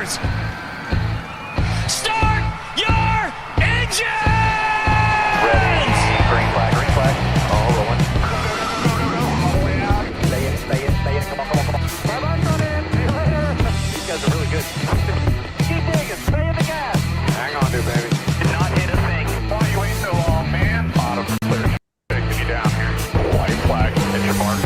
drivers. Start your engines! Ready. Green flag, green flag. All rolling. Stay in. Come on. Bye-bye, Sonny. See you later. These guys are really good. Keep digging. Stay in the gas. Hang on, dude, baby. Did not hit a thing. Why you wait so long, man? Bottom clear. Taking you down here. White flag. Hit your mark.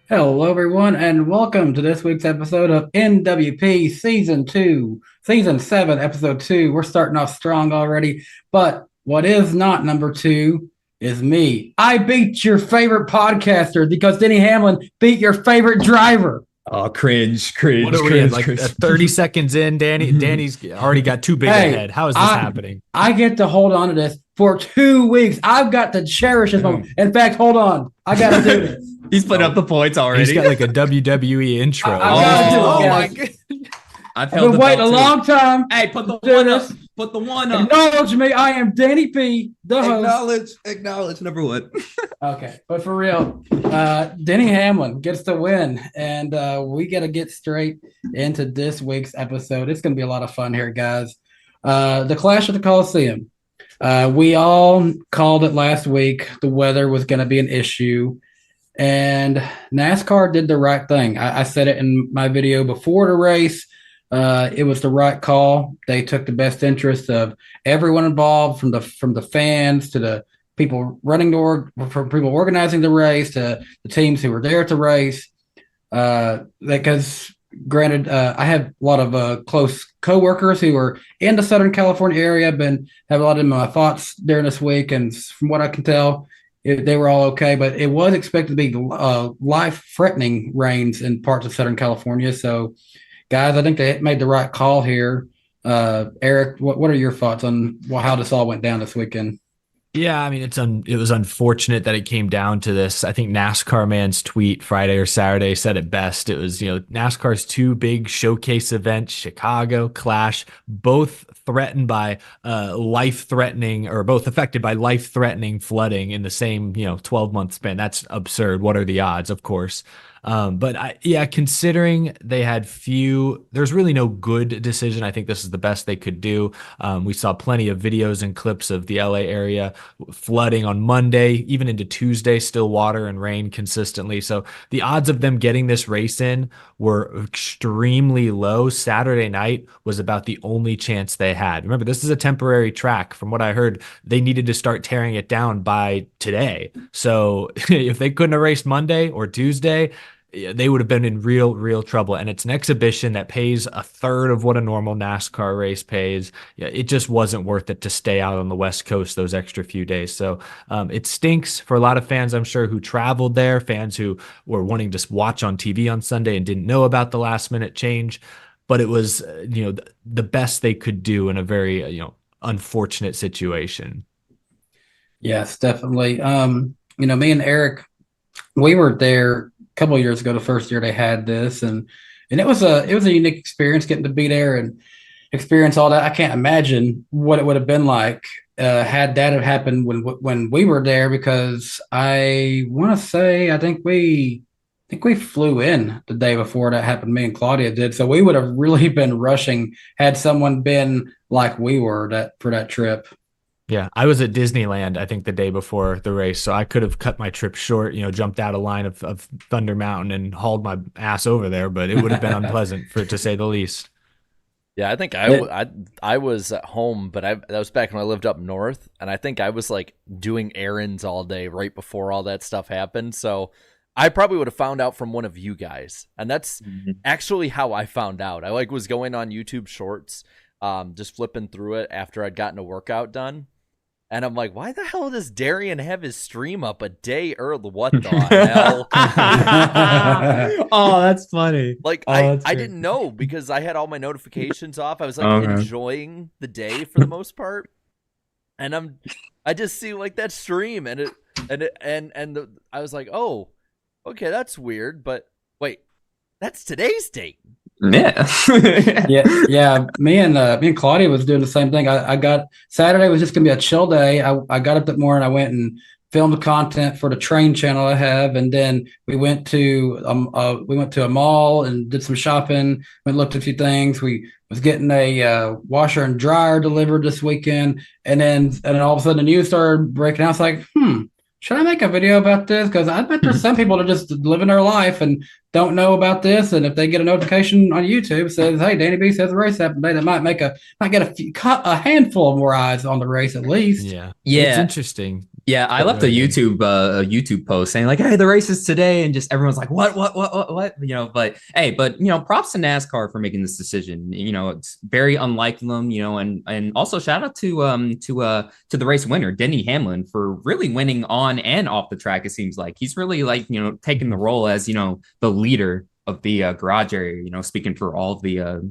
Hello, everyone, and welcome to this week's episode of NWP Season 2, Season 7, Episode 2. We're starting off strong already, but what is not number 2 is me. I beat your favorite podcaster because Denny Hamlin beat your favorite driver. Oh, cringe. What are we at, like 30 seconds in, Danny? Danny's already got too big a head. How is this happening? I get to hold on to this for 2 weeks. I've got to cherish this moment. In fact, hold on. I got to do this. He's putting up the points already. He's got like a WWE intro. my God. I've been waiting a long time. Hey, put the one up. Put the one up. Acknowledge me. I am Danny P, the host. Acknowledge number one. Okay, but for real, Denny Hamlin gets the win, and we got to get straight into this week's episode. It's going to be a lot of fun here, guys. The Clash at the Coliseum. We all called it last week. The weather was going to be an issue, and NASCAR did the right thing. I said it in my video before the race. It was the right call. They took the best interest of everyone involved, from the fans to the people running from people organizing the race to the teams who were there at the race. Because granted, I have a lot of close coworkers who are in the Southern California area. Have a lot of my thoughts during this week, and from what I can tell, they were all okay. But it was expected to be life-threatening rains in parts of Southern California. So, guys, I think they made the right call here. Eric, what are your thoughts on how this all went down this weekend? Yeah, I mean, it was unfortunate that it came down to this. I think NASCAR Man's tweet Friday or Saturday said it best. It was, NASCAR's two big showcase events, Chicago, Clash, both threatened by life-threatening, or both affected by life-threatening flooding in the same, 12-month span. That's absurd. What are the odds, of course? But considering they had there's really no good decision. I think this is the best they could do. We saw plenty of videos and clips of the LA area flooding on Monday, even into Tuesday, still water and rain consistently. So the odds of them getting this race in were extremely low. Saturday night was about the only chance they had. Remember, this is a temporary track. From what I heard, they needed to start tearing it down by today. So if they couldn't have raced Monday or Tuesday, they would have been in real trouble. And it's an exhibition that pays a third of what a normal NASCAR race pays. It just wasn't worth it to stay out on the West Coast those extra few days. So it stinks for a lot of fans, I'm sure, who traveled there, fans who were wanting to watch on TV on Sunday and didn't know about the last minute change. But it was, the best they could do in a very, unfortunate situation. Yes, definitely. Me and Eric, we were there couple of years ago, the first year they had this, and it was a unique experience getting to be there and experience all that. I can't imagine what it would have been like had that have happened when we were there, because I want to say I think we flew in the day before that happened. Me and Claudia did, so we would have really been rushing had someone been like we were for that trip. Yeah, I was at Disneyland, I think, the day before the race, so I could have cut my trip short, jumped out a line of Thunder Mountain and hauled my ass over there, but it would have been unpleasant, to say the least. Yeah, I think I was at home, but that was back when I lived up north, and I think I was like doing errands all day right before all that stuff happened, so I probably would have found out from one of you guys, and that's actually how I found out. I was going on YouTube Shorts, just flipping through it after I'd gotten a workout done. And I'm like, why the hell does Darian have his stream up a day early? What the hell? Oh, that's funny. I didn't know, because I had all my notifications off. I was enjoying the day for the most part. And I just see that stream, and I was like, oh, okay, that's weird. But wait, that's today's date. Yeah. Yeah. Me and Claudia was doing the same thing. I got Saturday was just gonna be a chill day. I got up that morning. I went and filmed content for the train channel I have, and then we went to a mall and did some shopping. Went and looked at a few things. We was getting a washer and dryer delivered this weekend, and then all of a sudden the news started breaking out. It's like, should I make a video about this? Because I bet there's some people that just living their life and don't know about this. And if they get a notification on YouTube says, "Hey, Danny B says the race happened today," they might get a handful more eyes on the race at least. Yeah, Yeah. It's interesting. Yeah, I left a YouTube post saying like, "Hey, the race is today," and just everyone's like, "What? But hey, props to NASCAR for making this decision. It's very unlike them. And also shout out to the race winner, Denny Hamlin, for really winning on and off the track. It seems like he's really taking the role as the leader of the garage area. Speaking for all of the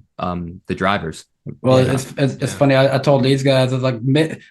drivers. Well, it's funny. I told these guys, I was like,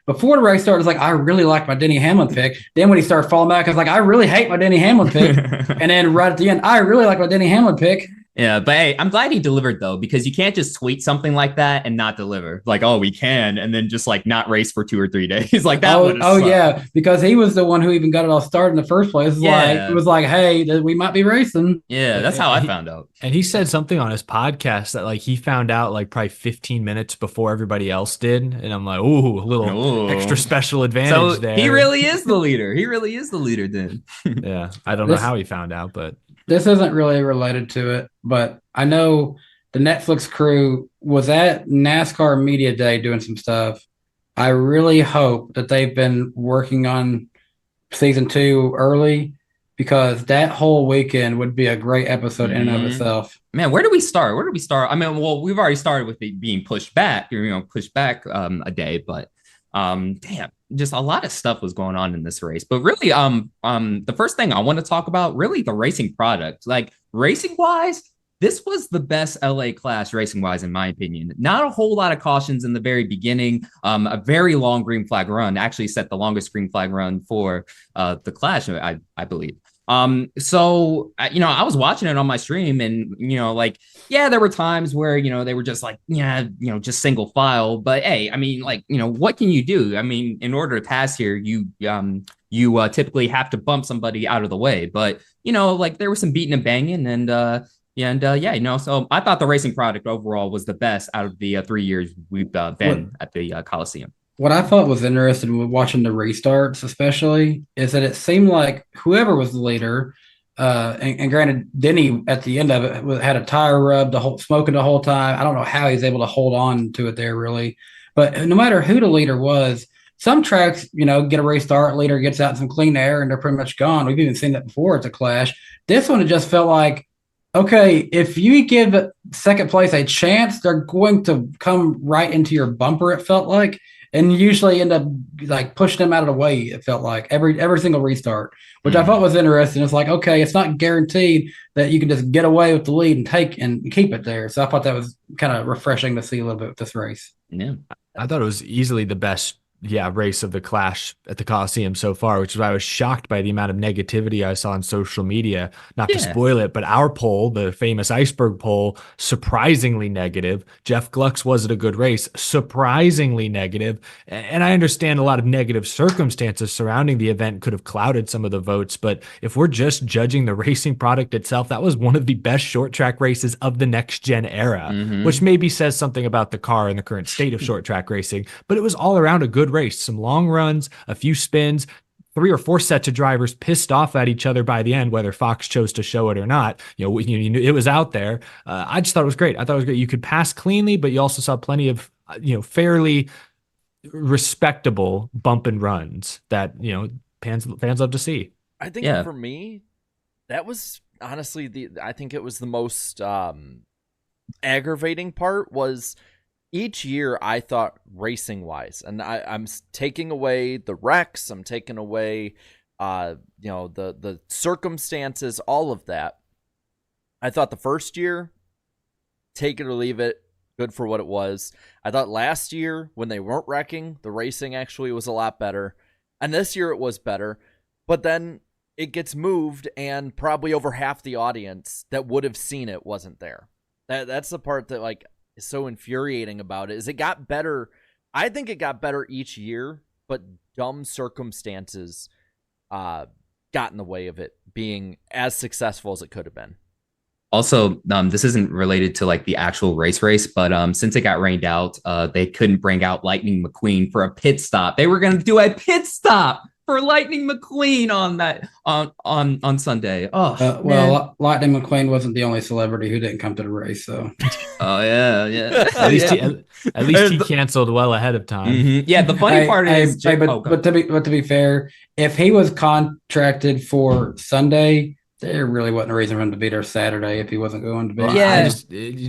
before the race started, I was like, I really like my Denny Hamlin pick. Then when he started falling back, I was like, I really hate my Denny Hamlin pick. And then right at the end, I really like my Denny Hamlin pick. Yeah, but hey, I'm glad he delivered though, because you can't just tweet something like that and not deliver. Like, oh, we can, and then just not race for 2 or 3 days. Like that. Yeah, because he was the one who even got it all started in the first place. It was like, hey, we might be racing. Yeah, that's how I found out. And he said something on his podcast that he found out probably 15 minutes before everybody else did. And I'm like, ooh, a little extra special advantage there. He really is the leader. He really is the leader then. Yeah, I don't know how he found out, but. This isn't really related to it, but I know the Netflix crew was at NASCAR Media Day doing some stuff. I really hope that they've been working on season 2 early, because that whole weekend would be a great episode in and of itself. Man, where do we start? I mean, well, we've already started with it being pushed back, a day, but damn, just a lot of stuff was going on in this race. But really, the first thing I want to talk about, really the racing product. Racing wise, this was the best LA Clash racing wise, in my opinion. Not a whole lot of cautions in the very beginning. A very long green flag run, actually set the longest green flag run for the Clash, I believe. So I was watching it on my stream, and there were times where they were just just single file, but hey, I mean, what can you do? I mean, in order to pass here, you typically have to bump somebody out of the way, but there was some beating and banging, and so I thought the racing product overall was the best out of the 3 years we've been at the Coliseum. What I thought was interesting with watching the restarts, especially, is that it seemed like whoever was the leader, and granted, Denny at the end of it had a tire rub, smoking the whole time. I don't know how he's able to hold on to it there, really. But no matter who the leader was, some tracks, get a restart, leader gets out in some clean air, and they're pretty much gone. We've even seen that before at the Clash. This one, it just felt like, okay, if you give second place a chance, they're going to come right into your bumper, it felt like. And usually end up pushing them out of the way. It felt like every single restart, which I thought was interesting. It's like, okay, it's not guaranteed that you can just get away with the lead and keep it there. So I thought that was kind of refreshing to see a little bit with this race. Yeah, I thought it was easily the best race of the Clash at the Coliseum so far, which is why I was shocked by the amount of negativity I saw on social media. Not to spoil it, but our poll, the famous iceberg poll, surprisingly negative. Jeff Gluck's was it a good race? Surprisingly negative. And I understand a lot of negative circumstances surrounding the event could have clouded some of the votes, but if we're just judging the racing product itself, that was one of the best short track races of the next gen era, which maybe says something about the car and the current state of short track racing, but it was all around a good race. Some long runs, a few spins, 3 or 4 sets of drivers pissed off at each other by the end, whether Fox chose to show it or not. It was out there. I just thought it was great. I thought it was great. You could pass cleanly, but you also saw plenty of fairly respectable bump and runs that fans love to see. I think for me, that was honestly I think it was the most aggravating part was. Each year, I thought racing-wise, and I'm taking away the wrecks, I'm taking away, the circumstances, all of that. I thought the first year, take it or leave it, good for what it was. I thought last year, when they weren't wrecking, the racing actually was a lot better, and this year it was better. But then it gets moved, and probably over half the audience that would have seen it wasn't there. That's the part that like is so infuriating about it. Is it got better? I think it got better each year, but dumb circumstances got in the way of it being as successful as it could have been. Also, this isn't related to like the actual race, but since it got rained out, they couldn't bring out Lightning McQueen for a pit stop. They were going to do a pit stop for Lightning McQueen on that on Sunday. Oh, well, Lightning McQueen wasn't the only celebrity who didn't come to the race, so. Oh yeah. At least he canceled well ahead of time. Mm-hmm. Yeah, the funny part is, but to be fair, if he was contracted for Sunday, there really wasn't a reason for him to be there Saturday if he wasn't going to be. Yeah,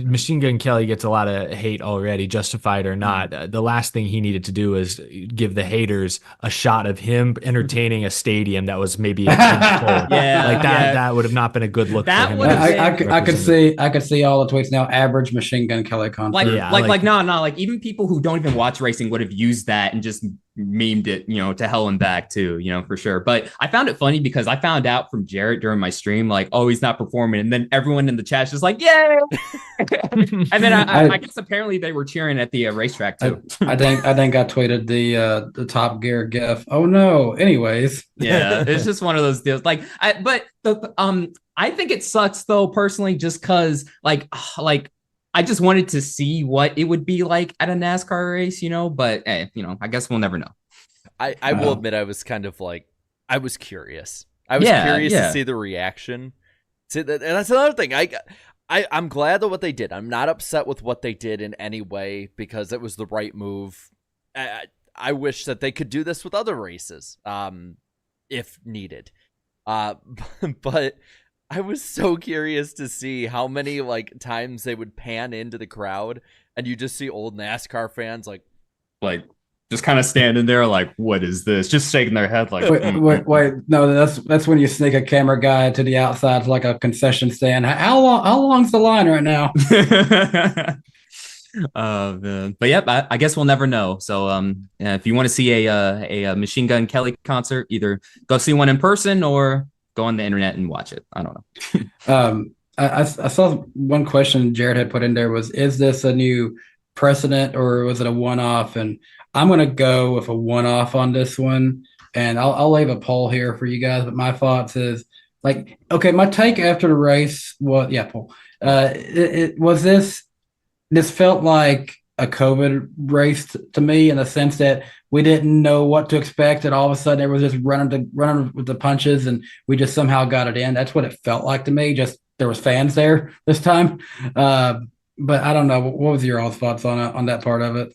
Machine Gun Kelly gets a lot of hate already, justified or not. The last thing he needed to do was give the haters a shot of him entertaining a stadium that was maybe a full. That would have not been a good look. That for him. I could see all the tweets now. Average Machine Gun Kelly concert. Like even people who don't even watch racing would have used that and just memed it, to hell and back too, for sure. But I found it funny because I found out from Jarrett during my stream, like, oh, he's not performing. And then everyone in the chat's just like, yay. And then I guess apparently they were cheering at the racetrack too. I think I tweeted the Top Gear gif. Oh no. Anyways. Yeah, it's just one of those deals. Like, I think it sucks though, personally, just because like I just wanted to see what it would be like at a NASCAR race, but I guess we'll never know. I will admit I was kind of like, I was curious. I was curious to see the reaction. And that's another thing. I'm glad that what they did. I'm not upset with what they did in any way because it was the right move. I wish that they could do this with other races, if needed. But I was so curious to see how many like times they would pan into the crowd and you just see old NASCAR fans like just kind of standing there like, what is this? Just shaking their head like, wait. No, that's when you sneak a camera guy to the outside like a concession stand. How long's the line right now? Man. But yep, I guess we'll never know. So if you want to see a Machine Gun Kelly concert, either go see one in person or go on the internet and watch it. I don't know. I saw one question Jared had put in there was, is this a new precedent or was it a one-off? And I'm going to go with a one-off on this one. And I'll leave a poll here for you guys. But my thoughts is like, okay, my take after the race was, poll. It was this felt like a COVID race to me in the sense that we didn't know what to expect, and all of a sudden everyone was just running with the punches, and we just somehow got it in. That's what it felt like to me. Just there was fans there this time, but I don't know. What was your all thoughts on that part of it?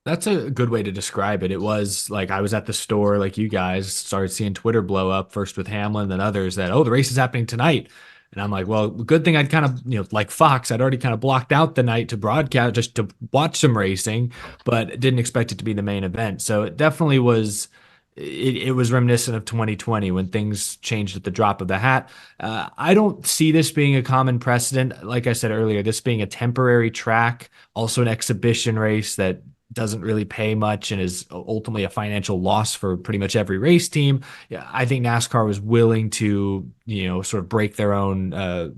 That's a good way to describe it. It was like I was at the store, like you guys started seeing Twitter blow up first with Hamlin, then others that, oh, the race is happening tonight. And I'm like, well, good thing I'd kind of, like Fox, I'd already kind of blocked out the night to broadcast just to watch some racing, but didn't expect it to be the main event. So it definitely was, it was reminiscent of 2020 when things changed at the drop of the hat. I don't see this being a common precedent. Like I said earlier, this being a temporary track, also an exhibition race that doesn't really pay much and is ultimately a financial loss for pretty much every race team. Yeah, I think NASCAR was willing to, sort of break their own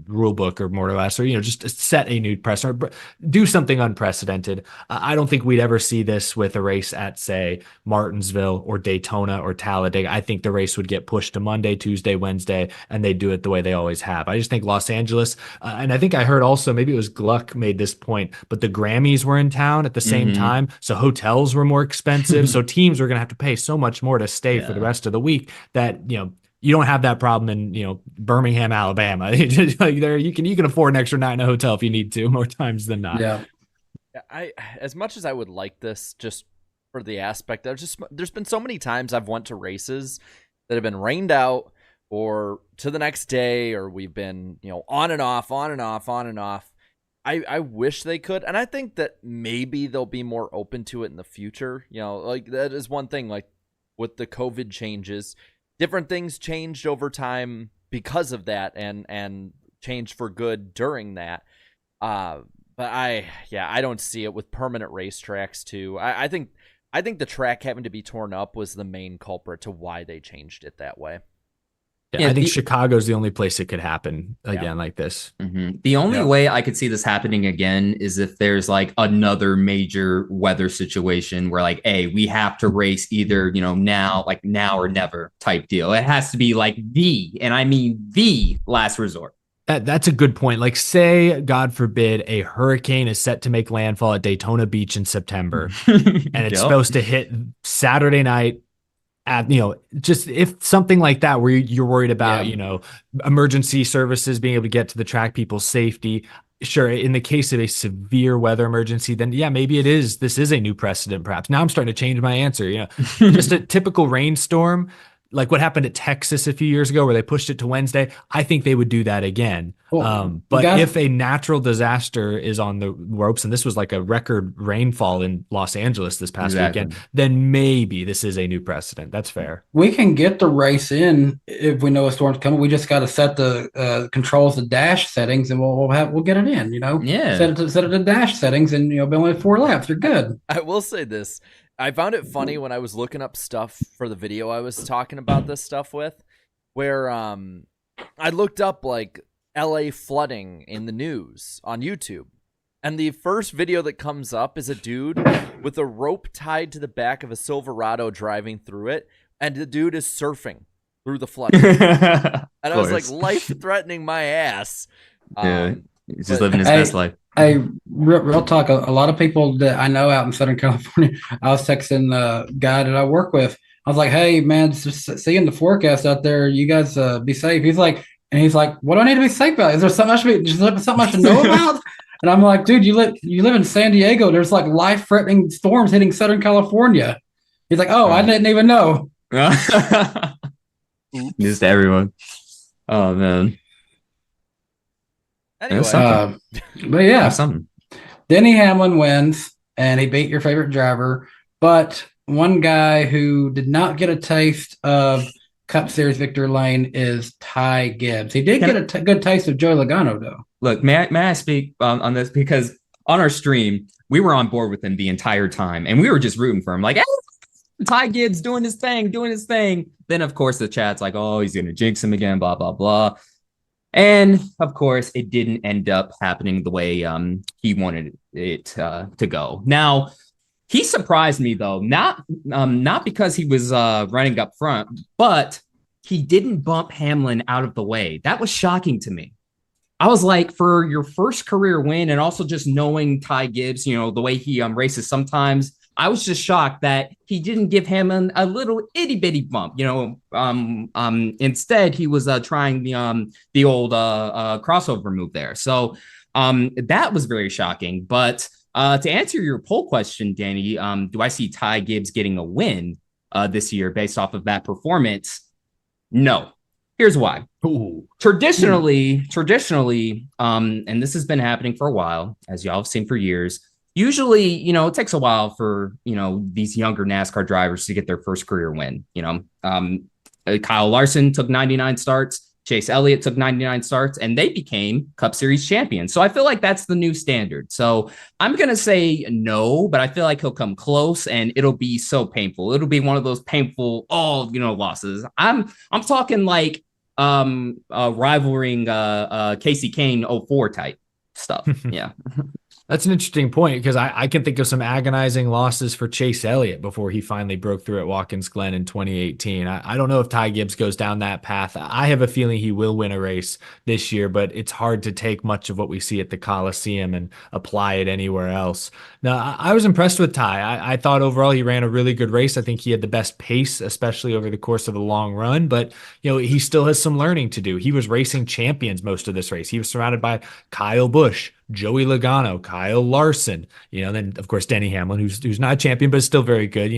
rule book or more or less, or, just set a new precedent or do something unprecedented. I don't think we'd ever see this with a race at, say, Martinsville or Daytona or Talladega. I think the race would get pushed to Monday, Tuesday, Wednesday, and they do it the way they always have. I just think Los Angeles, and I think I heard also, maybe it was Gluck made this point, but the Grammys were in town at the same time. So hotels were more expensive. So teams were going to have to pay so much more to stay for the rest of the week that, you don't have that problem in, Birmingham, Alabama. There you can afford an extra night in a hotel if you need to, more times than not. Yeah. As much as I would like this, just for the aspect of there's been so many times I've went to races that have been rained out or to the next day, or we've been, on and off. I wish they could, and I think that maybe they'll be more open to it in the future. Like that is one thing, like with the COVID changes, different things changed over time because of that and changed for good during that. But I don't see it with permanent racetracks too. I think the track having to be torn up was the main culprit to why they changed it that way. Yeah, I think Chicago's the only place it could happen again like this. The only way I could see this happening again is if there's like another major weather situation where like, hey, we have to race either, now or never type deal. It has to be like and I mean the last resort. That's a good point. Like, say, God forbid, a hurricane is set to make landfall at Daytona Beach in September, and it's supposed to hit Saturday night. Just if something like that where you're worried about, emergency services being able to get to the track, people's safety. Sure, in the case of a severe weather emergency, then maybe this is a new precedent, perhaps. Now I'm starting to change my answer. Just a typical rainstorm, like what happened at Texas a few years ago where they pushed it to Wednesday. I think they would do that again. But if a natural disaster is on the ropes, and this was like a record rainfall in Los Angeles this past weekend, then maybe this is a new precedent. That's fair. We can get the race in if we know a storm's coming. We just got to set the controls, the dash settings, and we'll get it in. Set it to dash settings, and be only 4 laps. You're good. I will say this. I found it funny when I was looking up stuff for the video I was talking about this stuff with, where I looked up like LA flooding in the news on YouTube. And the first video that comes up is a dude with a rope tied to the back of a Silverado driving through it. And the dude is surfing through the flooding. And I was like, life threatening my ass. He's just living his best life. Real talk. A lot of people that I know out in Southern California, I was texting the guy that I work with. I was like, hey, man, just seeing the forecast out there, you guys be safe. He's like, what do I need to be safe about? Is there something I should know about? And I'm like, dude, you live in San Diego. There's like life-threatening storms hitting Southern California. He's like, oh, I didn't even know. News to everyone. Oh, man. Anyway. But yeah, Denny Hamlin wins, and he beat your favorite driver. But one guy who did not get a taste of Cup Series victory lane is Ty Gibbs. He did get a good taste of Joey Logano, though. Look, may I speak on this? Because on our stream, we were on board with him the entire time, and we were just rooting for him. Like, hey, Ty Gibbs doing his thing. Then, of course, the chat's like, oh, he's going to jinx him again, blah, blah, blah. And, of course, it didn't end up happening the way he wanted it to go. Now, he surprised me, though, not because he was running up front, but he didn't bump Hamlin out of the way. That was shocking to me. I was like, for your first career win, and also just knowing Ty Gibbs, the way he races sometimes, I was just shocked that he didn't give Hamlin a little itty bitty bump. Instead, he was trying the old crossover move there. So that was very shocking. But to answer your poll question, Danny, do I see Ty Gibbs getting a win this year based off of that performance? No. Here's why. Traditionally, and this has been happening for a while, as y'all have seen for years. Usually, it takes a while for, these younger NASCAR drivers to get their first career win. Kyle Larson took 99 starts. Chase Elliott took 99 starts, and they became Cup Series champions. So I feel like that's the new standard. So I'm going to say no, but I feel like he'll come close, and it'll be so painful. It'll be one of those painful, losses. I'm talking like rivaling Casey Kane 04 type stuff. Yeah. That's an interesting point because I can think of some agonizing losses for Chase Elliott before he finally broke through at Watkins Glen in 2018. I don't know if Ty Gibbs goes down that path. I have a feeling he will win a race this year, but it's hard to take much of what we see at the Coliseum and apply it anywhere else. Now, I was impressed with Ty. I thought overall he ran a really good race. I think he had the best pace, especially over the course of a long run, but he still has some learning to do. He was racing champions most of this race. He was surrounded by Kyle Busch, Joey Logano, Kyle Larson, then of course Denny Hamlin, who's not a champion but is still very good,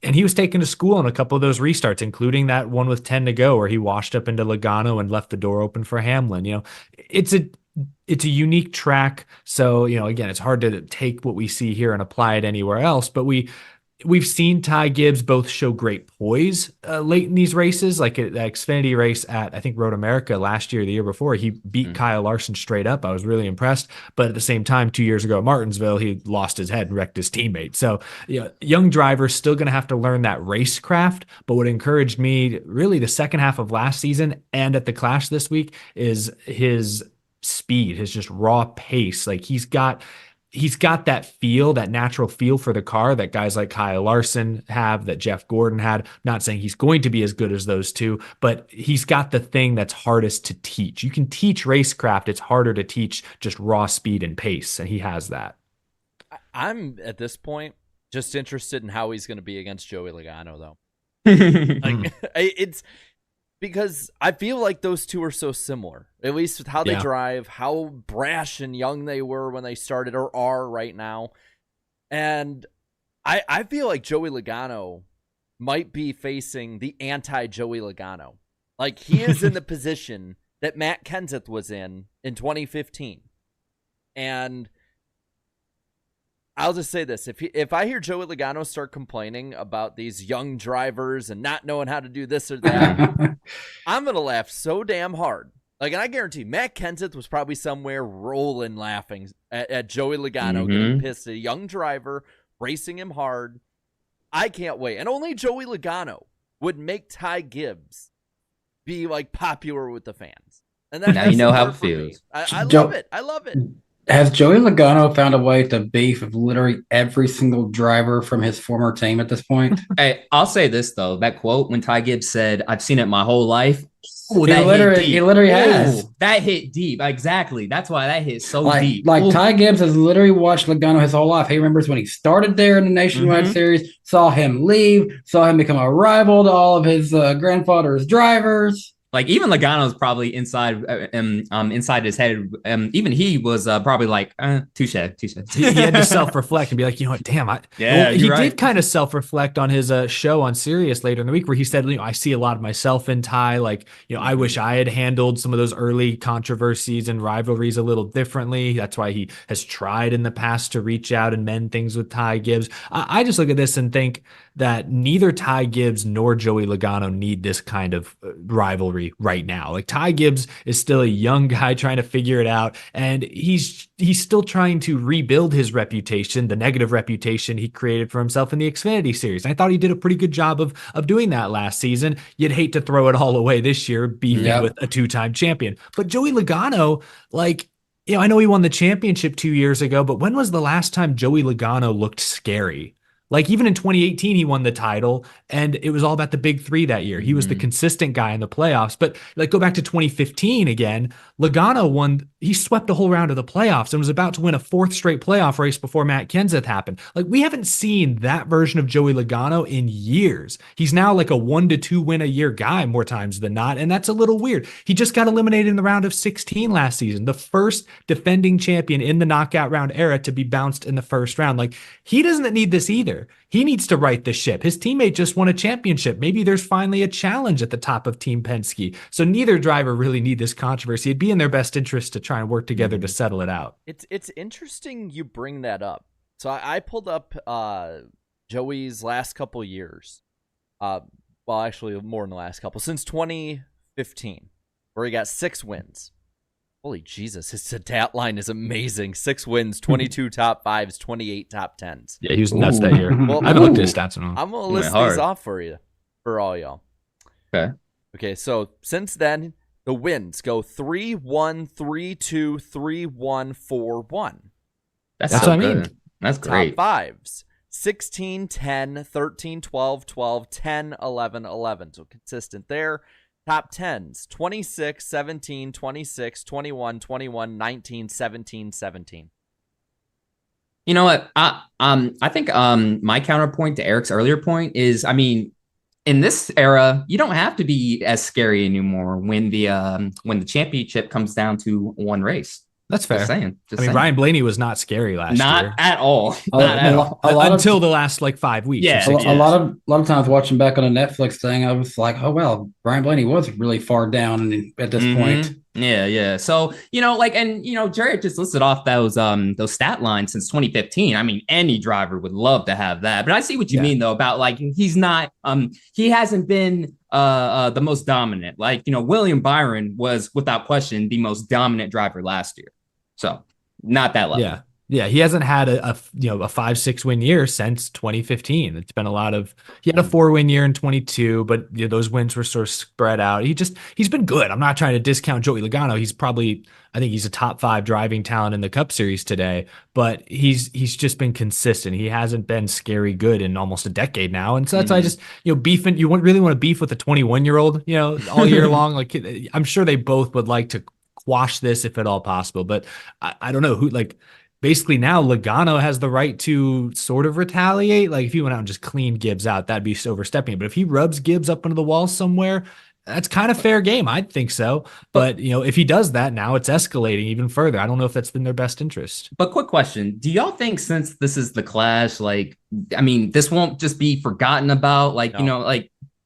and he was taken to school on a couple of those restarts, including that one with 10 to go where he washed up into Logano and left the door open for Hamlin. It's a unique track, so again, it's hard to take what we see here and apply it anywhere else, but we we've seen Ty Gibbs both show great poise late in these races, like at the Xfinity race at, I think, Road America last year, the year before. He beat Kyle Larson straight up. I was really impressed. But at the same time, 2 years ago at Martinsville, he lost his head and wrecked his teammate. So, young drivers still going to have to learn that racecraft. But what encouraged me really the second half of last season and at the Clash this week is his speed, his just raw pace. Like he's got that feel, that natural feel for the car that guys like Kyle Larson have, that Jeff Gordon had. Not saying he's going to be as good as those two, but he's got the thing that's hardest to teach. You can teach racecraft. It's harder to teach just raw speed and pace, and he has that. I'm, at this point, just interested in how he's going to be against Joey Logano, though. It's because I feel like those two are so similar, at least with how they drive, how brash and young they were when they started or are right now. And I feel like Joey Logano might be facing the anti-Joey Logano. Like he is in the position that Matt Kenseth was in 2015. And I'll just say this. If I hear Joey Logano start complaining about these young drivers and not knowing how to do this or that, I'm going to laugh so damn hard. Like, and I guarantee Matt Kenseth was probably somewhere rolling laughing at Joey Logano getting pissed at a young driver, racing him hard. I can't wait. And only Joey Logano would make Ty Gibbs be like popular with the fans. And now you know how it feels. I love it. I love it. Has Joey Logano found a way to beef with literally every single driver from his former team at this point? Hey, I'll say this, though. That quote when Ty Gibbs said, "I've seen it my whole life." Oh, he literally has. That hit deep. Exactly. That's why that hit so deep. Like Ty Gibbs has literally watched Logano his whole life. He remembers when he started there in the Nationwide Series, saw him leave, saw him become a rival to all of his grandfather's drivers. Like even Logano's probably inside his head. Even he was probably like, touche. He had to self-reflect and be like, you know what, damn. He did kind of self-reflect on his show on Sirius later in the week where he said, I see a lot of myself in Ty. Like, I wish I had handled some of those early controversies and rivalries a little differently. That's why he has tried in the past to reach out and mend things with Ty Gibbs. I just look at this and think that neither Ty Gibbs nor Joey Logano need this kind of rivalry right now. Like Ty Gibbs is still a young guy trying to figure it out, and he's still trying to rebuild his reputation, the negative reputation he created for himself in the Xfinity Series. And I thought he did a pretty good job of doing that last season. You'd hate to throw it all away this year, beefing with a two-time champion. But Joey Logano, I know he won the championship 2 years ago, but when was the last time Joey Logano looked scary? Like even in 2018, he won the title and it was all about the big three that year. He was the consistent guy in the playoffs, but go back to 2015 again, Logano he swept the whole round of the playoffs and was about to win a fourth straight playoff race before Matt Kenseth happened. Like we haven't seen that version of Joey Logano in years. He's now like a 1 to 2 win a year guy more times than not. And that's a little weird. He just got eliminated in the round of 16 last season, the first defending champion in the knockout round era to be bounced in the first round. Like he doesn't need this either. He needs to right the ship. His teammate just won a championship. Maybe there's finally a challenge at the top of Team Penske. So neither driver really need this controversy. It'd be in their best interest to try and work together to settle it out. It's interesting you bring that up. So I pulled up Joey's last couple years. Well, actually more in the last couple. Since 2015, where he got 6 wins. Holy Jesus, his stat line is amazing. 6 wins, 22 top 5s, 28 top 10s. Yeah, he was nuts that year. Well, I haven't looked at his stats in a while. I'm going to list these off for you, for all y'all. Okay, so since then, the wins go 3-1, 3-2, 3-1, 4-1. That's what I mean. That's great. Top 5s, 16, 10, 13, 12, 12, 10, 11, 11. So consistent there. Top 10s, 26, 17, 26, 21, 21, 19, 17, 17. You know what? I think my counterpoint to Eric's earlier point is, in this era, you don't have to be as scary anymore when the championship comes down to one race. That's fair. Just saying. Ryan Blaney was not scary last year. Not at all. Until the last 5 weeks. Yeah. A lot of times watching back on a Netflix thing, I was like, oh, well, Ryan Blaney was really far down at this point. Yeah. So, and Jared just listed off those stat lines since 2015. I mean, any driver would love to have that. But I see what you mean though about like he's not he hasn't been the most dominant. Like, William Byron was without question the most dominant driver last year. So, not that level. Yeah, he hasn't had a 5-6 win year since 2015. It's been he had a 4-win year in 22, but those wins were sort of spread out. He's been good. I'm not trying to discount Joey Logano. I think he's a top 5 driving talent in the Cup Series today, but he's just been consistent. He hasn't been scary good in almost a decade now. And so that's why I just, beefing, really want to beef with a 21-year-old, all year long. Like, I'm sure they both would like to quash this if at all possible, but I don't know who, like, basically now Logano has the right to sort of retaliate. Like if he went out and just cleaned Gibbs out, that'd be overstepping. But if he rubs Gibbs up into the wall somewhere, that's kind of fair game. I'd think so. But, if he does that, now it's escalating even further. I don't know if that's in their best interest. But quick question. Do y'all think since this is the Clash, like, I mean, this won't just be forgotten about? Like,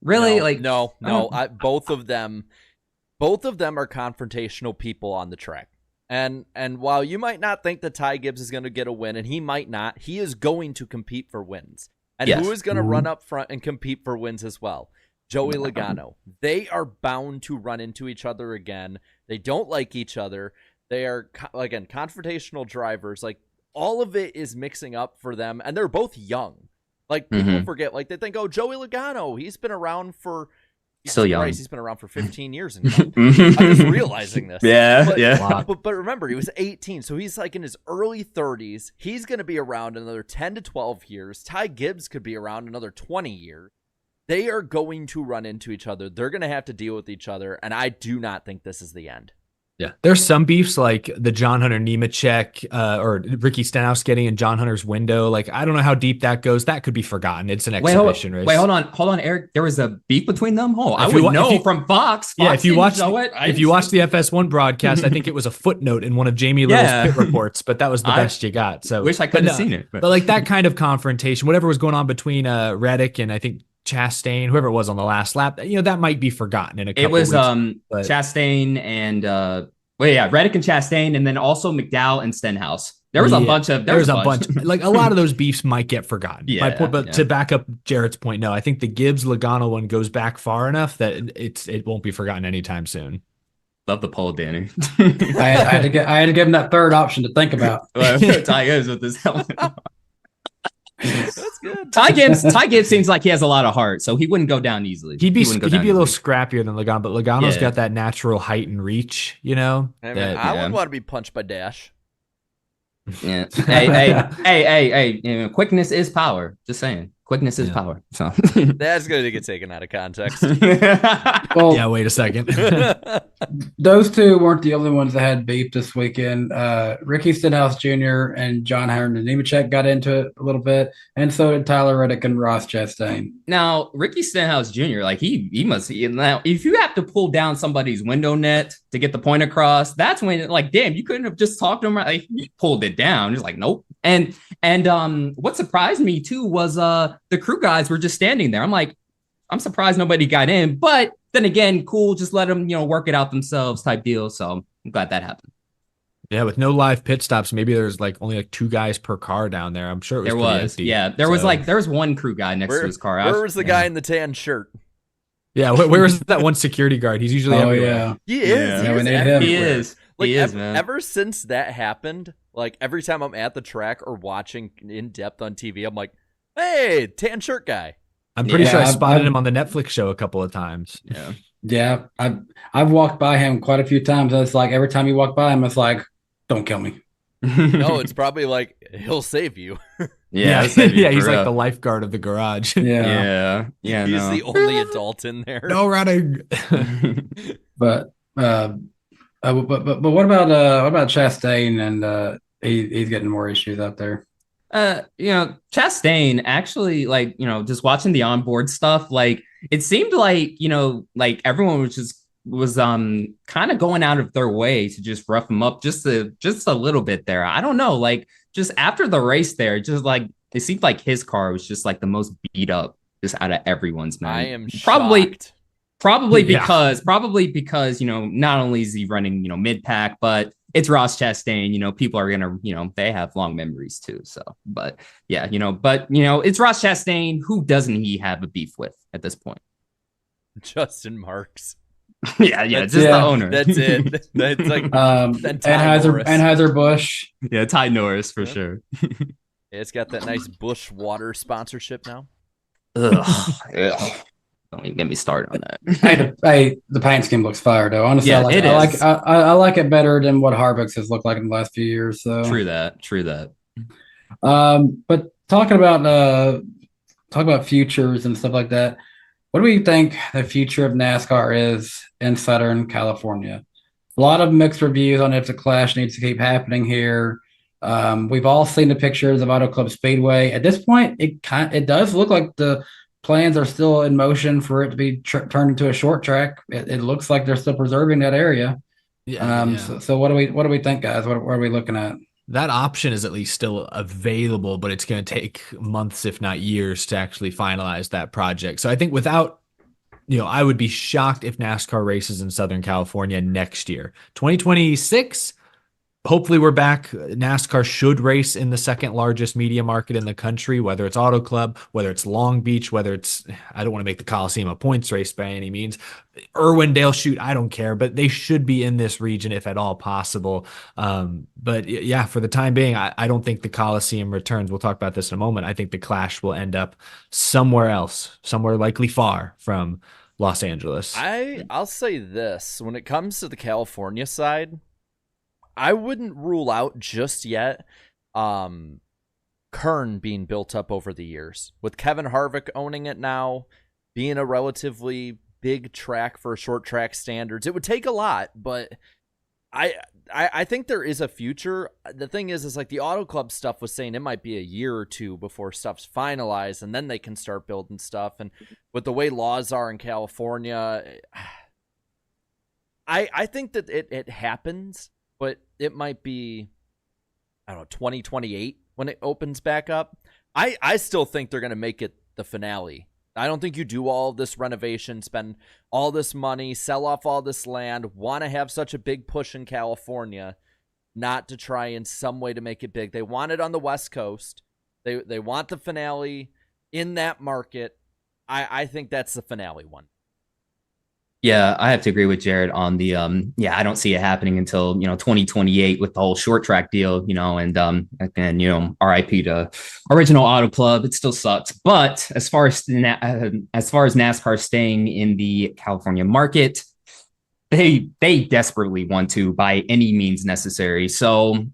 really? No. Both of them are confrontational people on the track. And while you might not think that Ty Gibbs is going to get a win, and he might not, he is going to compete for wins. And who is going to run up front and compete for wins as well? Joey Logano. They are bound to run into each other again. They don't like each other. They are, again, confrontational drivers. Like, all of it is mixing up for them, and they're both young. Like, people forget, like, they think, oh, Joey Logano, he's been around for... Still young. He's been around for 15 years. I'm just realizing this. But remember, he was 18, so he's like in his early 30s. He's going to be around another 10 to 12 years. Ty Gibbs could be around another 20 years. They are going to run into each other. They're going to have to deal with each other, and I do not think this is the end. Yeah, there's some beefs like the John Hunter Nemechek or Ricky Stenhouse getting in John Hunter's window. Like, I don't know how deep that goes. That could be forgotten. It's an exhibition race. Wait, hold on, Eric. There was a beef between them. Oh, I would know from Fox. Yeah, if you watch the FS1 broadcast, I think it was a footnote in one of Jamie Little's pit reports, but that was the best you got. So wish I could have seen it. But like that kind of confrontation, whatever was going on between Reddick and I think Chastain, whoever it was on the last lap, that might be forgotten in a couple It was weeks, Chastain and Reddick and Chastain, and then also McDowell and Stenhouse. There was a bunch. Like a lot of those beefs might get forgotten. To back up Jarrett's point, no, I think the Gibbs Logano one goes back far enough that it won't be forgotten anytime soon. Love the poll, Danny. I had to give him that third option to think about. Ty Gibbs with his helmet. That's good. Ty Gibbs seems like he has a lot of heart, so he wouldn't go down easily. He'd be a little scrappier than Logano, but Logano's got that natural height and reach, I wouldn't want to be punched by Dash. Yeah. Hey, quickness is power. Just saying. Quickness is power. So that's going to get taken out of context. Well, wait a second. Those two weren't the only ones that had beef this weekend. Ricky Stenhouse Jr. and John Hunter Nemechek got into it a little bit, and so did Tyler Reddick and Ross Chastain. Now, Ricky Stenhouse Jr., like he must. Now, if you have to pull down somebody's window net to get the point across, that's when, like, damn, you couldn't have just talked to him. Like, you pulled it down. It's like, nope. And what surprised me too was the crew guys were just standing there. I'm like, I'm surprised nobody got in, but then again, cool, just let them work it out themselves type deal. So I'm glad that happened. Yeah, with no live pit stops, maybe there's only 2 guys per car down there. I'm sure it was empty. Yeah, there was one crew guy next to his car. Where was the guy in the tan shirt? Yeah, where was that one security guard? He's usually everywhere. He is. Yeah, He is. Man. Ever since that happened, like every time I'm at the track or watching in depth on TV, I'm like, hey, tan shirt guy. I'm pretty sure I spotted him on the Netflix show a couple of times. Yeah. I've walked by him quite a few times. And it's like every time you walk by him, it's like, don't kill me. No, it's probably like he'll save you. He's like the lifeguard of the garage. He's the only adult in there. No running. But what about Chastain and he's getting more issues out there? Chastain actually, just watching the onboard stuff, it seemed like everyone was kind of going out of their way to just rough him up just a little bit there. I don't know, just after the race there, it seemed like his car was just the most beat up just out of everyone's, man. I am shocked Probably Yeah. because, not only is he running, mid pack, but it's Ross Chastain, people are going to, they have long memories too. So, but yeah, it's Ross Chastain. Who doesn't he have a beef with at this point? Justin Marks. yeah. Just the owner. That's it. That's like Anheuser-Busch. Yeah. Ty Norris for sure. It's got that nice Busch water sponsorship now. Ugh. Don't even get me started on that. The paint scheme looks fire though. Honestly, Yeah, I like it better than what Harvick's has looked like in the last few years. So True that. But talking about futures and stuff like that, what do we think the future of NASCAR is in Southern California? A lot of mixed reviews on if the Clash needs to keep happening here. We've all seen the pictures of Auto Club Speedway. At this point, it does look like the plans are still in motion for it to be turned into a short track. It looks like they're still preserving that area. So what do we think, guys? What are we looking at? That option is at least still available, but it's going to take months, if not years, to actually finalize that project. So I think I would be shocked if NASCAR races in Southern California next year. 2026, hopefully we're back. NASCAR should race in the second largest media market in the country, whether it's Auto Club, whether it's Long Beach, whether it's, I don't want to make the Coliseum a points race by any means. Irwindale, shoot, I don't care, but they should be in this region if at all possible. But yeah, for the time being, I don't think the Coliseum returns. We'll talk about this in a moment. I think the Clash will end up somewhere else, somewhere likely far from Los Angeles. I'll say this, when it comes to the California side, I wouldn't rule out just yet Kern being built up over the years. With Kevin Harvick owning it now, being a relatively big track for short track standards, it would take a lot, but I think there is a future. The thing is like the Auto Club stuff was saying it might be a year or two before stuff's finalized, and then they can start building stuff. And with the way laws are in California, I think that it happens, but it might be, 2028 when it opens back up. I still think they're going to make it the finale. I don't think you do all this renovation, spend all this money, sell off all this land, want to have such a big push in California, not to try in some way to make it big. They want it on the West Coast. They want the finale in that market. I think that's the finale one. Yeah, I have to agree with Jared on the I don't see it happening until 2028 with the whole short track deal, and again, RIP to original Auto Club. It still sucks, but as far as NASCAR staying in the California market, they desperately want to by any means necessary. So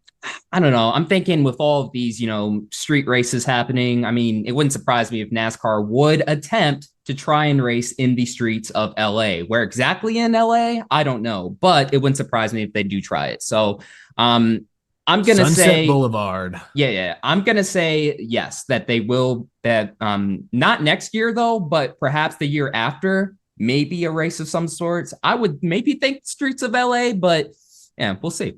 I don't know. I'm thinking with all of these, street races happening, I mean, it wouldn't surprise me if NASCAR would attempt to try and race in the streets of LA. Where exactly in LA, I don't know, but it wouldn't surprise me if they do try it. So I'm going to say Boulevard. Yeah. I'm going to say yes, that they will, that not next year though, but perhaps the year after, maybe a race of some sorts. I would maybe think streets of LA, but yeah, we'll see.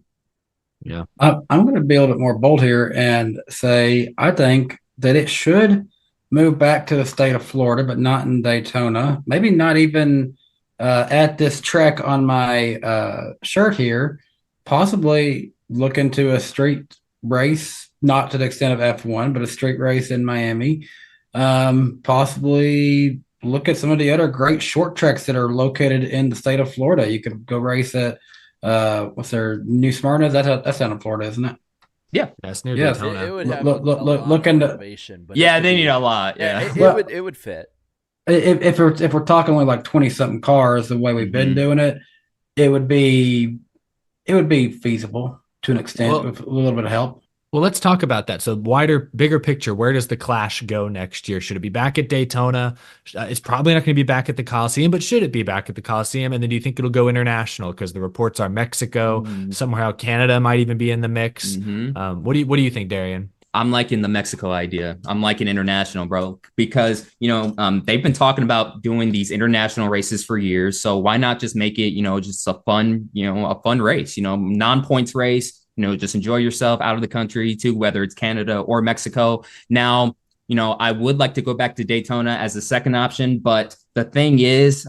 Yeah. I'm going to be a little bit more bold here and say I think that it should move back to the state of Florida, but not in Daytona. Maybe not even at this track on my shirt here. Possibly look into a street race, not to the extent of F1, but a street race in Miami. Possibly look at some of the other great short tracks that are located in the state of Florida. You could go race at what's their New Smyrna? That's down in Florida, isn't it? Yeah, that's near Yeah. Daytona. It would have look into innovation, but yeah, they need a lot. Yeah, it would fit. If we're talking only like 20 something cars, the way we've been doing it, it would be feasible to an extent with a little bit of help. Well, let's talk about that. So bigger picture, where does the Clash go next year? Should it be back at Daytona? It's probably not going to be back at the Coliseum, but should it be back at the Coliseum? And then do you think it'll go international? Because the reports are Mexico, somehow Canada might even be in the mix. What do you think, Darian? I'm liking the Mexico idea. I'm liking international, bro, because, they've been talking about doing these international races for years. So why not just make it, just a fun race, non-points race, just enjoy yourself out of the country too, whether it's Canada or Mexico. Now, I would like to go back to Daytona as a second option, but the thing is,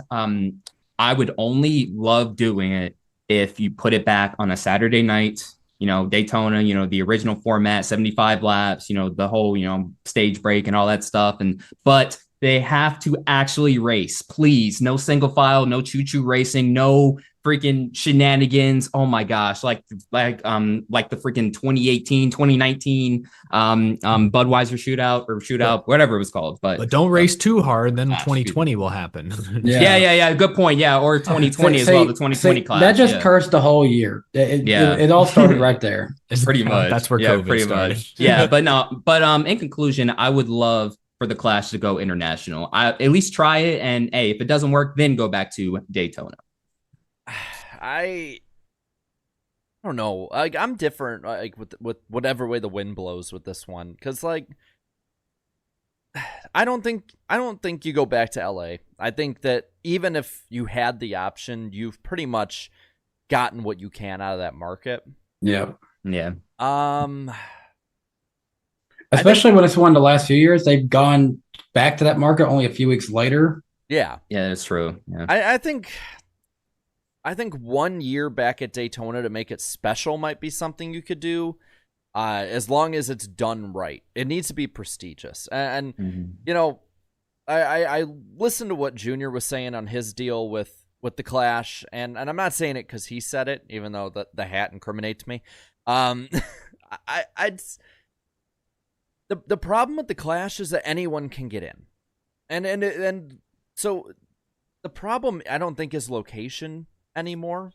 I would only love doing it if you put it back on a Saturday night, Daytona, the original format, 75 laps, the whole, stage break and all that stuff. But they have to actually race, please. No single file, no choo-choo racing, no freaking shenanigans. Oh my gosh, like the freaking 2018, 2019 Budweiser shootout, whatever it was called. But don't race too hard, then 2020 will happen. Yeah. Good point. Yeah, or 2020 as well. The 2020 class. That just cursed the whole year. It all started right there. Pretty much. That's where COVID started. Yeah, but in conclusion, I would love for the Clash to go international. At least try it, and hey, if it doesn't work, then go back to Daytona. I don't know. Like, I'm different. Like with whatever way the wind blows with this one, because like I don't think you go back to LA. I think that even if you had the option, you've pretty much gotten what you can out of that market. Yeah. Especially when it's won the last few years, they've gone back to that market only a few weeks later. Yeah, that's true. Yeah. I think 1 year back at Daytona to make it special might be something you could do, as long as it's done right. It needs to be prestigious, and I listened to what Junior was saying on his deal with the Clash, and I'm not saying it because he said it, even though the hat incriminates me. The problem with the Clash is that anyone can get in, and so the problem I don't think is location anymore.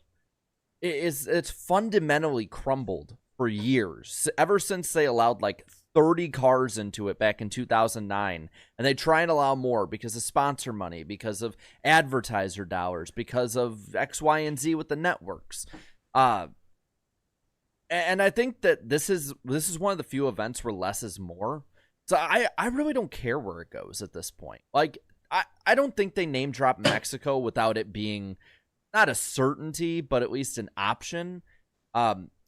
It's fundamentally crumbled for years, ever since they allowed like 30 cars into it back in 2009, and they try and allow more because of sponsor money, because of advertiser dollars, because of X, Y, and Z with the networks. And I think that this is one of the few events where less is more. So I really don't care where it goes at this point. Like, I don't think they name drop Mexico without it being not a certainty, but at least an option.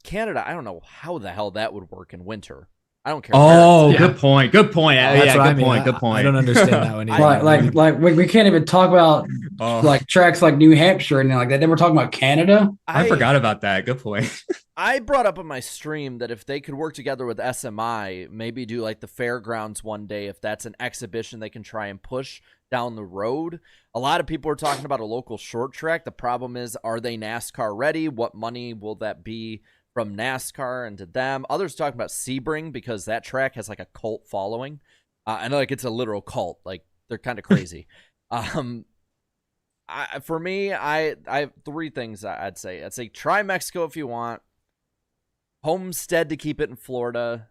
Canada, I don't know how the hell that would work in winter. I don't care. Oh, good point. Good point. Good point. I don't understand that one either. Like we can't even talk about like tracks like New Hampshire and like that. Then we're talking about Canada. I forgot about that. Good point. I brought up on my stream that if they could work together with SMI, maybe do like the fairgrounds one day, if that's an exhibition they can try and push down the road. A lot of people are talking about a local short track. The problem is, are they NASCAR ready? What money will that be from NASCAR and to them? Others talking about Sebring because that track has like a cult following. I know, like, it's a literal cult. Like, they're kind of crazy. For me, I have three things I'd say. I'd say try Mexico if you want. Homestead to keep it in Florida,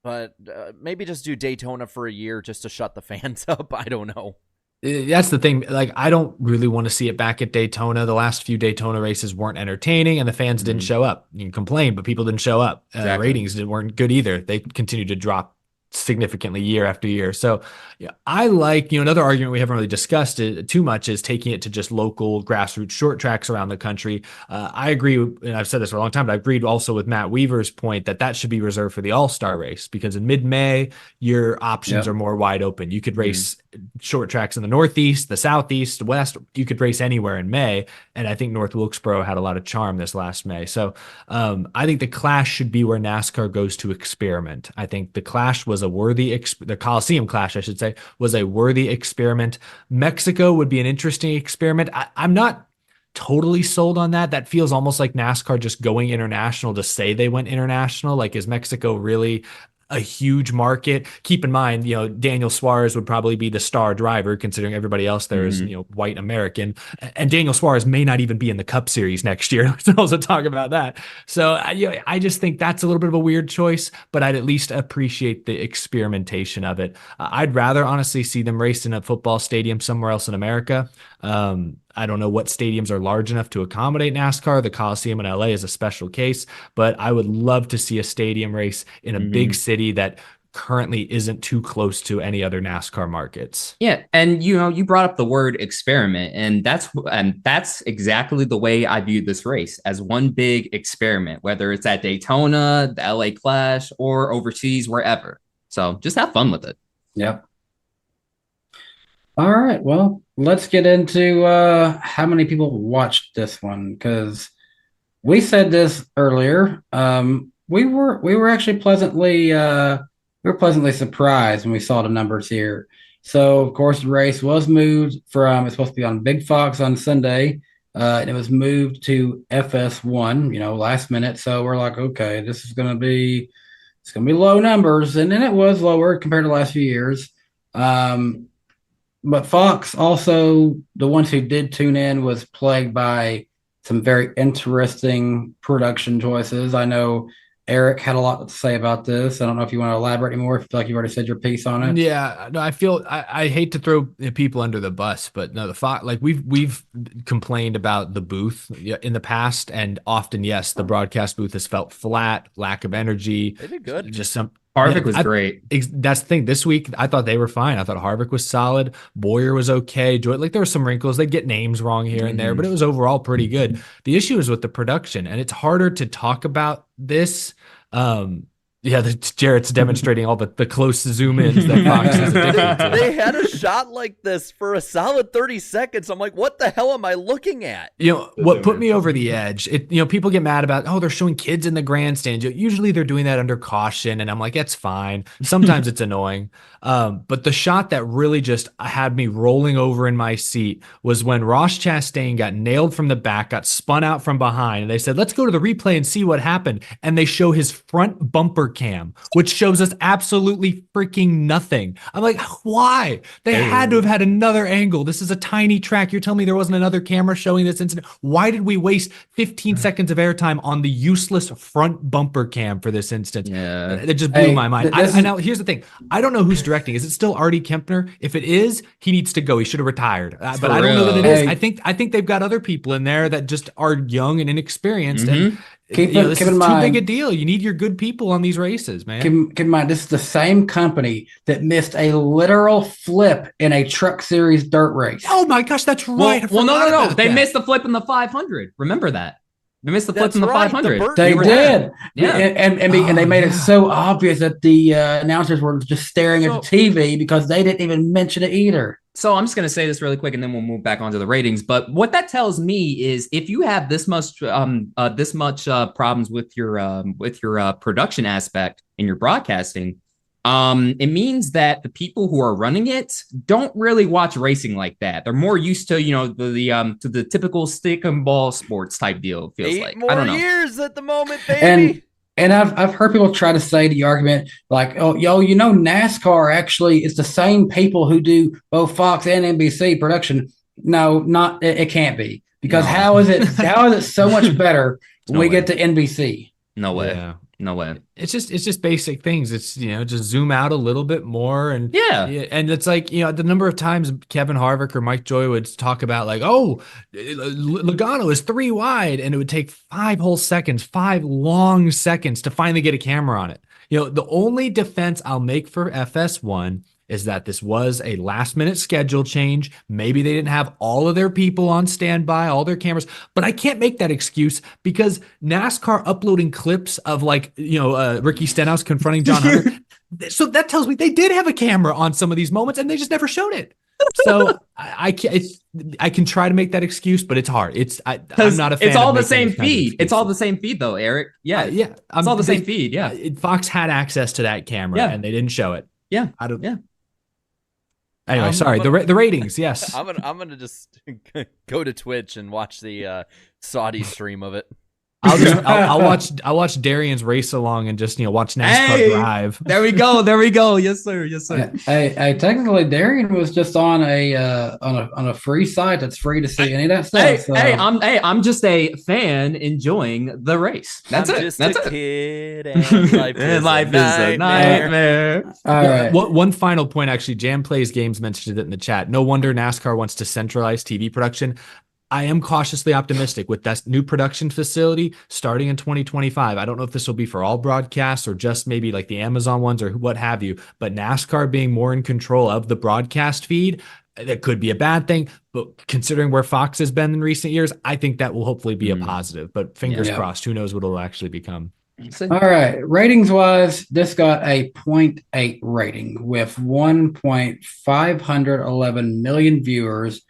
but maybe just do Daytona for a year just to shut the fans up. I don't know. That's the thing. Like, I don't really want to see it back at Daytona. The last few Daytona races weren't entertaining, and the fans didn't show up. You can complain, but people didn't show up. Exactly. Ratings weren't good either. They continued to drop significantly year after year. So yeah, I like, another argument we haven't really discussed too much is taking it to just local grassroots short tracks around the country. I agree, and I've said this for a long time, but I agreed also with Matt Weaver's point that should be reserved for the All-Star race, because in mid-May, your options are more wide open. You could race short tracks in the Northeast, the Southeast, West. You could race anywhere in May, and I think North Wilkesboro had a lot of charm this last May. So I think the Clash should be where NASCAR goes to experiment. I think the Clash was a worthy, the Coliseum Clash, I should say, was a worthy experiment. Mexico would be an interesting experiment. I'm not totally sold on that. That feels almost like NASCAR just going international to say they went international. Like, is Mexico really a huge market? Keep in mind, Daniel Suarez would probably be the star driver, considering everybody else there is, white American, and Daniel Suarez may not even be in the Cup Series next year. Let's also talk about that. So I just think that's a little bit of a weird choice, but I'd at least appreciate the experimentation of it. I'd rather honestly see them race in a football stadium somewhere else in America. I don't know what stadiums are large enough to accommodate NASCAR. The Coliseum in LA is a special case, but I would love to see a stadium race in a big city that currently isn't too close to any other NASCAR markets. Yeah, and you brought up the word experiment, and that's exactly the way I view this race, as one big experiment, whether it's at Daytona, the LA Clash, or overseas, wherever. So just have fun with it. Yep. All right. Well, let's get into how many people watched this one because we said this earlier. We were actually pleasantly surprised when we saw the numbers here. So, of course, the race was moved from it's supposed to be on Big Fox on Sunday, and it was moved to FS1. Last minute. So we're like, okay, this is gonna be low numbers, and then it was lower compared to the last few years. Um, but Fox also, the ones who did tune in, was plagued by some very interesting production choices. I know Eric had a lot to say about this. I don't know if you want to elaborate anymore. If you feel like you've already said your piece on it. Yeah, no, I hate to throw people under the bus, but no, the Fox, like we've complained about the booth in the past, and often, yes, the broadcast booth has felt flat, lack of energy. They did good. Just some. Harvick was great. That's the thing. This week, I thought they were fine. I thought Harvick was solid. Boyer was okay. Like there were some wrinkles. They'd get names wrong here and there, but it was overall pretty good. The issue is with the production, and it's harder to talk about this. Jarrett's demonstrating all the close zoom ins that Fox is addicted to. They had a shot like this for a solid 30 seconds. I'm like, what the hell am I looking at? What put me over the edge, people get mad about, they're showing kids in the grandstand. Usually they're doing that under caution, and I'm like, that's fine. Sometimes it's annoying. But the shot that really just had me rolling over in my seat was when Ross Chastain got nailed from the back, got spun out from behind, and they said, let's go to the replay and see what happened. And they show his front bumper cam, which shows us absolutely freaking nothing. I'm like, why? They had to have had another angle. This is a tiny track. You're telling me there wasn't another camera showing this incident? Why did we waste 15 seconds of airtime on the useless front bumper cam for this instance? Yeah. It just blew my mind. Now, here's the thing. I don't know who's directing. Is it still Artie Kempner? If it is, he needs to go. He should have retired. But I don't know that it is. I think they've got other people in there that just are young and inexperienced. And Keep this in is mind, too big a deal. You need your good people on these races, man. Keep in mind, this is the same company that missed a literal flip in a Truck Series dirt race. Oh my gosh, that's right. Well, no. They missed the flip in the 500. Remember that. They missed the flip in the 500. They did. Yeah. And they made it so obvious that the announcers were just staring at the TV because they didn't even mention it either. So I'm just going to say this really quick, and then we'll move back onto the ratings. But what that tells me is, if you have this much problems with your production aspect in your broadcasting, it means that the people who are running it don't really watch racing like that. They're more used to the typical stick and ball sports type deal. It feels like more I don't know. years at the moment, baby. And I've heard people try to say the argument like, NASCAR actually is the same people who do both Fox and NBC production. No, it can't be, because how is it so much better when we get to NBC? No way. Yeah. No way. It's just basic things. It's, just zoom out a little bit more. And and it's like, the number of times Kevin Harvick or Mike Joy would talk about like, Logano is 3 wide, and it would take 5 long seconds to finally get a camera on it. The only defense I'll make for FS1 is that this was a last-minute schedule change. Maybe they didn't have all of their people on standby, all their cameras, but I can't make that excuse, because NASCAR uploading clips of Ricky Stenhouse confronting John Hunter, so that tells me they did have a camera on some of these moments, and they just never showed it. So I can try to make that excuse, but it's hard. I'm not a fan. It's all the same feed. It's all the same feed, though, Eric. Yeah, it's all the same feed. Yeah, Fox had access to that camera, and they didn't show it. Yeah, Anyway, sorry. The ratings, yes. I'm gonna just go to Twitch and watch the Saudi stream of it. I'll watch Darian's race along and just watch NASCAR drive. There we go. Yes, sir. Hey, technically Darian was just on a free site that's free to see any of that stuff. I'm just a fan enjoying the race. That's it. Just a kid, and life is a nightmare. All right. One final point, actually, Jam Plays Games mentioned it in the chat. No wonder NASCAR wants to centralize TV production. I am cautiously optimistic with that new production facility starting in 2025. I don't know if this will be for all broadcasts or just maybe like the Amazon ones or what have you, but NASCAR being more in control of the broadcast feed, that could be a bad thing. But considering where Fox has been in recent years, I think that will hopefully be a positive. But fingers crossed, who knows what it'll actually become. All right. Ratings wise, this got a 0.8 rating with 1.511 million viewers,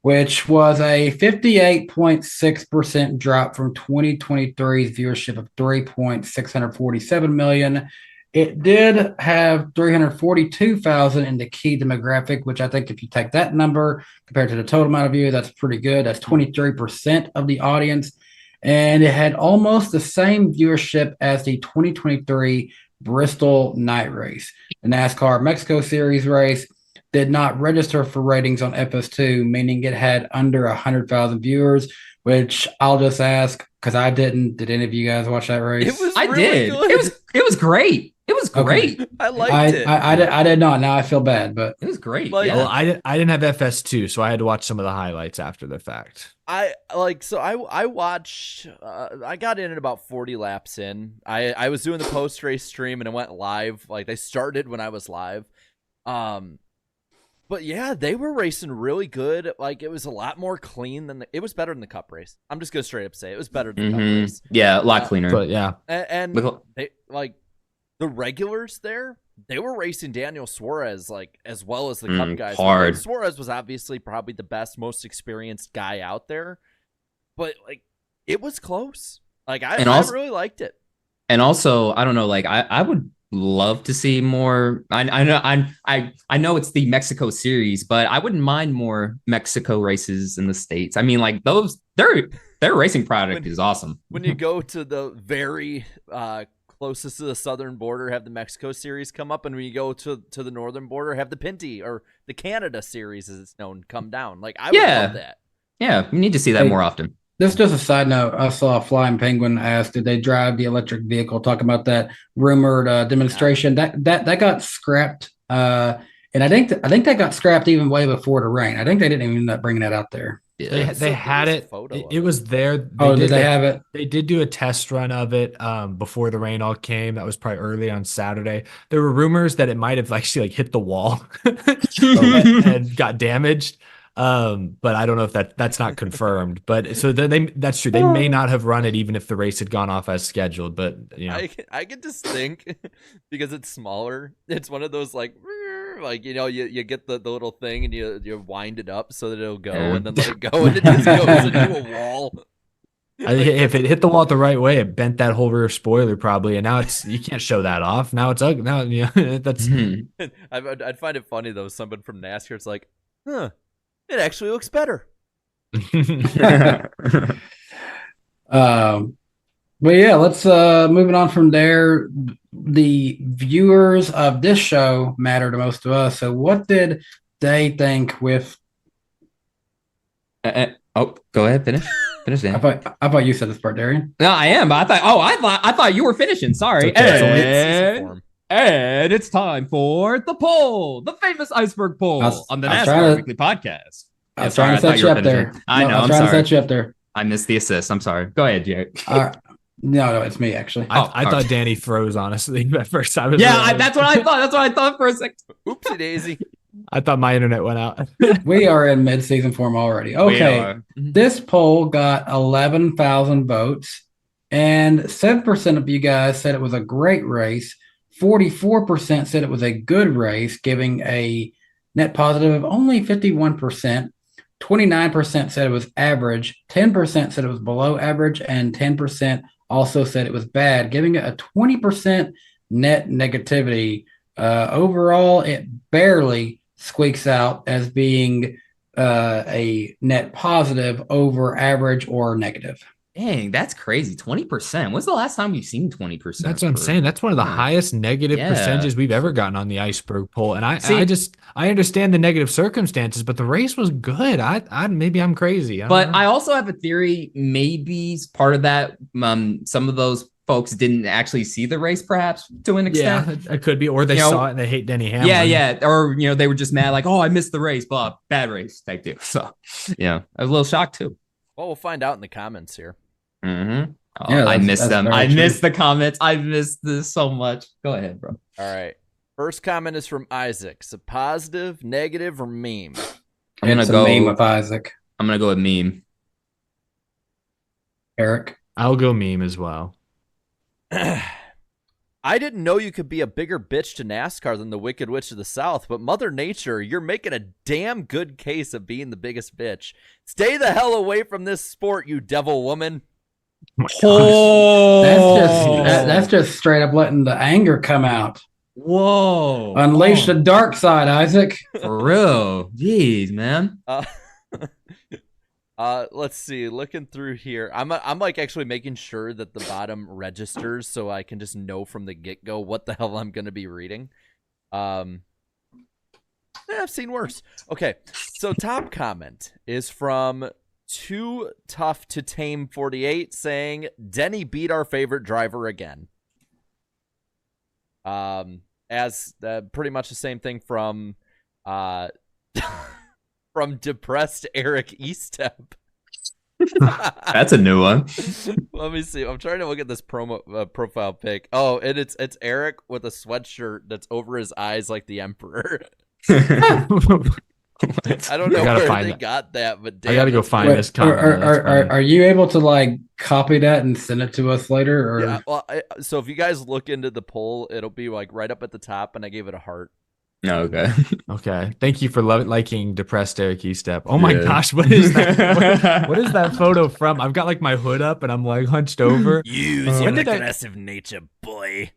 which was a 58.6% drop from 2023's viewership of 3.647 million. It did have 342,000 in the key demographic, which I think if you take that number compared to the total amount of views, that's pretty good. That's 23% of the audience. And it had almost the same viewership as the 2023 Bristol night race. The NASCAR Mexico Series race did not register for ratings on FS2, meaning it had under 100,000 viewers, which I'll just ask because I didn't. Did any of you guys watch that race? It was I really did. good. It was great. It was great. Okay. I liked it. I did not. Now I feel bad, but It was great. Like- yeah. Well, I didn't have FS2, so I had to watch some of the highlights after the fact. I watched I got in at about 40 laps in. I was doing the post race stream and it went live. Like they started when I was live. But yeah, they were racing really good. Like it was a lot more clean than it was better than the cup race. I'm just gonna straight up say it was better than the cup race. Yeah, a lot cleaner. But yeah, And Look- they like the regulars there, they were racing Daniel Suarez like as well as the cup guys. hard. Like, Suarez was obviously probably the best, most experienced guy out there, but like it was close. Like I really liked it. And also, I don't know, like I would love to see more. I know it's the Mexico series, but I wouldn't mind more Mexico races in the States. I mean, like those, their racing product is awesome. When you go to the very closest to the southern border, have the Mexico series come up, and when you go to the northern border, have the Pinty or the Canada series, as it's known, come down. Like I would love that. Yeah, we need to see that more often. this is just a side note. I saw Flying Penguin ask, did they drive the electric vehicle? Talking about that rumored demonstration that got scrapped. And I think that got scrapped even way before the rain. I think they didn't even end up bringing that out there. They had it. It was there. Did they have it? They did do a test run of it before the rain all came. That was probably early on Saturday. There were rumors that it might have actually hit the wall and got damaged. But I don't know if that's not confirmed. But so that's true. They may not have run it even if the race had gone off as scheduled. But you know, I can just think because it's smaller. It's one of those like you get the little thing and you wind it up so that it'll go and then let it go and it just goes into a wall. If it hit the wall the right way, it bent that whole rear spoiler probably, and now you can't show that off. Now it's ugly. Now that's. I'd find it funny though. Someone from NASCAR is like, it actually looks better. But yeah, let's moving on from there. The viewers of this show matter to most of us. So what did they think with go ahead, finish, Dan. I thought you said this part, Darian. No, I am, but I thought you were finishing. Sorry. And it's time for the poll, the famous iceberg poll on the NASCAR Weekly Podcast. I was trying to set you up there. I know. I'm trying to set you up there. I missed the assist. I'm sorry. Go ahead, Jake. No, it's me actually. I thought Danny froze honestly at first. That's what I thought. That's what I thought for a second. Oopsie daisy. I thought my internet went out. We are in mid-season form already. Okay, this poll got 11,000 votes, and 7% of you guys said it was a great race. 44% said it was a good race, giving a net positive of only 51%. 29% said it was average. 10% said it was below average, and 10% also said it was bad, giving it a 20% net negativity. Overall, it barely squeaks out as being a net positive over average or negative. Dang, that's crazy. 20%. When's the last time you've seen 20%? That's what I'm saying. That's one of the highest negative percentages we've ever gotten on the iceberg poll. And I understand the negative circumstances, but the race was good. Maybe I'm crazy. I also have a theory. Maybe part of that, some of those folks didn't actually see the race, perhaps to an extent. Yeah, it could be, or they saw it and they hate Denny Hamlin. Yeah, or they were just mad, like, oh, I missed the race, blah, bad race, type deal. So, yeah, I was a little shocked too. Well, we'll find out in the comments here. Mm-hmm. I missed them. I missed the comments. I missed this so much. Go ahead, bro. All right. First comment is from Isaac. Is it positive, negative, or meme? I'm gonna go meme with Isaac. I'm gonna go with meme. Eric, I'll go meme as well. I didn't know you could be a bigger bitch to NASCAR than the Wicked Witch of the South, but Mother Nature, you're making a damn good case of being the biggest bitch. Stay the hell away from this sport, you devil woman. Oh, That's just straight up letting the anger come out. Whoa! Unleash the dark side, Isaac. For real. Jeez, man. Let's see. Looking through here, I'm like actually making sure that the bottom registers so I can just know from the get go what the hell I'm gonna be reading. I've seen worse. Okay, so top comment is from Too Tough to Tame 48 saying Denny beat our favorite driver again. As pretty much the same thing from from depressed Eric Estep. That's a new one. Let me see. I'm trying to look at this profile pic. Oh, and it's Eric with a sweatshirt that's over his eyes like the Emperor. I don't know where they got that, but damn, I gotta go find this comment. Are you able to like copy that and send it to us later? Or? Yeah. Well, so if you guys look into the poll, it'll be like right up at the top, and I gave it a heart. No, okay. Okay. Thank you for liking depressed Eric Estep. Oh my gosh, what is that? What is that photo from? I've got like my hood up and I'm like hunched over. Use your aggressive nature, boy.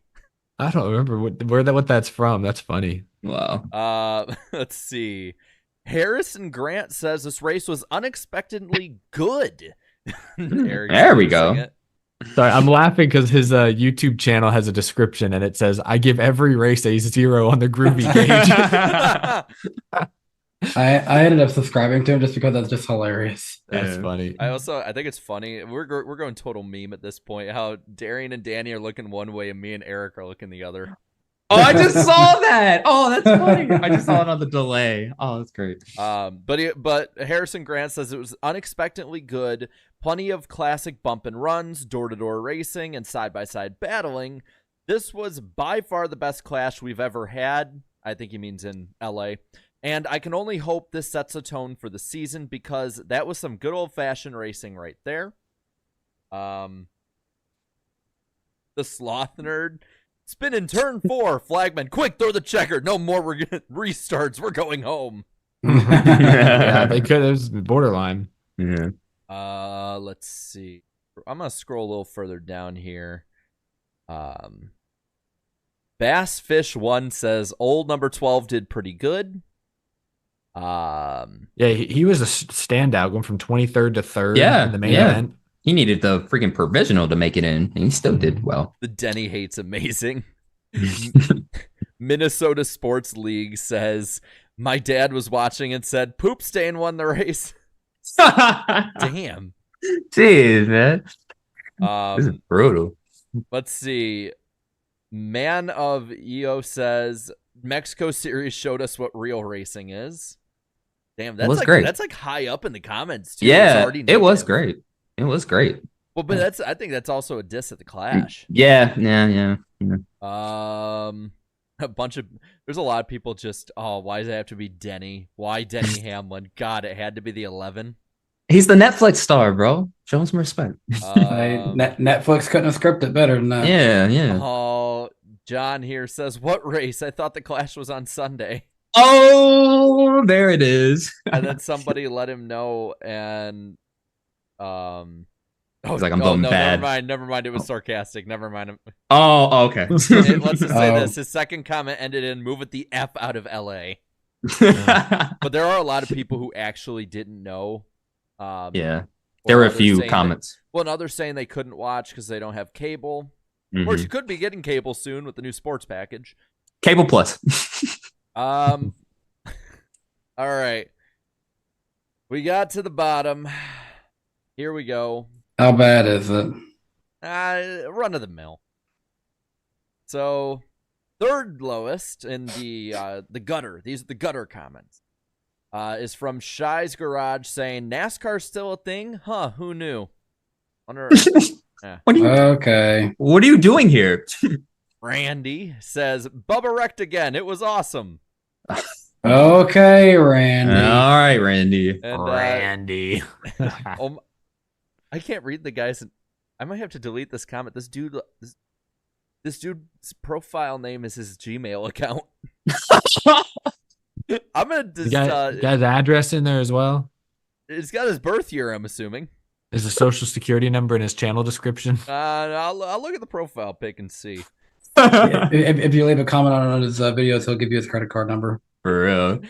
I don't remember what that's from. That's funny. Wow. Let's see. Harrison Grant says this race was unexpectedly good. There we go. Sorry, I'm laughing because his YouTube channel has a description and it says, "I give every race a 0 on the groovy gauge." I ended up subscribing to him just because that's just hilarious. That's funny. I think it's funny. We're going total meme at this point. How Darian and Danny are looking one way and me and Eric are looking the other. Oh, I just saw that. Oh, that's funny. I just saw it on the delay. Oh, that's great. But Harrison Grant says it was unexpectedly good. Plenty of classic bump and runs, door-to-door racing, and side-by-side battling. This was by far the best clash we've ever had. I think he means in LA. And I can only hope this sets a tone for the season because that was some good old-fashioned racing right there. The Sloth Nerd. Spin in turn 4, flagman. Quick, throw the checker. No more restarts. We're going home. Yeah, they could. It was borderline. Yeah. Let's see. I'm gonna scroll a little further down here. Bassfish1 says old number 12 did pretty good. Yeah, he was a standout, going from 23rd to 3rd in the main event. He needed the freaking provisional to make it in, and he still did well. The Denny hate's amazing. Minnesota Sports League says, my dad was watching and said, Poop Stain won the race. Damn. Jeez, man. This is brutal. Let's see. Man of EO says, Mexico Series showed us what real racing is. Damn, that's like great. That's like high up in the comments, too. Yeah, it was great. It was great. Well, but I think that's also a diss at the Clash. Yeah. A bunch of there's a lot of people just, why does it have to be Denny? Why Denny Hamlin? God, it had to be the 11. He's the Netflix star, bro. Show him some respect. Netflix couldn't have scripted better than that. Yeah. Oh, John here says, what race? I thought the Clash was on Sunday. Oh, there it is. And then somebody let him know, and he's like, I'm going bad. Never mind. It was sarcastic. Never mind. Oh, okay. Let's just say this. His second comment ended in, move it the F out of LA. But there are a lot of people who actually didn't know. Yeah. There were a few comments. And others saying they couldn't watch because they don't have cable. Of course, you could be getting cable soon with the new sports package. Cable Plus. All right. We got to the bottom. Here we go. How bad is it? Run of the mill. So, third lowest in the gutter. These are the gutter comments. Is from Shy's Garage saying NASCAR's still a thing? Huh? Who knew? What are you doing here? Randy says Bubba wrecked again. It was awesome. Okay, Randy. All right, Randy. And, Randy. I can't read the guys. I might have to delete this comment. This dude, This dude's profile name is his Gmail account. I'm gonna just. Got his address in there as well. It's got his birth year, I'm assuming. Is a social security number in his channel description? I'll look at the profile pic and see. If you leave a comment on his videos, he'll give you his credit card number. For real.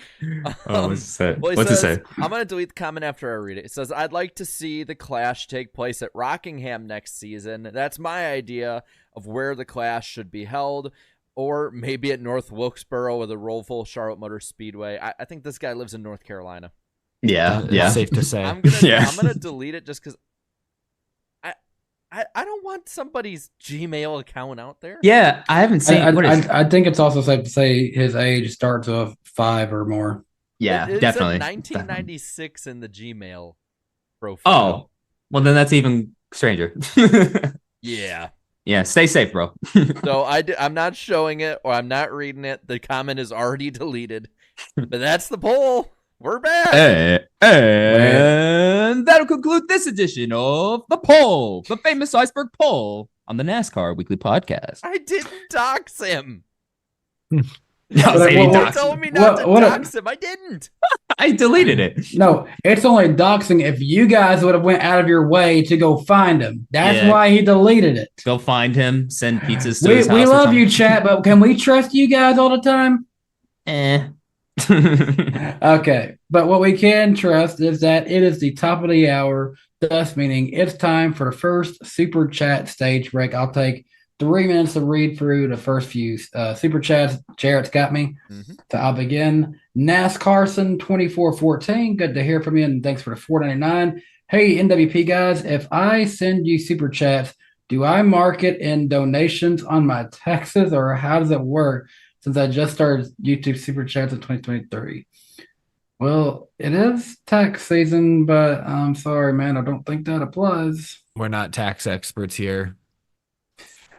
What's it say? Well, What's it say? I'm going to delete the comment after I read it. It says, I'd like to see the Clash take place at Rockingham next season. That's my idea of where the Clash should be held. Or maybe at North Wilkesboro or the Rollville Charlotte Motor Speedway. I think this guy lives in North Carolina. Yeah. Safe to say. I'm gonna delete it just because I don't want somebody's Gmail account out there. Yeah, I haven't seen. I think it's also safe to say his age starts with 5 or more. Yeah, It definitely. said 1996 in the Gmail profile. Oh, well then that's even stranger. Yeah. Yeah, stay safe, bro. So I'm not showing it or I'm not reading it. The comment is already deleted. But that's the poll. We're back. And that'll conclude this edition of The Poll, the famous iceberg poll on the NASCAR Weekly Podcast. I didn't dox him. No, You're telling me not to dox him. I didn't. I deleted it. No, it's only doxing if you guys would have went out of your way to go find him. That's why he deleted it. Go find him, send pizzas to his house. We love you, chat, but can we trust you guys all the time? Okay, but what we can trust is that it is the top of the hour, thus meaning it's time for the first super chat stage break. I'll take 3 minutes to read through the first few super chats. Jarrett's got me. So I'll begin. NASCarson 2414, good to hear from you, and thanks for the $4.99. Hey, NWP guys, if I send you super chats, do I mark it in donations on my taxes, or how does it work? Since I just started YouTube Super Chats in 2023. Well, it is tax season, but I'm sorry, man. I don't think that applies. We're not tax experts here.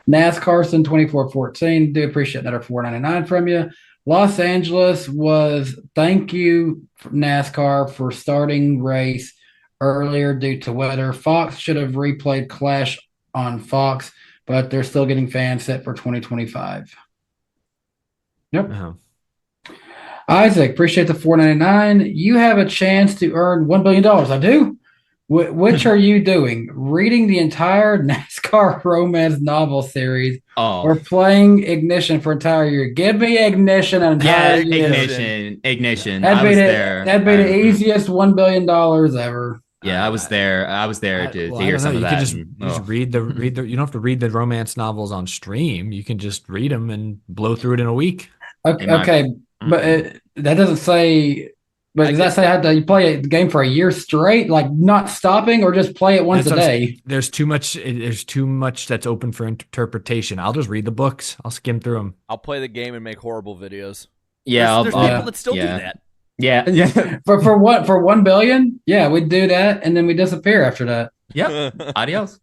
NASCarson 2414. Do appreciate another $4.99 from you. Los Angeles was thank you, NASCAR, for starting race earlier due to weather. Fox should have replayed Clash on Fox, but they're still getting fans set for 2025. Yep. Uh-huh. Isaac, appreciate the $4.99. You have a chance to earn $1 billion. I do. Which are you doing? Reading the entire NASCAR romance novel series or playing Ignition for an entire year? Give me Ignition an entire year. Ignition. That'd be the easiest $1 billion ever. Yeah, I was there. To hear some of that. You can just read the. You don't have to read the romance novels on stream. You can just read them and blow through it in a week. Okay, but that doesn't say. But does that say how to play a game for a year straight, like not stopping, or just play it once a day? There's too much. There's too much that's open for interpretation. I'll just read the books. I'll skim through them. I'll play the game and make horrible videos. Yeah, there's people that still do that. Yeah. For what? For $1 billion? Yeah, we'd do that, and then we disappear after that. Yep. Adios.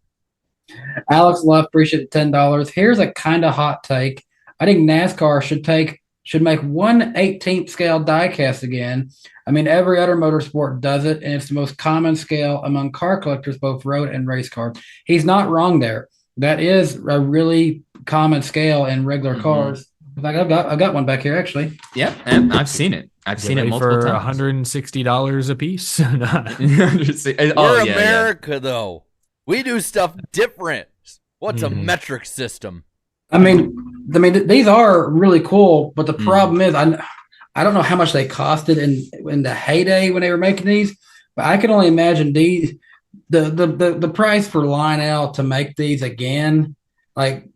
Alex Love, appreciate the $10. Here's a kind of hot take. I think NASCAR should make 1/18th scale diecast again. I mean, every other motorsport does it, and it's the most common scale among car collectors, both road and race cars. He's not wrong there. That is a really common scale in regular cars. Like I've got one back here actually. Yep, and I've seen it. I've seen it multiple times. $160 a piece. We're America, though. We do stuff different. What's a metric system? I mean, these are really cool, but the problem is, I don't know how much they costed in the heyday when they were making these, but I can only imagine the price for Lionel to make these again, like,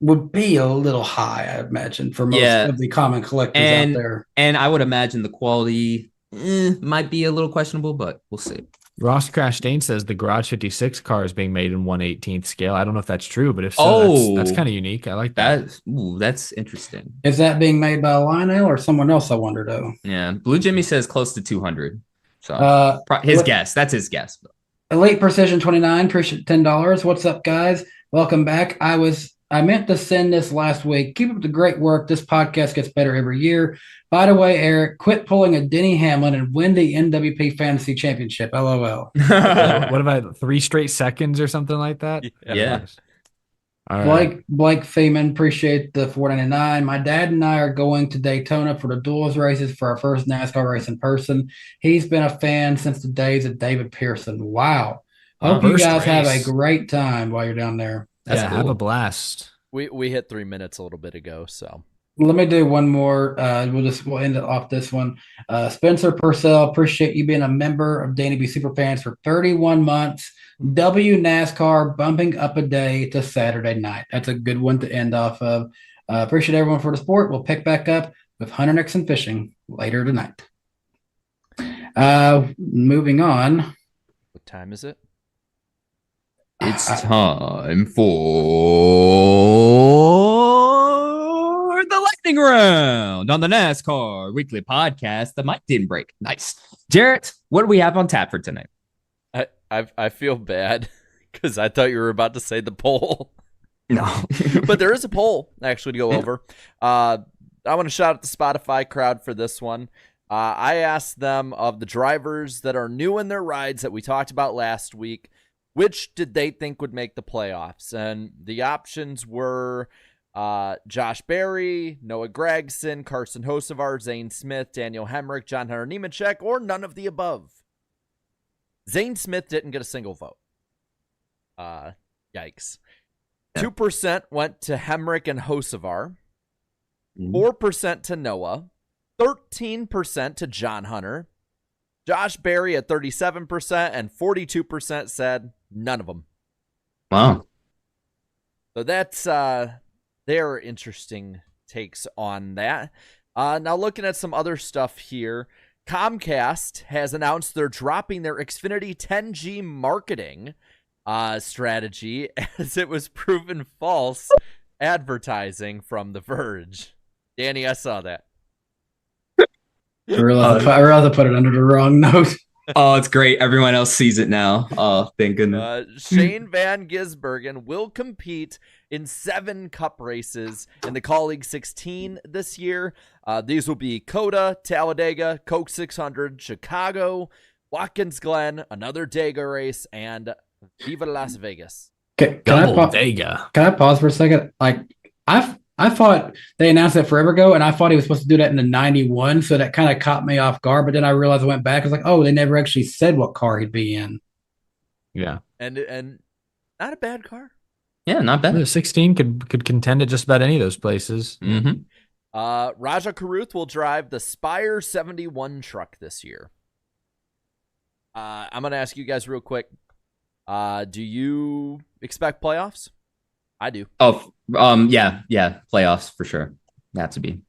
would be a little high, I imagine, for most of the common collectors out there. And I would imagine the quality might be a little questionable, but we'll see. Ross Crash Dane says the Garage 56 car is being made in 1/18th scale. I don't know if that's true, but if so, that's kind of unique. I like that. That's interesting. Is that being made by Lionel or someone else? I wonder, though. Yeah, Blue Jimmy says close to 200. So his guess. That's his guess. Elite Precision 29, appreciate $10. What's up, guys? Welcome back. I meant to send this last week. Keep up the great work. This podcast gets better every year. By the way, Eric, quit pulling a Denny Hamlin and win the NWP Fantasy Championship. LOL. What about 3 straight seconds or something like that? Yeah. All right. Blake Feeman, appreciate the $4.99. My dad and I are going to Daytona for the duels races for our first NASCAR race in person. He's been a fan since the days of David Pearson. Wow. Hope you First guys have a race. great time while you're down there. That's Have a cool. blast. We hit 3 minutes a little bit ago, so Let me do one more. We'll end it off this one. Spencer Purcell, appreciate you being a member of Danny B Superfans for 31 months. NASCAR bumping up a day to Saturday night. That's a good one to end off of. Appreciate everyone for the support. We'll pick back up with Hunter Nixon Fishing later tonight. Moving on. what time is it? It's time for the lightning round on the NASCAR weekly podcast. The mic didn't break. Nice. Jarrett, what do we have on tap for tonight? I feel bad because I thought you were about to say the poll. No. But there is a poll actually to go over. I want to shout out the Spotify crowd for this one. I asked them of the drivers that are new in their rides that we talked about last week, which did they think would make the playoffs? And the options were Josh Berry, Noah Gragson, Carson Hocevar, Zane Smith, Daniel Hemrick, John Hunter Nemechek, or none of the above. Zane Smith didn't get a single vote. Yikes. 2% went to Hemrick and Hocevar, 4% to Noah, 13% to John Hunter, Josh Berry at 37%, and 42% said none of them. Wow. So that's their interesting takes on that. Now looking at some other stuff here, Comcast has announced they're dropping their Xfinity 10G marketing strategy as it was proven false advertising from The Verge. Danny, I saw that. I realized I put it under the wrong note. Oh, it's great. Everyone else sees it now. Oh, thank goodness. Shane Van Gisbergen will compete in 7 cup races in the Colleague 16 this year. These will be COTA, Talladega, Coke 600, Chicago, Watkins Glen, another Dega race, and Viva Las Vegas. Can Dega. I pause for a second? Like, I thought they announced it forever ago, and I thought he was supposed to do that in the 91, so that kind of caught me off guard. But then I realized I went back. I was like, oh, they never actually said what car he'd be in. Yeah. And not a bad car. Yeah, not bad. The 16 could contend at just about any of those places. Mm-hmm. Raja Karuth will drive the Spire 71 truck this year. I'm going to ask you guys real quick. Do you expect playoffs? I do. Oh, yeah, playoffs for sure. Have to be.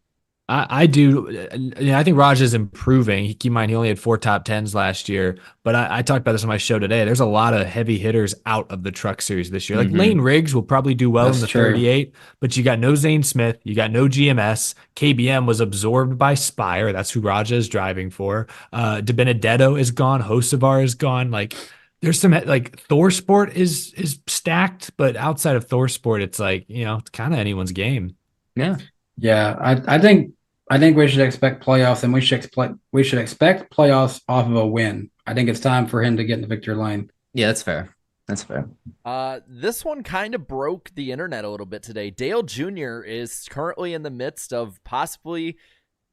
I do. I think Raj is improving. Keep in mind, he only had 4 top 10s last year. But I talked about this on my show today. There's a lot of heavy hitters out of the truck series this year. Like Lane Riggs will probably do well in the 38, but you got no Zane Smith. You got no GMS. KBM was absorbed by Spire. That's who Raja is driving for. De Benedetto is gone. Hocevar is gone. Like, there's some, like, Thor Sport is stacked, but outside of Thor Sport, it's like, it's kind of anyone's game. Yeah. Yeah, I think we should expect playoffs, and we should expect playoffs off of a win. I think it's time for him to get in the victory lane. Yeah, that's fair. That's fair. This one kind of broke the internet a little bit today. Dale Jr. is currently in the midst of possibly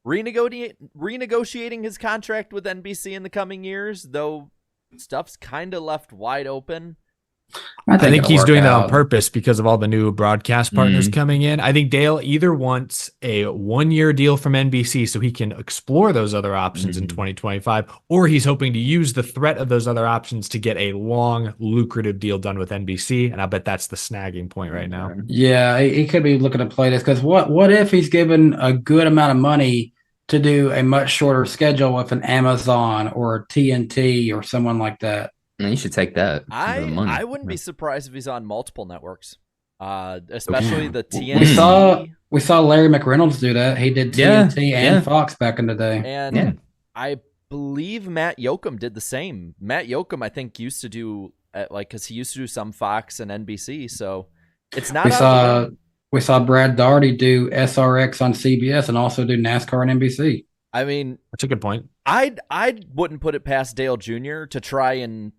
renegotiating his contract with NBC in the coming years, though stuff's kind of left wide open. I think he's doing that on purpose because of all the new broadcast partners coming in. I think Dale either wants a 1-year deal from NBC so he can explore those other options in 2025, or he's hoping to use the threat of those other options to get a long, lucrative deal done with NBC. And I bet that's the snagging point right now. Yeah, he could be looking to play this because what if he's given a good amount of money to do a much shorter schedule with an Amazon or TNT or someone like that? You should take that. I wouldn't be surprised if he's on multiple networks, especially the TNT. We saw Larry McReynolds do that. He did TNT and Fox back in the day. And I believe Matt Yoakum did the same. Matt Yoakum, I think, used to do because he used to do some Fox and NBC. So it's not. We saw Brad Daugherty do SRX on CBS and also do NASCAR on NBC. I mean, that's a good point. I wouldn't put it past Dale Jr. to try and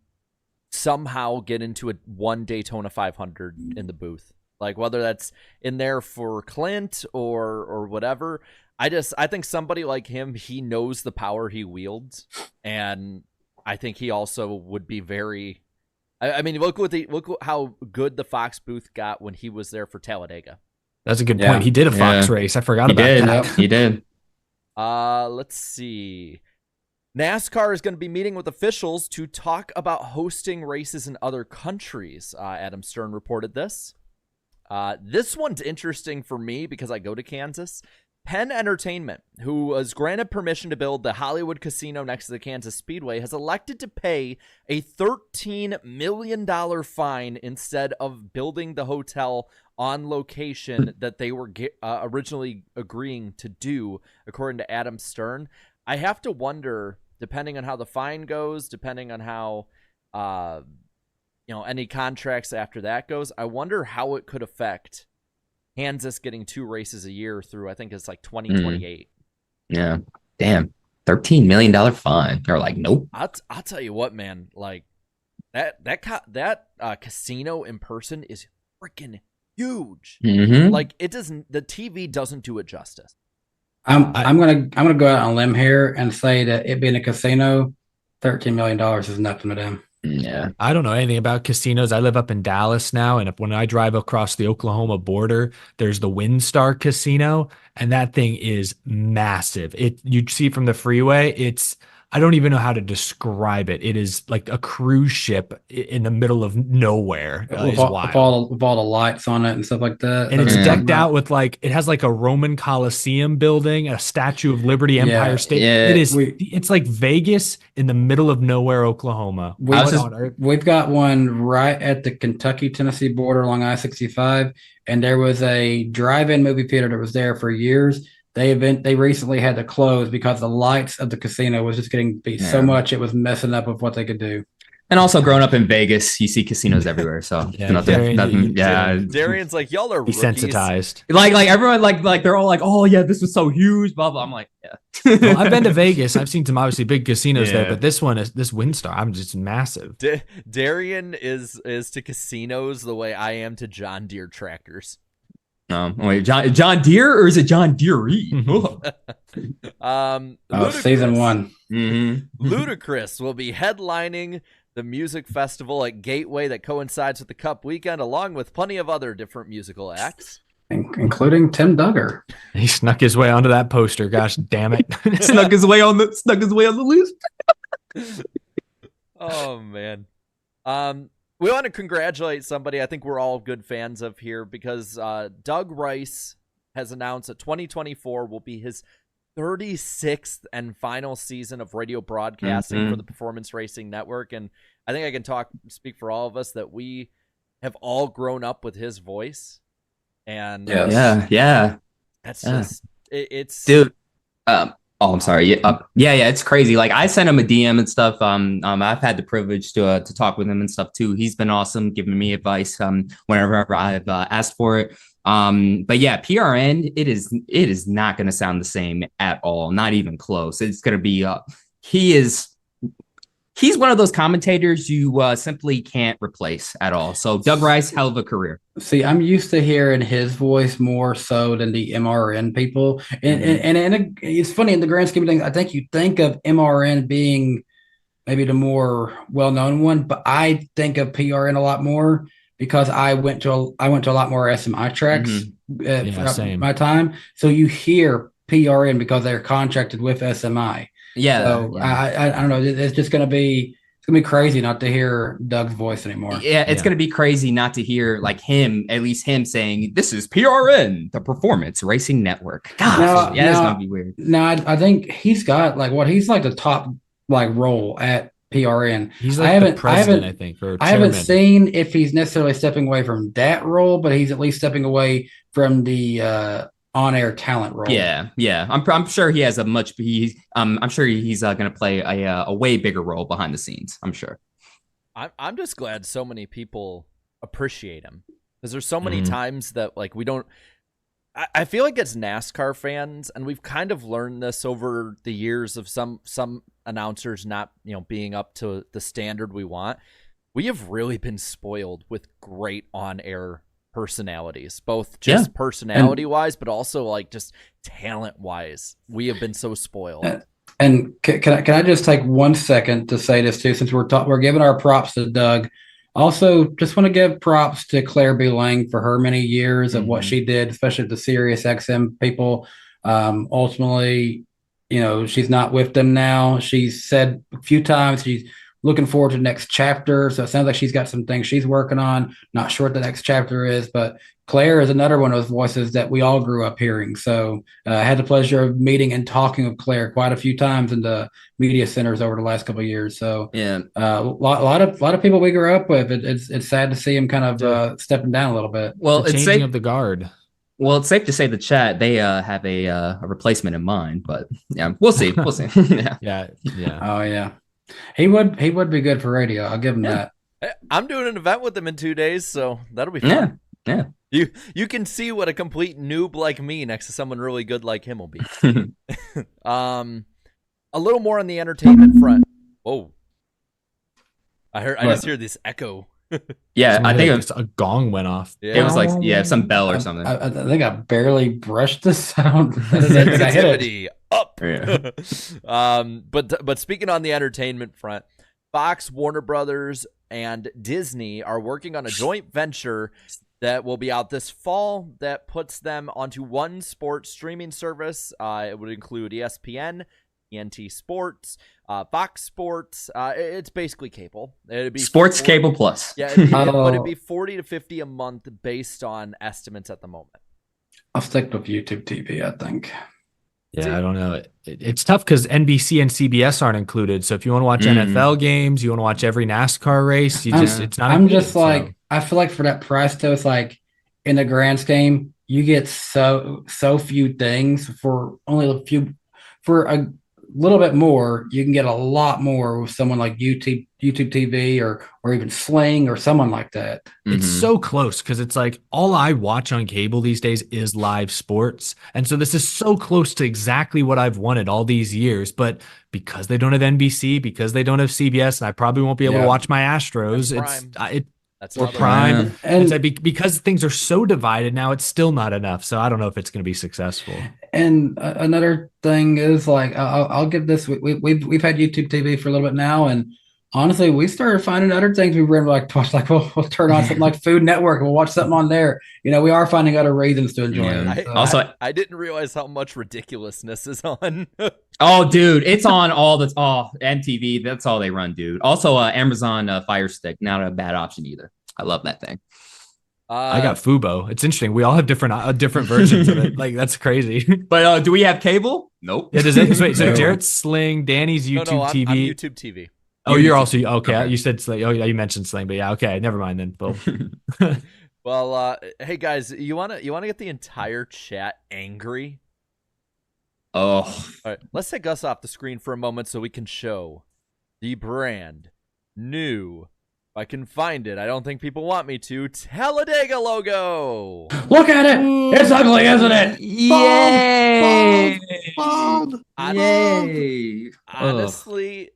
somehow get into one Daytona 500 in the booth. Like whether that's in there for Clint or whatever. I think somebody like him, he knows the power he wields, and I think he also would be very. I mean, look how good the Fox booth got when he was there for Talladega. That's a good point. He did a Fox race. I forgot about that. He did. Let's see. NASCAR is going to be meeting with officials to talk about hosting races in other countries. Adam Stern reported this. This one's interesting for me because I go to Kansas. Penn Entertainment, who was granted permission to build the Hollywood Casino next to the Kansas Speedway, has elected to pay a $13 million fine instead of building the hotel on location that they were originally agreeing to do, according to Adam Stern. I have to wonder, depending on how the fine goes, depending on how any contracts after that goes, I wonder how it could affect Kansas getting 2 races a year through, I think it's like 2028. Yeah. Damn. $13 million fine. They're like, nope. I'll tell you what, man. Like that casino in person is freaking huge. Mm-hmm. Like the TV doesn't do it justice. I'm gonna go out on a limb here and say that it being a casino, $13 million is nothing to them. Yeah. I don't know anything about casinos. I live up in Dallas now, and when I drive across the Oklahoma border, there's the WinStar Casino, and that thing is massive. You see from the freeway, I don't even know how to describe it. It is like a cruise ship in the middle of nowhere. With all the lights on it and stuff like that. And it's decked out with it has like a Roman Coliseum building, a Statue of Liberty, Empire State. Yeah. It's like Vegas in the middle of nowhere, Oklahoma. We've got one right at the Kentucky-Tennessee border along I-65, and there was a drive-in movie theater that was there for years. They recently had to close because the lights of the casino was just getting beat so much it was messing up with what they could do. And also growing up in Vegas, you see casinos everywher. So nothing. Yeah. Darian's like, y'all are desensitized. Like everyone like they're all like, oh yeah, this was so huge, blah blah. I'm like, yeah. Well, I've been to Vegas. I've seen some obviously big casinos there, but this WinStar, I'm just massive. Darian is to casinos the way I am to John Deere tractors. Wait, John Deere, or is it John Deere? Season 1. Mm-hmm. Ludacris will be headlining the music festival at Gateway that coincides with the Cup weekend, along with plenty of other different musical acts, including Tim Duggar. He snuck his way onto that poster. Gosh damn it! snuck his way on the list. Oh man. We want to congratulate somebody I think we're all good fans of here, because Doug Rice has announced that 2024 will be his 36th and final season of radio broadcasting for the Performance Racing Network. And I think I can speak for all of us that we have all grown up with his voice. And yeah. That's just, it's... Dude, oh, I'm sorry. Yeah, it's crazy. Like, I sent him a DM and stuff. I've had the privilege to talk with him and stuff too. He's been awesome, giving me advice whenever I've asked for it. But yeah, PRN, it is not going to sound the same at all. Not even close. It's going to be he's one of those commentators you simply can't replace at all. So Doug Rice, hell of a career. See, I'm used to hearing his voice more so than the MRN people. And it's funny, in the grand scheme of things, I think you think of MRN being maybe the more well-known one, but I think of PRN a lot more because I went to a lot more SMI tracks throughout my time. So you hear PRN because they're contracted with SMI. Yeah. So I don't know. It's just going to be crazy not to hear Doug's voice anymore. Yeah, it's going to be crazy not to hear like him saying, "This is PRN, the Performance Racing Network." Gosh, it's going to be weird. No, I think he's got he's like the top role at PRN. He's like the president, I think, or chairman. I haven't seen if he's necessarily stepping away from that role, but he's at least stepping away from the on-air talent role. Yeah. I'm sure he has I'm sure he's going to play a way bigger role behind the scenes. I'm sure. I'm just glad so many people appreciate him, because there's so many times that we don't. I feel like it's NASCAR fans, and we've kind of learned this over the years of some announcers not being up to the standard we want. We have really been spoiled with great on-air personalities, both just personality wise, but also like just talent wise. We have been so spoiled. And can I just take 1 second to say this too, since we're giving our props to Doug. Also, just want to give props to Claire B. Lang for her many years of what she did, especially with the Sirius XM people. Ultimately, she's not with them now. She's said a few times she's looking forward to the next chapter. So it sounds like she's got some things she's working on. Not sure what the next chapter is, but Claire is another one of those voices that we all grew up hearing. So I had the pleasure of meeting and talking with Claire quite a few times in the media centers over the last couple of years. So a lot of people we grew up with. It's sad to see him kind of stepping down a little bit. Well, it's changing of the guard. Well, it's safe to say the chat, they have a replacement in mind, but yeah, we'll see. We'll see. Yeah. Oh yeah. He would be good for radio. I'll give him that. I'm doing an event with him in 2 days, so that'll be fun. Yeah. You can see what a complete noob like me next to someone really good like him will be. A little more on the entertainment front. Whoa. I just hear this echo. Yeah, I think a gong went off. It was like some bell or something. I think I barely brushed the sound. Sensitivity up. Yeah. But speaking on the entertainment front, Fox, Warner Brothers, and Disney are working on a joint venture that will be out this fall that puts them onto one sports streaming service. It would include ESPN, TNT Sports, Fox Sports. It's basically cable. It'd be Sports Cable Plus. Yeah, but it'd be $40 to $50 a month based on estimates at the moment. I'll stick with YouTube TV, I think. Yeah, I don't know. It's tough because NBC and CBS aren't included. So if you want to watch NFL games, you want to watch every NASCAR race, it's not. I'm just like, I feel like for that price, though, it's like in the grand scheme, you get so few things for only a few. For a little bit more, you can get a lot more with someone like YouTube TV or even Sling or someone like that. It's so close because it's like all I watch on cable these days is live sports. And so this is so close to exactly what I've wanted all these years. But because they don't have NBC, because they don't have CBS, and I probably won't be able to watch my Astros, That's or Prime. And it's like, because things are so divided now, it's still not enough. So I don't know if it's going to be successful. And another thing is like, I'll give this. We've had YouTube TV for a little bit now, and honestly, we started finding other things we really like to watch. Like we'll turn on something like Food Network and we'll watch something on there. We are finding other reasons to enjoy it. So. I didn't realize how much ridiculousness is on. Oh, dude, it's on MTV. That's all they run, dude. Also, Amazon Fire Stick, not a bad option either. I love that thing. I got Fubo. It's interesting. We all have different versions of it. Like, that's crazy. But do we have cable? Nope. Yeah, wait, so Jarrett's Sling, Danny's YouTube TV. I'm YouTube TV. Oh, you're also okay. You said Sling. Oh, yeah, you mentioned Sling, but yeah, okay, never mind then. Both. Well, hey guys, you wanna get the entire chat angry? Oh, all right. Let's take us off the screen for a moment so we can show the brand new. If I can find it, I don't think people want me to. Talladega logo. Look at it. It's ugly, isn't it? yay! Bald. Yay! Honestly,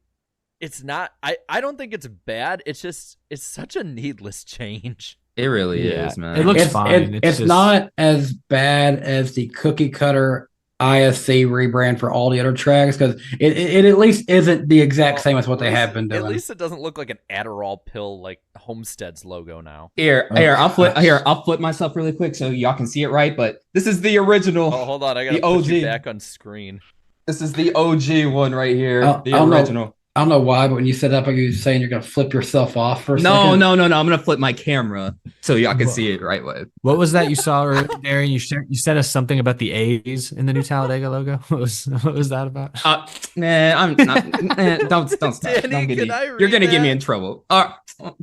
it's not. I don't think it's bad. It's such a needless change. It really is, man. It looks fine. It's just not as bad as the cookie cutter ISC rebrand for all the other tracks, because it at least isn't the exact same as what they have been doing. At least it doesn't look like an Adderall pill like Homestead's logo now. Here, I'll flip myself really quick so y'all can see it right. But this is the original. Oh, hold on, I gotta put you back on screen. This is the OG one right here. The original. I don't know why, but when you set up, are you saying you're gonna flip yourself off for a second? No. I'm gonna flip my camera so y'all can see it right way. What was that you saw earlier, Darren? You sent us something about the A's in the new Talladega logo. What was that about? I'm not. Don't stop. Danny, You're gonna get me in trouble.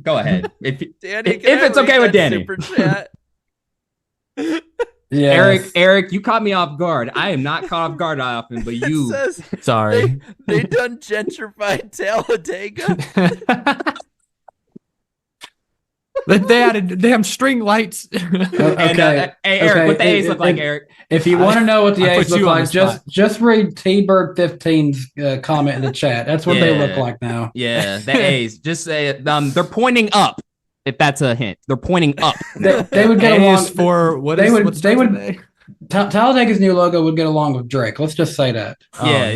Go ahead. If Danny, if it's okay with Danny. Super chat? Yes. Eric, you caught me off guard. I am not caught off guard often, but you. Says, sorry. They done gentrified Talladega. They added damn string lights. Okay. Hey, Eric, what the A's look like, Eric? If you want to know what the A's look like, just read T-Bird 15's comment in the chat. That's what they look like now. Yeah, the A's. Just say it. They're pointing up. If that's a hint, they're pointing up. They would get A along. is for what they is would- what's they would- today? Talladega's new logo would get along with Drake. Let's just say that. Yeah.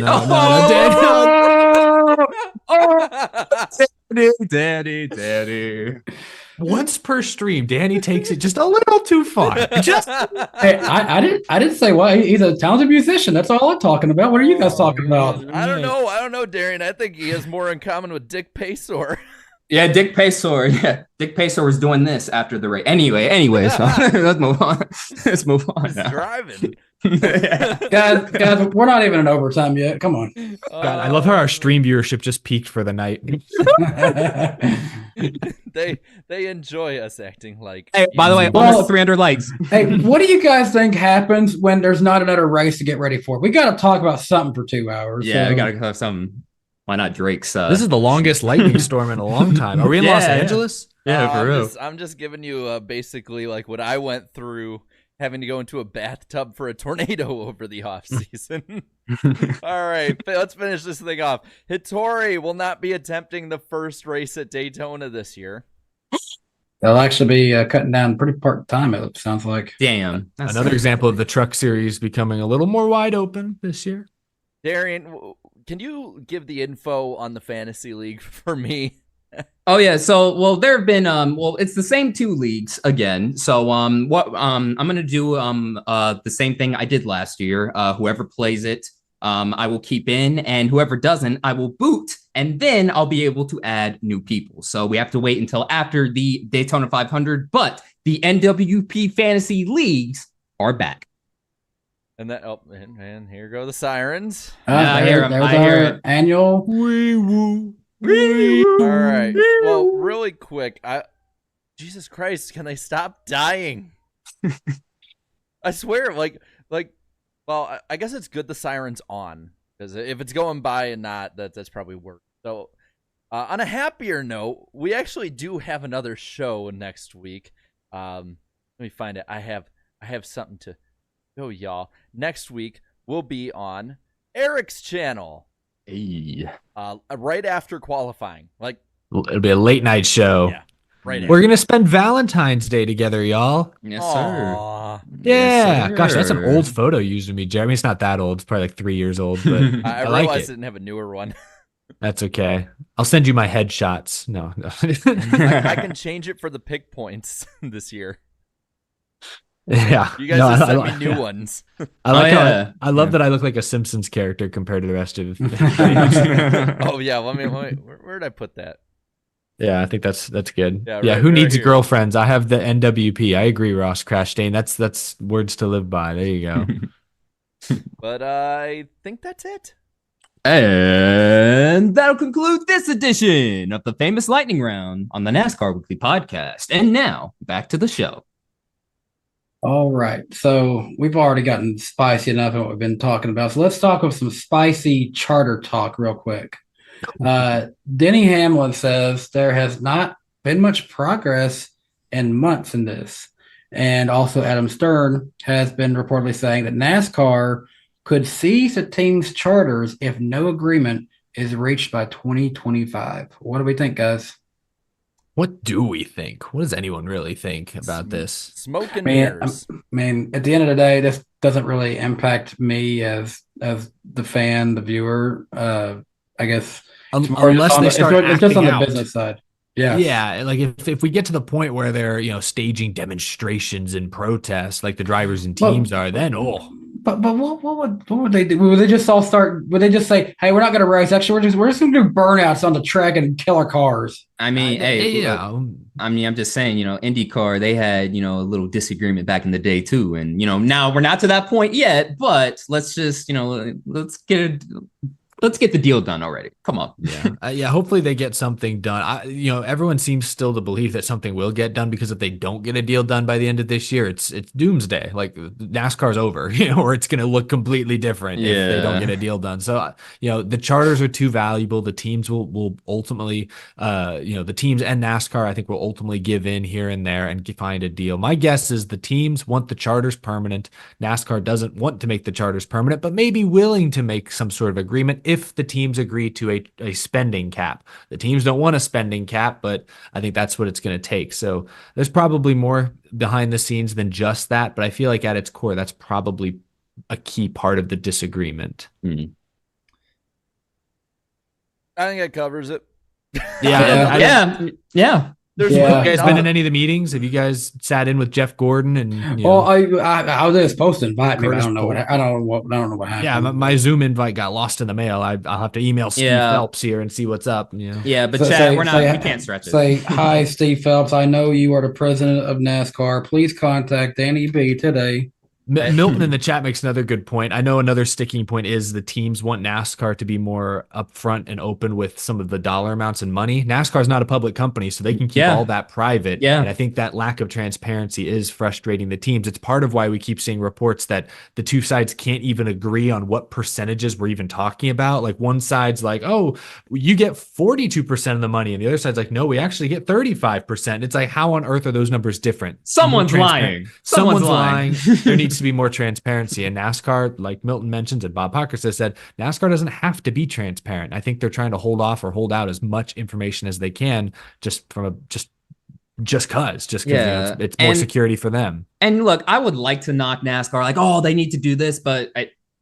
Daddy. Once per stream, Danny takes it just a little too far. Just Hey, I didn't say why. He's a talented musician. That's all I'm talking about. What are you guys talking about? I don't know, Darian. I think he has more in common with Dick Pacer. Yeah, Dick Pacer. Yeah, Dick Pacer was doing this after the race. Anyways, so let's move on. He's Now. driving. Guys, we're not even in overtime yet. Come on. God, I love how our stream viewership just peaked for the night. They enjoy us acting like. Hey, by the way, Well- almost 300 likes. Hey, what do you guys think happens when there's not another race to get ready for? We got to talk about something for 2 hours. Yeah, so- we gotta have some. Why not Drake's? This is the longest lightning storm in a long time. Are we in Los Yeah. Angeles? Yeah, for real. I'm just giving you basically like what I went through having to go into a bathtub for a tornado over the off season. All right, let's finish this thing off. Hattori will not be attempting the first race at Daytona this year. They'll actually be cutting down pretty part time, it sounds like. Damn. That's Another example of the truck series becoming a little more wide open this year. Darian, can you give the info on the fantasy league for me? Oh yeah, so there have been it's the same 2 leagues again. So I'm gonna do the same thing I did last year. Whoever plays it, I will keep in, and whoever doesn't, I will boot, and then I'll be able to add new people. So we have to wait until after the Daytona 500, but the NWP fantasy leagues are back. And that and here go the sirens. I hear 'em. There's I hear our it. annual. All right. Well, really quick, Jesus Christ, can they stop dying? I swear, well, I guess it's good the siren's on, because if it's going by and not, that's probably work. So, on a happier note, we actually do have another show next week. Let me find it. I have something to show y'all. Next week we'll be on Eric's channel. Hey. Right after qualifying, like It'll be a late night show. yeah, right. We're gonna spend Valentine's Day together, y'all. Yes, sir. Aw. Yeah. Yes, Gosh, that's an sir. old photo used of me, Jeremy. It's not that old. It's probably like 3 years old, but I I like realized it. I didn't have a newer one. That's okay. I'll send you my headshots. No. I can change it for the pick points this year. Yeah. You guys No, just I- send I- me new ones. I like how yeah. I love that I look like a Simpsons character compared to the rest of. Oh yeah, let me where did I put that? Yeah, I think that's good. Yeah, Yeah, right- who right needs here. girlfriends? I have the NWP. I agree, Ross Crashtain. That's words to live by. There you go. But I think that's it. And that'll conclude this edition of the Famous Lightning Round on the NASCAR Weekly Podcast. And now, back to the show. All right. So we've already gotten spicy enough in what we've been talking about. So let's talk of some spicy charter talk real quick. Denny Hamlin says there has not been much progress in months in this. And also Adam Stern has been reportedly saying that NASCAR could cease the team's charters if no agreement is reached by 2025. What do we think, guys? What do we think? What does anyone really think about this? Smoke and Man, mirrors. I mean, at the end of the day, this doesn't really impact me as the fan, the viewer. I guess it's more Unless just on they the- start it's just on acting the out. business side. Yeah. Yeah, like if we get to the point where they're staging demonstrations and protests like the drivers and Well, teams are, then But what would they do? Would they just all start? Would they just say, "Hey, we're not going to race. Actually, we're just going to do burnouts on the track and kill our cars"? I mean, hey, yeah, I'm just saying, IndyCar, they had, a little disagreement back in the day too. And, now we're not to that point yet, but let's just, let's get the deal done already. Come on. yeah. Hopefully they get something done. Everyone seems still to believe that something will get done, because if they don't get a deal done by the end of this year, it's doomsday. Like NASCAR's over, or it's going to look completely different if they don't get a deal done. So, the charters are too valuable. The teams will ultimately, the teams and NASCAR, I think, will ultimately give in here and there and find a deal. My guess is the teams want the charters permanent. NASCAR doesn't want to make the charters permanent, but may be willing to make some sort of agreement if the teams agree to a spending cap. The teams don't want a spending cap, but I think that's what it's going to take. So there's probably more behind the scenes than just that, but I feel like at its core, that's probably a key part of the disagreement. I think that covers it. Yeah. There's Yeah. Have really you guys been in any of the meetings? Have you guys sat in with Jeff Gordon and? Well, I was supposed to invite me, but I Curtis don't know what Polk. I don't know what happened. Yeah, my Zoom invite got lost in the mail. I'll have to email Steve Phelps here and see what's up. Yeah, but So Chad, say- we can't stretch it. Say hi, Steve Phelps. I know you are the president of NASCAR. Please contact Danny B today. Milton in the chat makes another good point. I know another sticking point is the teams want NASCAR to be more upfront and open with some of the dollar amounts and money. NASCAR is not a public company, so they can keep all that private. Yeah. And I think that lack of transparency is frustrating the teams. It's part of why we keep seeing reports that the two sides can't even agree on what percentages we're even talking about. Like one side's like, oh, you get 42% of the money. And the other side's like, no, we actually get 35%. It's like, how on earth are those numbers different? Someone's lying. Someone's lying. There needs to be more transparency. And NASCAR, like Milton mentions and Bob Hawkins has said, NASCAR doesn't have to be transparent. I think they're trying to hold off or hold out as much information as they can, just because it's more security for them. And look, I would like to knock NASCAR, like, oh, they need to do this, but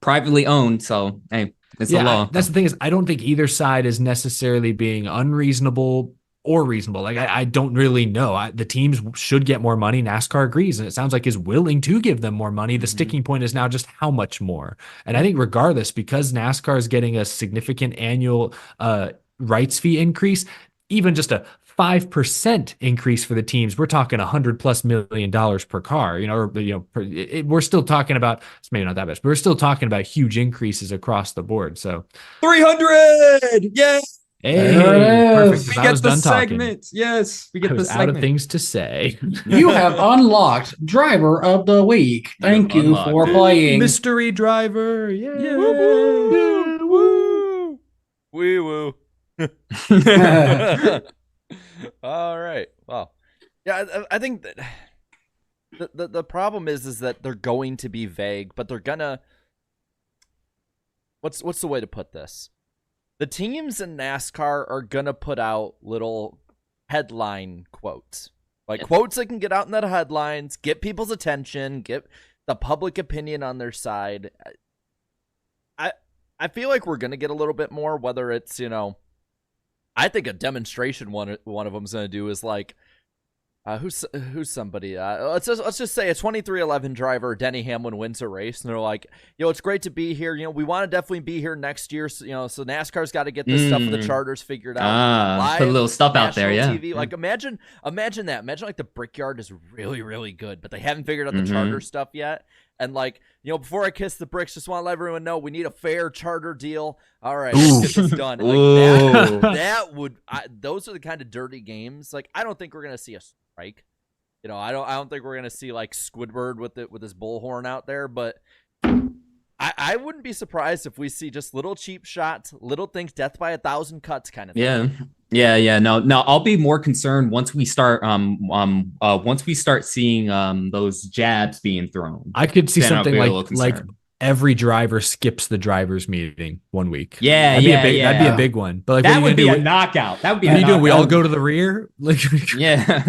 privately owned, so hey, it's a law. That's the thing is, I don't think either side is necessarily being unreasonable or reasonable. Like, I don't really know. The teams should get more money. NASCAR agrees, and it sounds like is willing to give them more money. The sticking point is now just how much more. And I think regardless, because NASCAR is getting a significant annual rights fee increase, even just a 5% increase for the teams, we're talking $100+ million per car, we're still talking about, it's maybe not that much, but we're still talking about huge increases across the board. So 300. Yeah. Hey, perfect. We get the segment. Yes, we get the segment. Out of things to say. You have unlocked Driver of the Week. Thank you for playing. Mystery driver. Yeah. Woo, woo. Wee woo. All right. Well, yeah, I think that the problem is that they're going to be vague, but they're gonna. What's the way to put this? The teams in NASCAR are gonna put out little headline quotes, quotes that can get out in the headlines, get people's attention, get the public opinion on their side. I feel like we're gonna get a little bit more, whether it's I think a demonstration one of them's gonna do is like, who's somebody? Let's just say a 2311 driver, Denny Hamlin, wins a race, and they're like, it's great to be here. We want to definitely be here next year. So, so NASCAR's got to get this stuff with the charters figured out. Live, put a little stuff out there, yeah. TV. Like imagine that. Imagine like the Brickyard is really, really good, but they haven't figured out the charter stuff yet. And like, before I kiss the bricks, just want to let everyone know we need a fair charter deal. All right, let's get this done. Like that would those are the kind of dirty games. Like I don't think we're gonna see a strike. I don't think we're gonna see like Squidward with his bullhorn out there. But I wouldn't be surprised if we see just little cheap shots, little things, death by 1,000 cuts kind of thing. Yeah. No, I'll be more concerned once we start seeing those jabs being thrown. I could see something like every driver skips the drivers meeting 1 week. That'd be a big one. But like, that would be a knockout. That would be. What are you doing? We all go to the rear.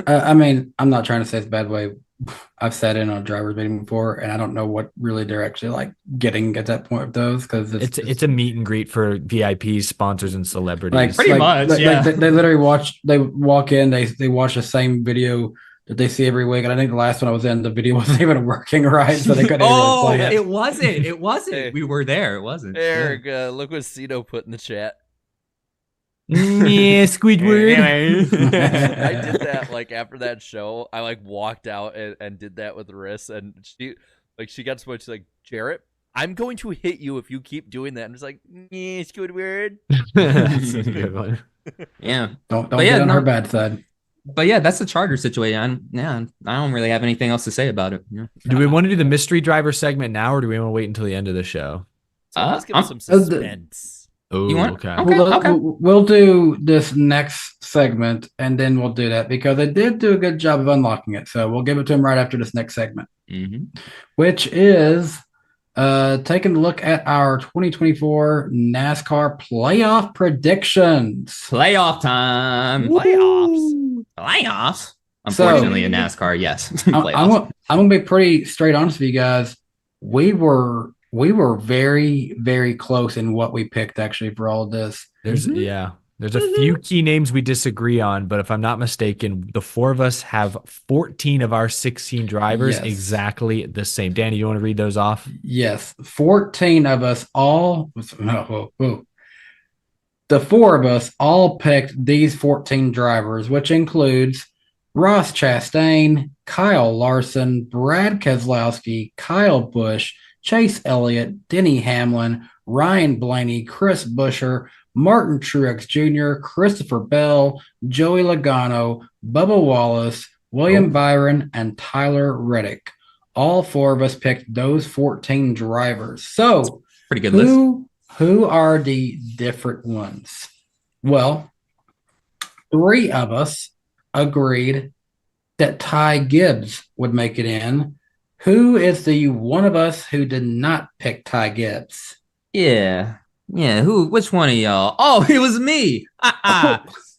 I mean, I'm not trying to say it's a bad way. I've sat in on a driver's meeting before, and I don't know what really they're actually like getting at that point of those, because it's a meet and greet for VIPs, sponsors, and celebrities. Pretty much. They literally walk in, they watch the same video that they see every week, and I think the last one I was in, the video wasn't even working right, so they couldn't even play it. It wasn't. Hey, we were there. It wasn't. Eric, look what Cito put in the chat. Yeah, Squidward. I did that like after that show. I like walked out and did that with Riss, and she got so much. She's like, Jarrett, I'm going to hit you if you keep doing that. I'm just like, yeah, Squidward. That's a good one. Yeah, don't get on her bad side. But yeah, that's the charter situation. I don't really have anything else to say about it. Yeah. Do we want to do the mystery driver segment now, or do we want to wait until the end of the show? So let's give us some suspense. Oh, you want? Okay. We'll do this next segment, and then we'll do that, because they did do a good job of unlocking it. So we'll give it to them right after this next segment, which is Taking a look at our 2024 NASCAR playoff predictions. Playoff time. Playoffs. Unfortunately, in NASCAR, yes. Playoffs. I'm gonna be pretty straight honest with you guys. We were very, very close in what we picked actually for all of this. There's a few key names we disagree on, but if I'm not mistaken, the four of us have 14 of our 16 drivers exactly the same. Danny, you want to read those off? Yes, 14 of us all. The four of us all picked these 14 drivers, which includes Ross Chastain, Kyle Larson, Brad Keselowski, Kyle Busch, Chase Elliott, Denny Hamlin, Ryan Blaney, Chris Buescher, Martin Truex Jr., Christopher Bell, Joey Logano, Bubba Wallace, William Byron, and Tyler Reddick. All four of us picked those 14 drivers. So, pretty good list. Who are the different ones? Well, three of us agreed that Ty Gibbs would make it in. Who is the one of us who did not pick Ty Gibbs? Yeah. Which one of y'all? Oh, it was me.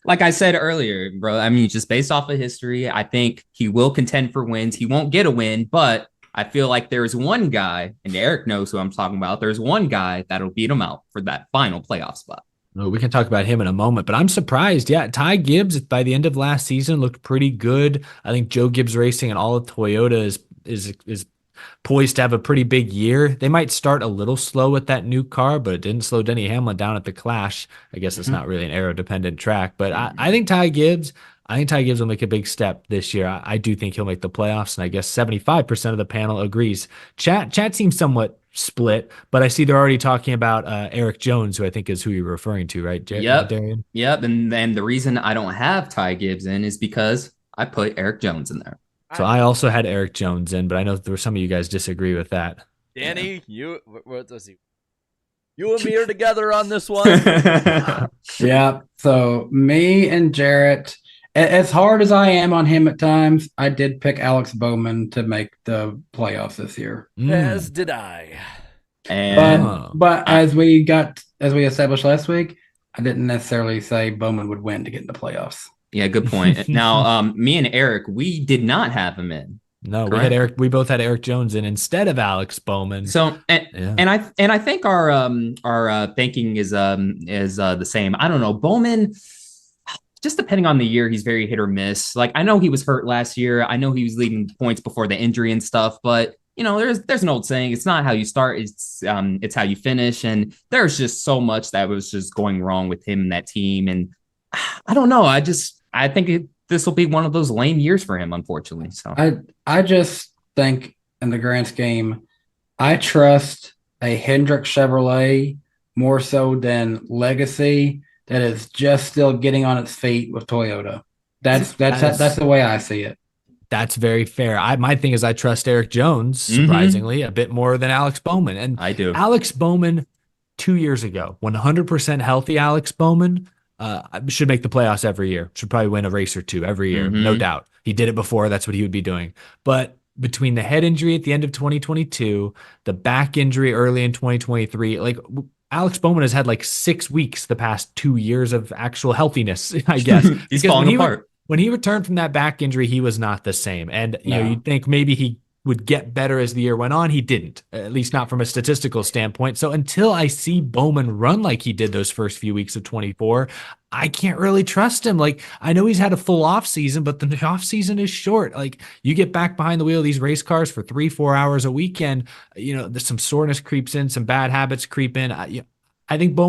Like I said earlier, bro, I mean, just based off of history, I think he will contend for wins. He won't get a win, but I feel like there's one guy, and Eric knows who I'm talking about. There's one guy that'll beat him out for that final playoff spot. Oh, we can talk about him in a moment, but I'm surprised. Yeah, Ty Gibbs by the end of last season looked pretty good. I think Joe Gibbs Racing and all of Toyota is poised to have a pretty big year. They might start a little slow with that new car, but it didn't slow Denny Hamlin down at the Clash. I guess it's not really an aero-dependent track, but I think Ty Gibbs will make a big step this year. I do think he'll make the playoffs, and I guess 75% of the panel agrees. Chat seems somewhat split, but I see they're already talking about Eric Jones, who I think is who you're referring to, right? Darian? Yep. And then the reason I don't have Ty Gibbs in is because I put Eric Jones in there. So I also had Eric Jones in, but I know there were some of you guys disagree with that. Danny, you and me are together on this one. Yeah. So me and Jarrett, as hard as I am on him at times, I did pick Alex Bowman to make the playoffs this year. As did I. But as we established last week, I didn't necessarily say Bowman would win to get in the playoffs. Yeah, good point. Now, me and Eric, we did not have him in. No, we both had Eric Jones in instead of Alex Bowman. So, and I think our thinking is the same. I don't know, Bowman. Just depending on the year, he's very hit or miss. Like I know he was hurt last year. I know he was leading points before the injury and stuff. But you know, there's an old saying: it's not how you start, it's how you finish. And there's just so much that was just going wrong with him and that team. And I don't know. I think this will be one of those lame years for him, unfortunately. So I just think in the grand scheme, I trust a Hendrick Chevrolet more so than Legacy that is just still getting on its feet with Toyota. That's the way I see it. That's very fair. My thing is I trust Eric Jones, surprisingly, a bit more than Alex Bowman. And I do. Alex Bowman 2 years ago, 100% healthy Alex Bowman should make the playoffs every year. Should probably win a race or two every year, no doubt. He did it before. That's what he would be doing. But between the head injury at the end of 2022, the back injury early in 2023, like Alex Bowman has had like 6 weeks the past 2 years of actual healthiness, I guess. He's falling apart. When he returned from that back injury, he was not the same. And you know, you'd think maybe he would get better as the year went on. He didn't, at least not from a statistical standpoint. So until I see Bowman run like he did those first few weeks of 24, I can't really trust him. Like, I know he's had a full off season, but the off season is short. Like, you get back behind the wheel of these race cars for 3-4 hours a weekend, you know, there's some soreness creeps in, some bad habits creep in. I think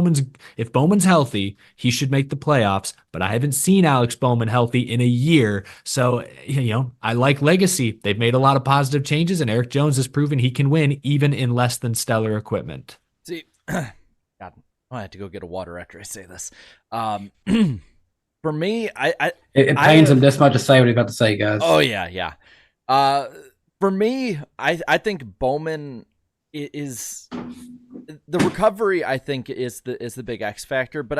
if Bowman's healthy, he should make the playoffs, but I haven't seen Alex Bowman healthy in a year. So, you know, I like Legacy. They've made a lot of positive changes, and Eric Jones has proven he can win even in less than stellar equipment. See, God, I have to go get a water after I say this. For me, it pains him this much to say what he's about to say, guys. Oh yeah. For me, I think Bowman is the recovery. I think is the big X factor, but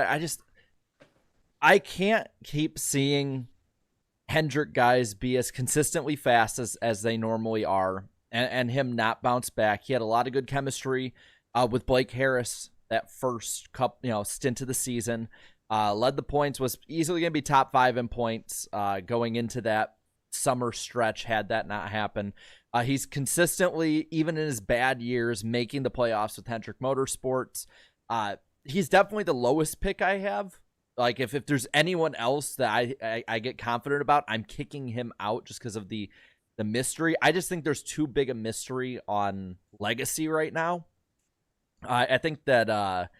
I can't keep seeing Hendrick guys be as consistently fast as they normally are and him not bounce back. He had a lot of good chemistry with Blake Harris that first stint of the season. Led the points, was easily going to be top 5 in points going into that summer stretch had that not happen. He's consistently, even in his bad years, making the playoffs with Hendrick Motorsports. He's definitely the lowest pick I have. Like if there's anyone else that I get confident about, I'm kicking him out just because of the mystery. I just think there's too big a mystery on Legacy right now. I think that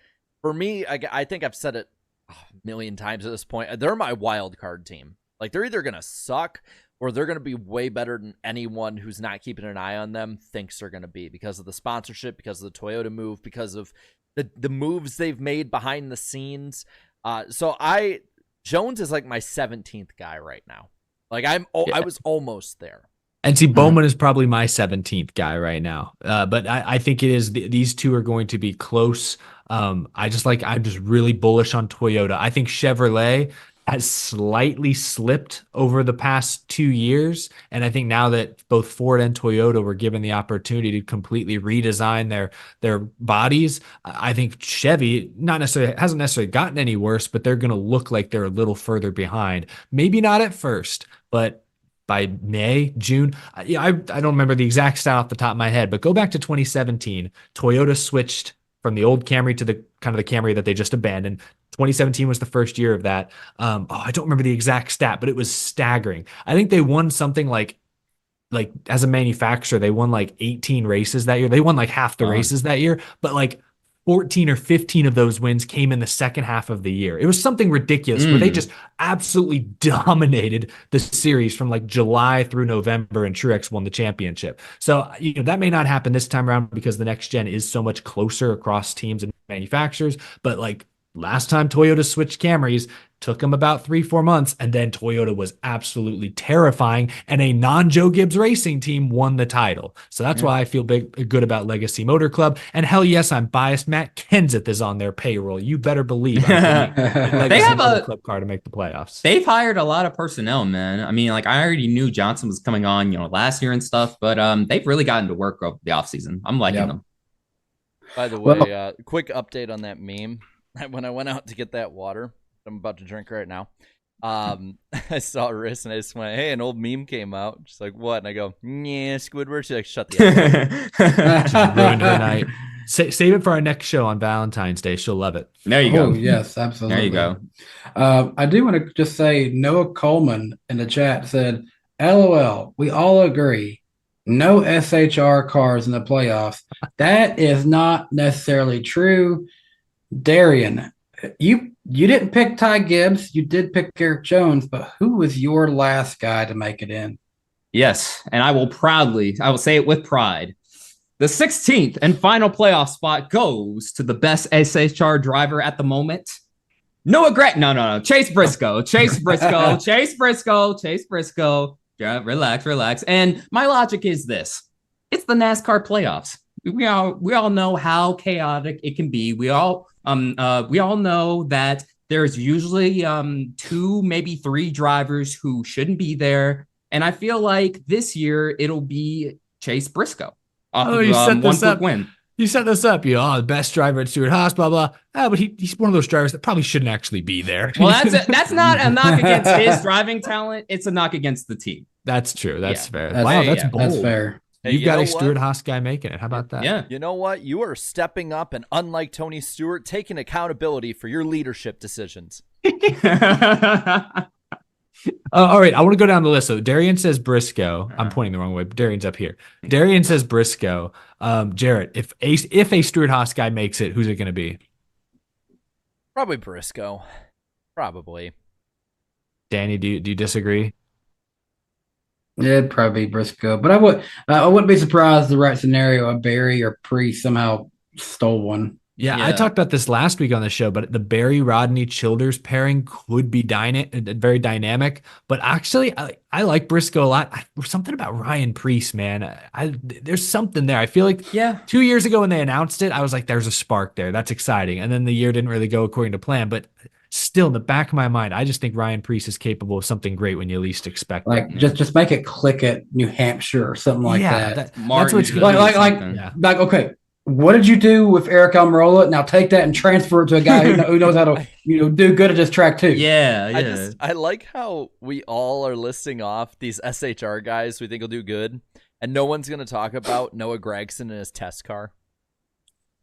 for me, I think I've said it a million times at this point. They're my wild card team. Like they're either going to suck or they're going to be way better than anyone who's not keeping an eye on them thinks they're going to be, because of the sponsorship, because of the Toyota move, because of the moves they've made behind the scenes. So Jones is like my 17th guy right now. Like I was almost there. And see, Bowman is probably my 17th guy right now. But I think it is these two are going to be close. I'm just really bullish on Toyota. I think Chevrolet has slightly slipped over the past 2 years. And I think now that both Ford and Toyota were given the opportunity to completely redesign their bodies, I think Chevy hasn't necessarily gotten any worse, but they're going to look like they're a little further behind. Maybe not at first, but by May, June, I don't remember the exact stat off the top of my head, but go back to 2017. Toyota switched from the old Camry to the kind of the Camry that they just abandoned. 2017 was the first year of that. I don't remember the exact stat, but it was staggering. I think they won something like as a manufacturer, they won like 18 races that year. They won like half the races that year, but like 14 or 15 of those wins came in the second half of the year. It was something ridiculous where they just absolutely dominated the series from like July through November, and Truex won the championship. So, that may not happen this time around because the next gen is so much closer across teams and manufacturers. But like last time Toyota switched Camrys, took them about 3-4 months, and then Toyota was absolutely terrifying, and a non-Joe Gibbs racing team won the title. So that's why I feel good about Legacy Motor Club. And hell yes, I'm biased. Matt Kenseth is on their payroll. You better believe they have a club car to make the playoffs. They've hired a lot of personnel, man. I mean, like I already knew Johnson was coming on, last year and stuff, but they've really gotten to work over the offseason. I'm liking them. By the way, quick update on that meme. When I went out to get that water I'm about to drink right now, I saw Riss and I just went, "Hey, an old meme came out." She's like, "What?" And I go, "Yeah, Squidward." She's like, "Shut the Just ruined her night. Save it for our next show on Valentine's Day. She'll love it. There you go. Yes, absolutely. There you go. I do want to just say Noah Coleman in the chat said, "LOL, we all agree. No SHR cars in the playoffs." That is not necessarily true. Darian, you didn't pick Ty Gibbs. You did pick Eric Jones, but who was your last guy to make it in? Yes, and I will say it with pride. The 16th and final playoff spot goes to the best SHR driver at the moment. No. Chase Briscoe. Chase Briscoe. Yeah, relax. And my logic is this. It's the NASCAR playoffs. We all know how chaotic it can be. We all know that there's usually 2, maybe 3 drivers who shouldn't be there. And I feel like this year it'll be Chase Briscoe. You set this up. Win. You set this up. The best driver at Stewart-Haas, blah, blah. But he's one of those drivers that probably shouldn't actually be there. Well, that's not a knock against his driving talent. It's a knock against the team. That's true. That's fair. That's bold. That's fair. Hey, You've got a Stewart-Haas guy making it. How about that? Yeah. You know what? You are stepping up and, unlike Tony Stewart, taking accountability for your leadership decisions. All right. I want to go down the list. So Darian says Briscoe. I'm pointing the wrong way, but Darian's up here. Darian says Briscoe. Jarrett, if a Stewart-Haas guy makes it, who's it going to be? Probably Briscoe. Probably. Danny, do you disagree? Yeah, it'd probably be Briscoe, but I wouldn't be surprised the right scenario a Barry or Priest somehow stole one. Yeah, I talked about this last week on the show, but the Barry Rodney Childers pairing could be very dynamic. But actually, I like Briscoe a lot. Something about Ryan Priest, man. There's something there. I feel like 2 years ago when they announced it, I was like, "There's a spark there. That's exciting." And then the year didn't really go according to plan, but still in the back of my mind, I just think Ryan Preece is capable of something great when you least expect it. Like just make it click at New Hampshire or something like that. That's Martin what's Good good. Like okay, what did you do with Eric Almirola? Now take that and transfer it to a guy who knows how to do good at this track too. Yeah. I like how we all are listing off these SHR guys we think will do good, and no one's going to talk about Noah Gragson and his test car.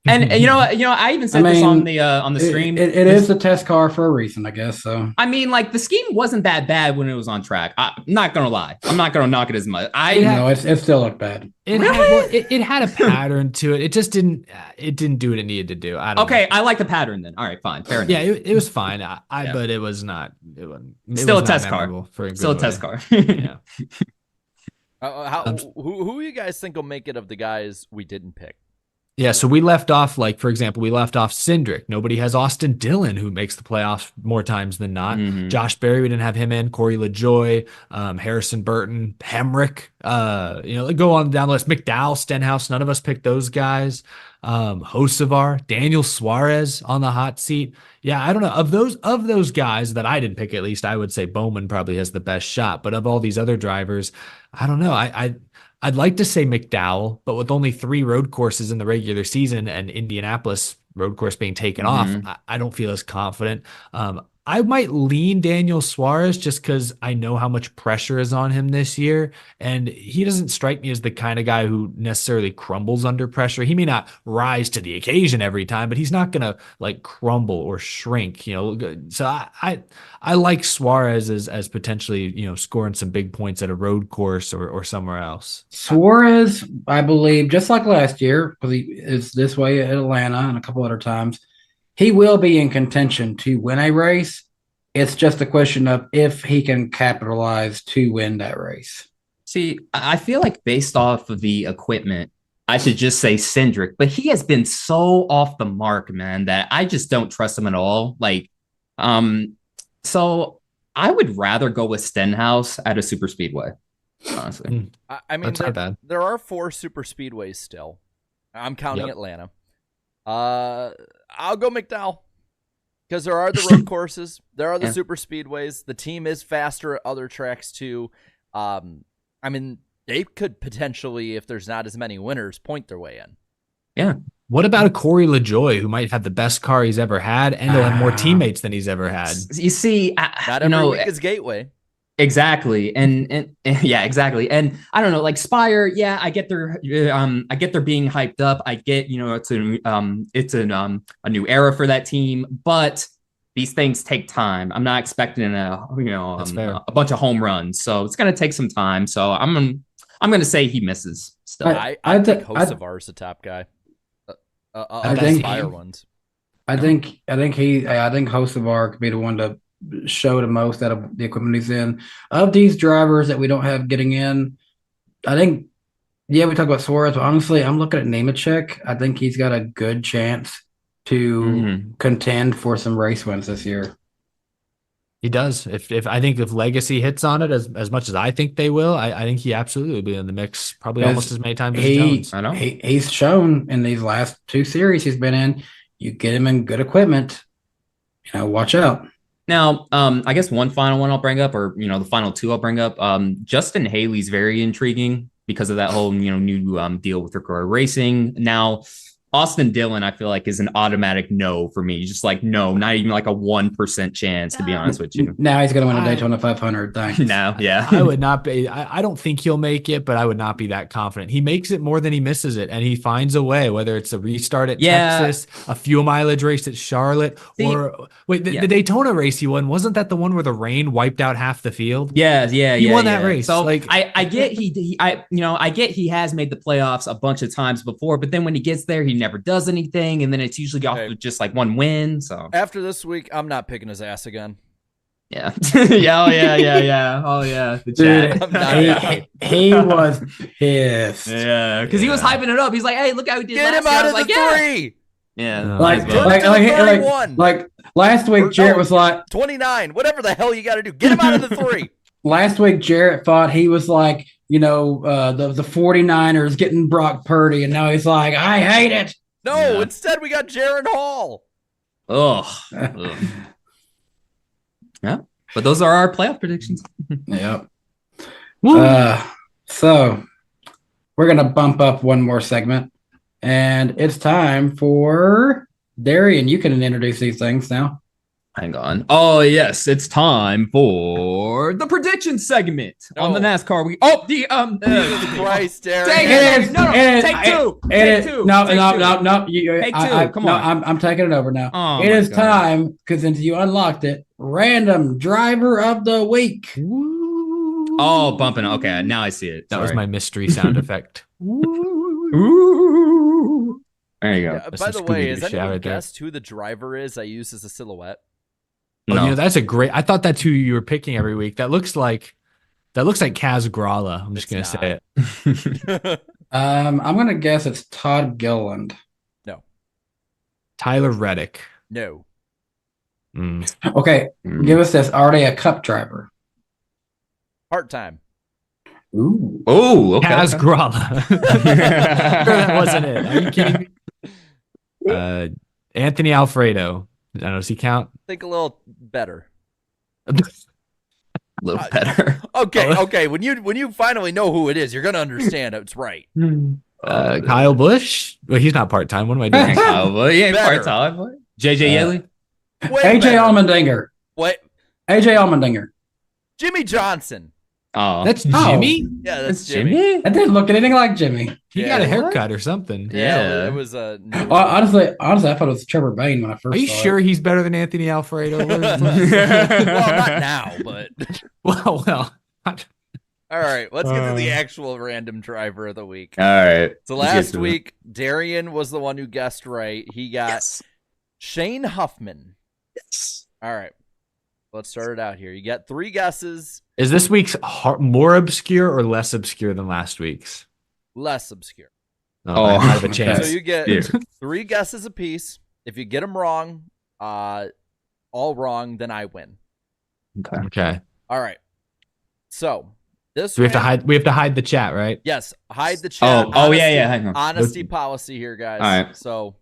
And you know, I even said this on the stream. It is a test car for a reason, I guess. So I mean, like the scheme wasn't that bad when it was on track. I'm not gonna lie. I'm not gonna knock it as much. It still looked bad. It had a pattern to it. It just didn't. It didn't do what it needed to do. I don't know. I like the pattern then. All right, fine, fair enough. Yeah, it was fine. But it was not. It still was a test car. Still a test car. Yeah. Who you guys think will make it of the guys we didn't pick? Yeah, so we left off, like, for example, we left off Cindric. Nobody has Austin Dillon, who makes the playoffs more times than not. Mm-hmm. Josh Berry, we didn't have him in. Corey LaJoy, Harrison Burton, Hemrick. Go on down the list. McDowell, Stenhouse, none of us picked those guys. Hocevar, Daniel Suarez on the hot seat. Yeah, I don't know. Of those guys that I didn't pick, at least, I would say Bowman probably has the best shot. But of all these other drivers, I don't know. I'd like to say McDowell, but with only 3 road courses in the regular season and Indianapolis road course being taken off, I don't feel as confident. I might lean Daniel Suarez just because I know how much pressure is on him this year. And he doesn't strike me as the kind of guy who necessarily crumbles under pressure. He may not rise to the occasion every time, but he's not going to like crumble or shrink, So I like Suarez as potentially, scoring some big points at a road course or somewhere else. Suarez, I believe, just like last year, because he is this way at Atlanta and a couple other times, he will be in contention to win a race. It's just a question of if he can capitalize to win that race. See, I feel like based off of the equipment, I should just say Cindric, but he has been so off the mark, man, that I just don't trust him at all. So I would rather go with Stenhouse at a super speedway, honestly. I mean, there are 4 super speedways still. I'm counting Atlanta. I'll go McDowell because there are the road courses, there are the super speedways. The team is faster at other tracks too. I mean, they could potentially, if there's not as many winners, point their way in. Yeah. What about a Corey LaJoy who might have the best car he's ever had and he'll have more teammates than he's ever had? You see, not every week is Gateway. Exactly. And yeah, exactly. And I don't know, like Spire, yeah, I get their being hyped up. I get, it's a new era for that team, but these things take time. I'm not expecting a bunch of home runs. So it's going to take some time. So I'm going to say he misses still. I think Hocevar is the top guy. I think Spire ones. I think Hocevar could be the one to show the most out of the equipment he's in. Of these drivers that we don't have getting in, I think, we talk about Suarez, but honestly, I'm looking at Nemechek. I think he's got a good chance to contend for some race wins this year. He does. If I think if Legacy hits on it as much as I think they will, I think he absolutely will be in the mix probably almost as many times as Jones. I know. He's shown in these last 2 series he's been in, you get him in good equipment, watch out. Now, I guess one final one I'll bring up, or the final 2 I'll bring up. Justin Haley's very intriguing because of that whole new deal with Recorded Racing. Now, Austin Dillon, I feel like, is an automatic no for me. Just like no, not even like a 1% chance, to be honest with you. Now he's going to win a Daytona 500. Thanks. No, yeah. I would not be. I don't think he'll make it, but I would not be that confident. He makes it more than he misses it, and he finds a way, whether it's a restart at Texas, a fuel mileage race at Charlotte, or the Daytona race he won. Wasn't that the one where the rain wiped out half the field? Yeah. He won that race. So I get I get he has made the playoffs a bunch of times before, but then when he gets there, he never does anything, and then it's usually off with just like one win. So after this week, I'm not picking his ass again. Yeah. yeah. Oh yeah. Dude, he was pissed. Yeah, because he was hyping it up. He's like, "Hey, look how he did." Get him out of the 3. Yeah, like last week, Jarrett was like 29. Whatever the hell you got to do, get him out of the 3. Last week, Jarrett thought he was like, the 49ers getting Brock Purdy, and now he's like, I hate it. No, instead we got Jaron Hall. Ugh. Yeah. But those are our playoff predictions. Yep. So we're gonna bump up one more segment, and it's time for Darian. You can introduce these things now. Hang on. Oh, yes. It's time for the prediction segment on the NASCAR week. Oh, Jesus Christ, Derek. Dang it. No, take two. Take two. No. Take two. Come on. I'm taking it over now. Oh, it is God. time, because since you unlocked it, random driver of the week. Oh, bumping. Okay, now I see it. That was Sorry. my mystery sound effect. Ooh. There you go. Yeah, That's by some the way, Scooby-Doo has shit anyone right there. guessed who the driver is I use as a silhouette? Oh, No. you know, that's a great. I thought that's who you were picking every week. That looks like Kaz Gralla. I'm just It's gonna not. say it. I'm gonna guess it's Todd Gilliland. Tyler Reddick. No. Okay, give us this. Are they a cup driver? Part-time. Ooh. Oh, okay. Kaz okay. Gralla. Sure that wasn't it. Are you kidding me? Anthony Alfredo. I don't know. Does he count? Think a little better. A little better. Okay. When you finally know who it is, you're gonna understand it's right. Kyle Busch. Well, he's not part time. What am I doing? Well, yeah, Better. part-time. Boy. JJ Yeley. Way AJ better. Allmendinger. What? AJ Allmendinger. Jimmy Johnson. Oh, That's Oh. Jimmy. Yeah, that's that's Jimmy. That didn't look anything like Jimmy. He Yeah. got a haircut or something. Yeah, it was a. Honestly, I thought it was Trevor Bain when I first Are you saw sure it. he's better than Anthony Alfredo? well, not now, but well. all right. Let's get to the actual random driver of the week. all right. So Let's get last to it. week, Darian was the one who guessed right. He got Shane Huffman. Yes. All right. Let's start it out here. You got 3 guesses, Is this week's more obscure or less obscure than last week's? less obscure. Oh, I have a okay. chance. So you get Yeah. 3 guesses apiece. If you get them wrong, all wrong, then I win. Okay. All right. So this So we have to hide the chat, right? Yes, hide the chat. Oh, yeah. Hang on. Honesty policy here, guys. All right. So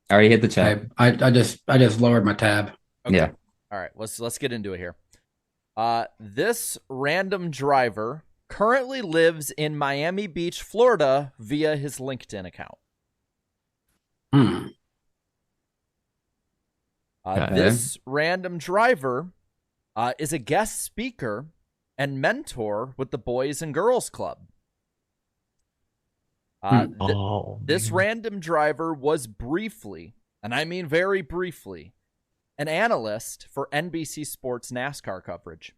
I already hit the chat. I just lowered my tab. okay. Yeah. All right, let's get into it here. This random driver currently lives in Miami Beach, Florida, via his LinkedIn account. Okay. This random driver is a guest speaker and mentor with the Boys and Girls Club. This random driver was briefly, and I mean very briefly, an analyst for NBC Sports NASCAR coverage.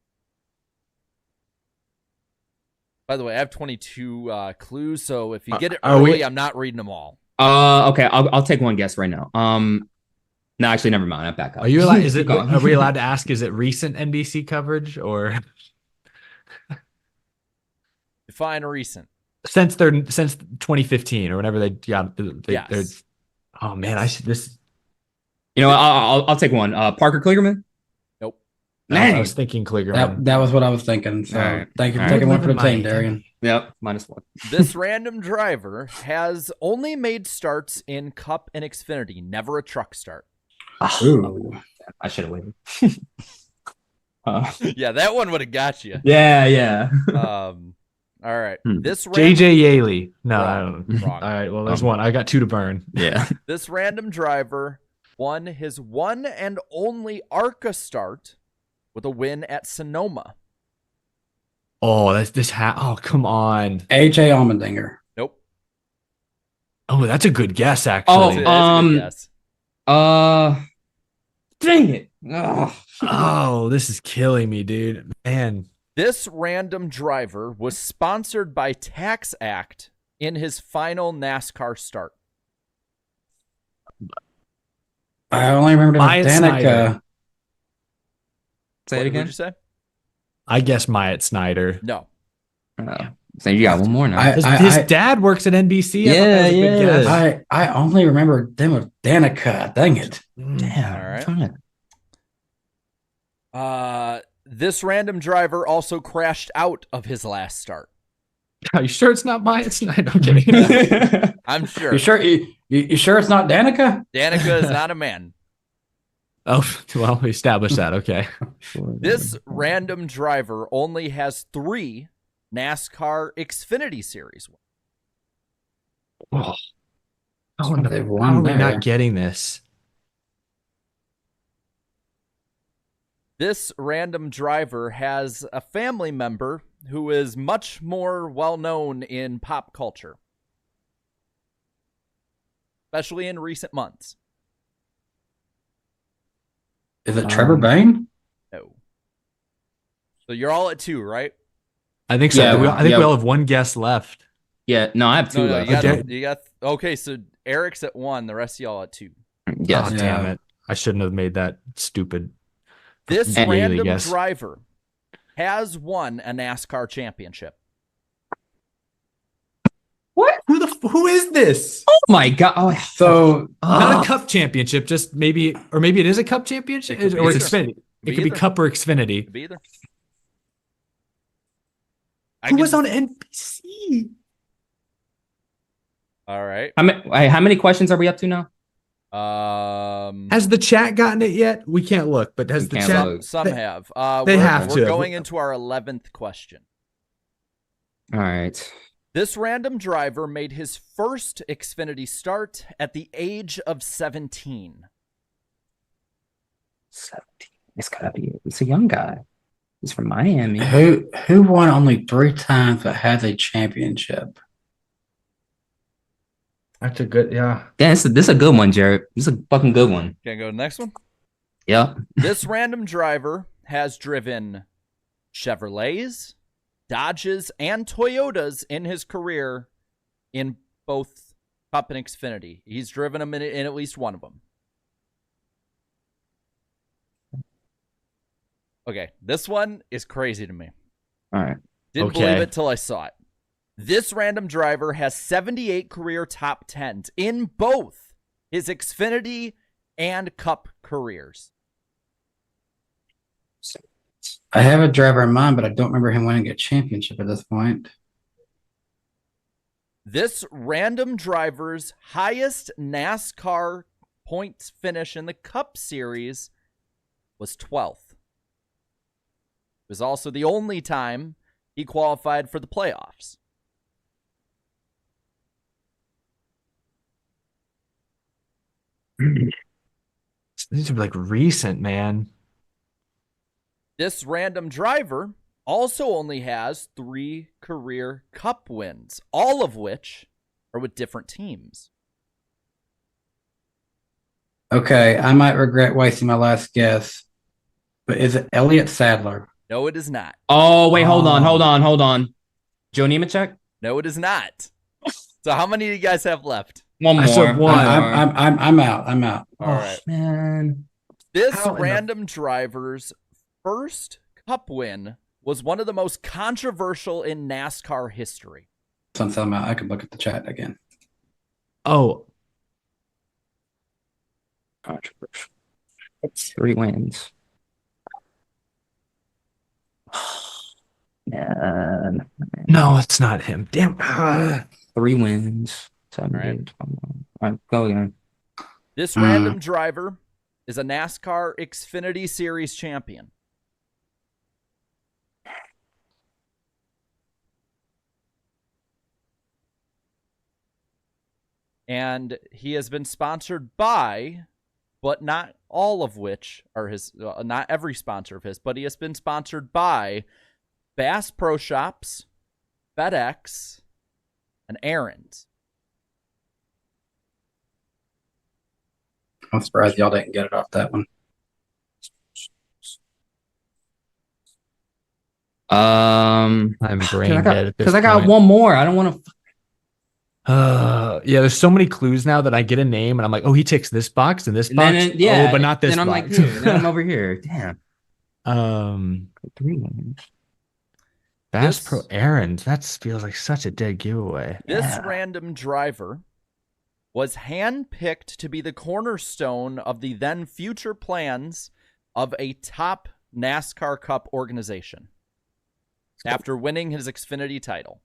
By the way, I have 22 clues, so if you get it early, I'm not reading them all. Okay. I'll take one guess right now. No, actually, never mind. I back up. Are you allowed? Keep going. Are we allowed to ask? Is it recent NBC coverage or Define recent. since 2015 or whenever they got? Yes. Oh man, I should this. You know, I'll take one. Parker Kligerman. Nope. I was thinking Kligerman. That was what I was thinking. So All right. thank you for All taking right. one for the team, Mine. Darian. Yep, -1. This random driver has only made starts in Cup and Xfinity, never a truck start. Ooh. I should have waited. Yeah, that one would have got you. Yeah. All right. This JJ Yaley. No, I Wrong. don't. Wrong. All right. Well, there's one. I got 2 to burn. Yeah. This random driver won his one and only ARCA start with a win at Sonoma. Oh, that's this hat. Oh, come on. AJ Allmendinger. Nope. Oh, that's a good guess, actually. Oh, That's a good guess. Dang it. Ugh. Oh, this is killing me, dude. Man. This random driver was sponsored by Tax Act in his final NASCAR start. I only remember Myatt Danica. Snyder. Say it What again. did you say? I guess Myatt Snyder. No. So you got one more now. His dad works at NBC. I thought that was a good Yeah. guess. I only remember them with Danica. Dang it. Yeah. All right. This random driver also crashed out of his last start. Are you sure it's not Myatt Snyder? I'm kidding. I'm sure. You sure? You sure it's not Danica? Danica is not a man. Oh, well, we established that. Okay. This random driver only has 3 NASCAR Xfinity Series wins. Oh, They've how won are we there. not getting this? This random driver has a family member who is much more well-known in pop culture, especially in recent months. Is it Trevor Bayne? No. So you're all at 2, right? I think so. Yeah, I think we all have one guess left. Yeah, no, I have 2 No, left. you got. Okay, so Eric's at 1. The rest of y'all at 2. Yes. Oh, damn it. I shouldn't have made that stupid. This Daily random guess. driver has won a NASCAR championship. What? Who is this? Oh my god. Oh, So Not a cup championship, just maybe, or maybe it is a cup championship, It could or be Xfinity. It could be either. cup or Xfinity. Could be either. Who was on NBC? All right. how many questions are we up to now? Has the chat gotten it yet? We can't look, but has We the can't chat? look. Some have. They we're, have We're to. going into our 11th question. All right. This random driver made his first Xfinity start at the age of 17. 17. It's a young guy. He's from Miami. who won only 3 times but has a championship? That's a good, yeah. Yeah, this is a good one, Jared. This is a fucking good one. Can I go to the next one? Yep. This random driver has driven Chevrolets, Dodges, and Toyotas in his career in both Cup and Xfinity. He's driven them in at least one of them. Okay, this one is crazy to me. All right. Didn't Okay. believe it till I saw it. This random driver has 78 career top 10s in both his Xfinity and Cup careers. I have a driver in mind, but I don't remember him winning a championship at this point. This random driver's highest NASCAR points finish in the Cup Series was 12th. It was also the only time he qualified for the playoffs. These are like recent, man. This random driver also only has 3 career Cup wins, all of which are with different teams. Okay, I might regret wasting my last guess, but is it Elliott Sadler? No, it is not. Oh, wait, hold on. Joe Nemechek? No, it is not. So how many do you guys have left? One more. I said one. I'm out. I'm out. All right. Man. This How in the- random driver's first Cup win was one of the most controversial in NASCAR history. Since I'm out, I can look at the chat again. Oh, Controversial. It's 3 wins. Man. no, it's not him. Damn. 3 wins. 7, All right. 8, 12. All right, go again. This random driver is a NASCAR Xfinity Series champion. And he has been sponsored by, but not all of which are his, not every sponsor of his, but he has been sponsored by Bass Pro Shops, FedEx, and Aaron's. I'm surprised y'all didn't get it off that one. I'm brain dead at this Because I got point. one more. I don't want to. Yeah, there's so many clues now that I get a name and I'm like, oh, he ticks this box and this box. Oh, but not this Then I'm box. like, dude, then I'm over here. Damn. 3 wins. Bass This- Pro Errands. That feels like such a dead giveaway. This Yeah. random driver was handpicked to be the cornerstone of the then future plans of a top NASCAR Cup organization after winning his Xfinity title.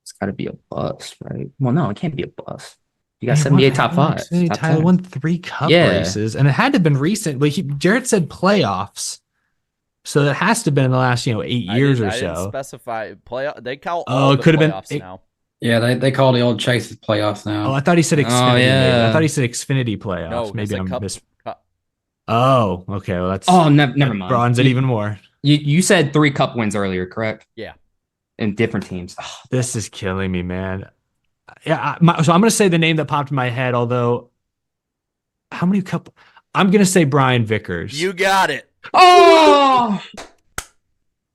It's got to be a bus, right? Well, no, it can't be a bus. You got 78 top five. Top Tyler 10. won 3 cup Yeah. races, and it had to have been recent. But Jarrett said playoffs, so it has to have been in the last 8 years or I didn't so. specify playoff. They call Oh, all it the could have been- playoffs now. Yeah, they call the old Chases playoffs now. Oh, I thought he said Oh, Xfinity. Maybe. yeah. I thought he said Xfinity playoffs. No, it was Maybe a I'm cup. Oh, okay. Well, that's Never mind. bronze it even more. You said 3 cup wins earlier, correct? Yeah. In different teams. Oh, This is killing me, man. Yeah, so I'm going to say the name that popped in my head, although how many cup? I'm going to say Brian Vickers. You got it. oh!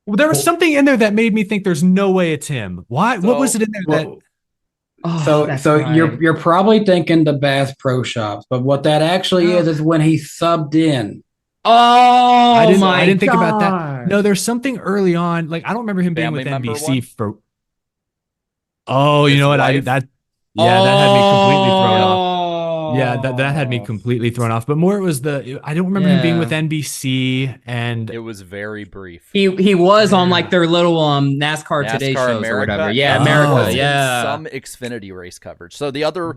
Well, there was something in there that made me think there's no way it's him. Why? What was it in there that? That's So right. you're probably thinking the Bass Pro Shops, but what that actually is when he subbed in. Oh, I my didn't think about that. God. No, there's something early on. Like I don't remember him being Family with member NBC one? for. Oh, you His know what? wife? That had me completely thrown off. Oh. Yeah, that had me completely thrown off. But more, it was I don't remember him being with NBC, and It was very brief. He was on like their little NASCAR Today NASCAR shows America, or whatever. and Yeah, Oh. he America. was in Yeah. some Xfinity race coverage. So the other